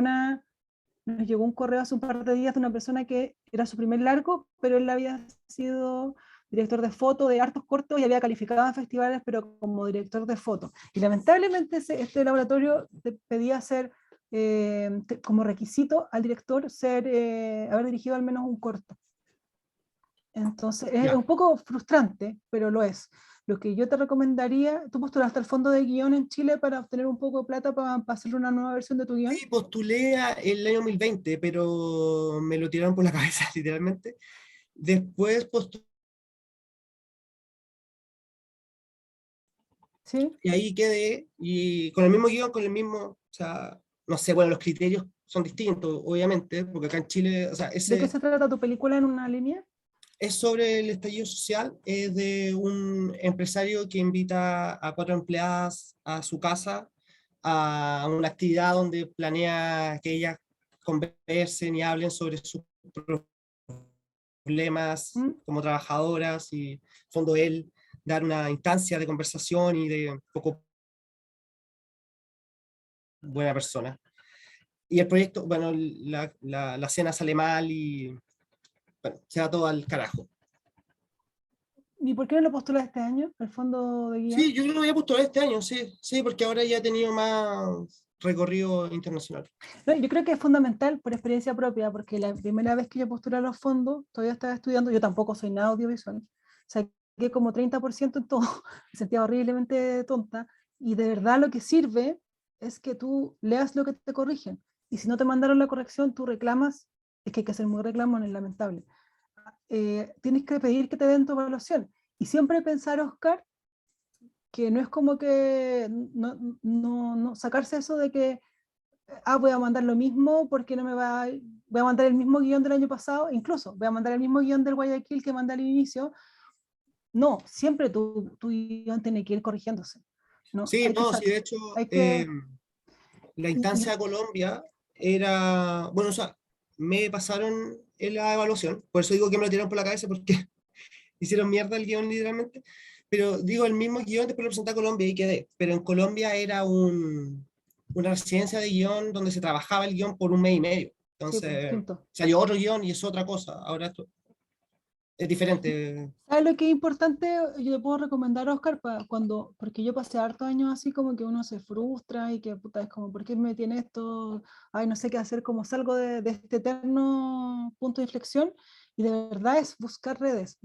un correo hace un par de días de una persona que era su primer largo, pero él había sido director de foto de hartos cortos y había calificado en festivales, pero como director de foto. Y lamentablemente este laboratorio te pedía ser, como requisito al director, haber dirigido al menos un corto. Entonces es Ya, un poco frustrante, pero lo es. Lo que yo te recomendaría, tú postulaste al fondo de guión en Chile para obtener un poco de plata para hacer una nueva versión de tu guión. Sí, postulé el año 2020, pero me lo tiraron por la cabeza, literalmente. Después postulé ¿Sí? y ahí quedé, y con el mismo guión, con el mismo, o sea, no sé, bueno, los criterios son distintos, obviamente, porque acá en Chile, o sea, ¿De qué ese se trata tu película en una línea? es sobre el estallido social, es de un empresario que invita a 4 empleadas a su casa a una actividad donde planea que ellas conversen y hablen sobre sus problemas ¿Mm? como trabajadoras y, en el fondo, él dar una instancia de conversación y de un poco buena persona. Y el proyecto, bueno, la cena sale mal y bueno, se va todo al carajo. ¿Y por qué no lo postulas este año, al fondo de guión? Sí, yo lo había puesto este año, sí, sí, porque ahora ya he tenido más recorrido internacional. No, yo creo que es fundamental por experiencia propia, porque la primera vez que yo postulé a los fondos, todavía estaba estudiando, yo tampoco soy nada audiovisual, saqué como 30% en todo, me sentía horriblemente tonta, y de verdad lo que sirve es que tú leas lo que te corrigen, y si no te mandaron la corrección, tú reclamas, es que hay que ser muy reclamón, es lamentable. Tienes que pedir que te den tu evaluación, y siempre pensar, Oscar, que no es como que no sacarse eso de que voy a mandar lo mismo porque no me va, voy a mandar el mismo guión del año pasado, incluso voy a mandar el mismo guión del Guayaquil que mandé al inicio. No, siempre tu guión tiene que ir corrigiéndose. ¿No? Sí, no, sí, de hecho, Hay que la y instancia de Colombia era, bueno, o sea, me pasaron en la evaluación, por eso digo que me lo tiraron por la cabeza porque hicieron mierda el guión literalmente, pero digo, el mismo guión después lo presenté a Colombia y quedé, pero en Colombia era una residencia de guión donde se trabajaba el guión por un mes y medio, sí, pues, entonces distinto. salió otro guión y es otra cosa, ahora esto es diferente. ¿Sabes lo que es importante? Yo le puedo recomendar, Oscar, cuando, porque yo pasé hartos años así como que uno se frustra y que puta, es como, ¿por qué me tiene esto? Ay, no sé qué hacer, como salgo de este eterno punto de inflexión. Y de verdad es buscar redes,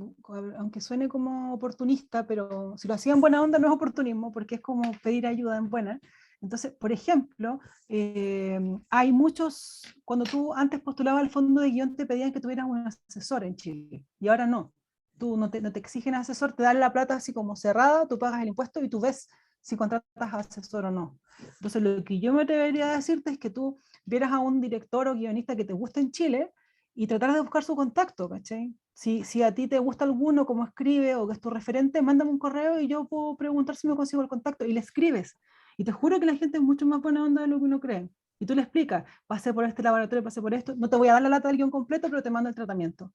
aunque suene como oportunista, pero si lo hacía en buena onda no es oportunismo, porque es como pedir ayuda en buena. Entonces, por ejemplo, hay muchos, cuando tú antes postulabas al fondo de guión te pedían que tuvieras un asesor en Chile, y ahora no. Tú no te exigen asesor, te dan la plata así como cerrada, tú pagas el impuesto y tú ves si contratas a asesor o no. Entonces lo que yo me atrevería a decirte es que tú vieras a un director o guionista que te guste en Chile y tratar de buscar su contacto, ¿cachai? Si a ti te gusta alguno, como escribe o que es tu referente, mándame un correo y yo puedo preguntar si me consigo el contacto y le escribes. Y te juro que la gente es mucho más buena onda de lo que uno cree. Y tú le explicas, pasé por este laboratorio, pasé por esto, no te voy a dar la lata del guión completo, pero te mando el tratamiento.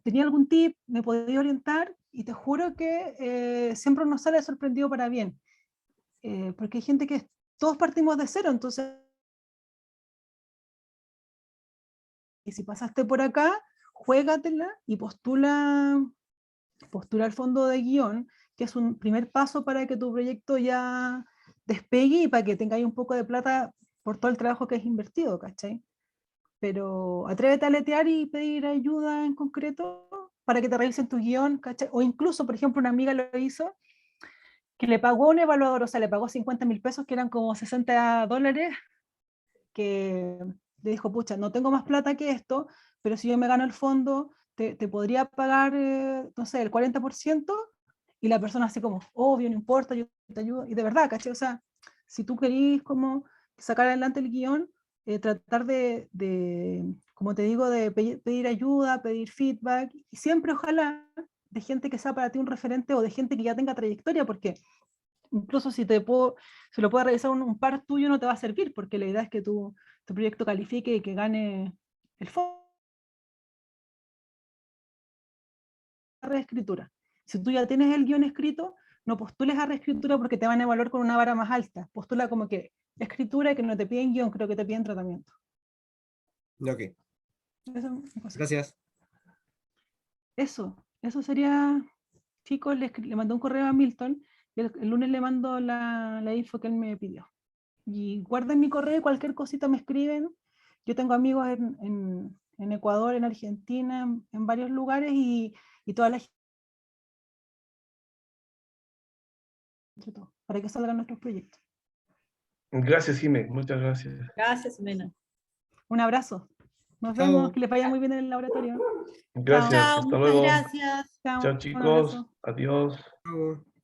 ¿Tenía algún tip? ¿Me podía orientar? Y te juro que siempre uno sale sorprendido para bien, porque hay gente que todos partimos de cero, entonces, y si pasaste por acá, juégatela y postula al fondo de guión, que es un primer paso para que tu proyecto ya despegue y para que tengáis un poco de plata por todo el trabajo que has invertido, ¿cachai? Pero atrévete a letear y pedir ayuda en concreto para que te revisen tu guión, ¿cachai? O incluso, por ejemplo, una amiga lo hizo, que le pagó un evaluador, o sea, le pagó 50.000 pesos, que eran como $60, que le dijo, pucha, no tengo más plata que esto, pero si yo me gano el fondo, te podría pagar, no sé, el 40%, y la persona así como, obvio, no importa, yo te ayudo, y de verdad, ¿cachai? O sea, si tú querís como sacar adelante el guión, tratar como te digo, de pedir ayuda, pedir feedback, y siempre ojalá de gente que sea para ti un referente o de gente que ya tenga trayectoria, porque incluso si lo puede revisar un par tuyo no te va a servir, porque la idea es que tu proyecto califique y que gane el fondo de reescritura. Si tú ya tienes el guión escrito, no postules a reescritura porque te van a evaluar con una vara más alta. Postula como que escritura y que no te piden guión, creo que te piden tratamiento. Ok, Eso, gracias. eso sería, chicos, le mandé un correo a Milton y el lunes le mando la info que él me pidió. Y guarden mi correo y cualquier cosita me escriben. Yo tengo amigos en Ecuador, en Argentina, en varios lugares y toda la entre todos, para que salgan nuestros proyectos. Gracias, Jimé. Muchas gracias. Gracias, Jimena. Un abrazo. Nos Chao. vemos, que les vaya muy bien en el laboratorio. Gracias. Chao, Hasta muchas luego. gracias. Chao, Chao, un chicos. abrazo. Adiós. Chao.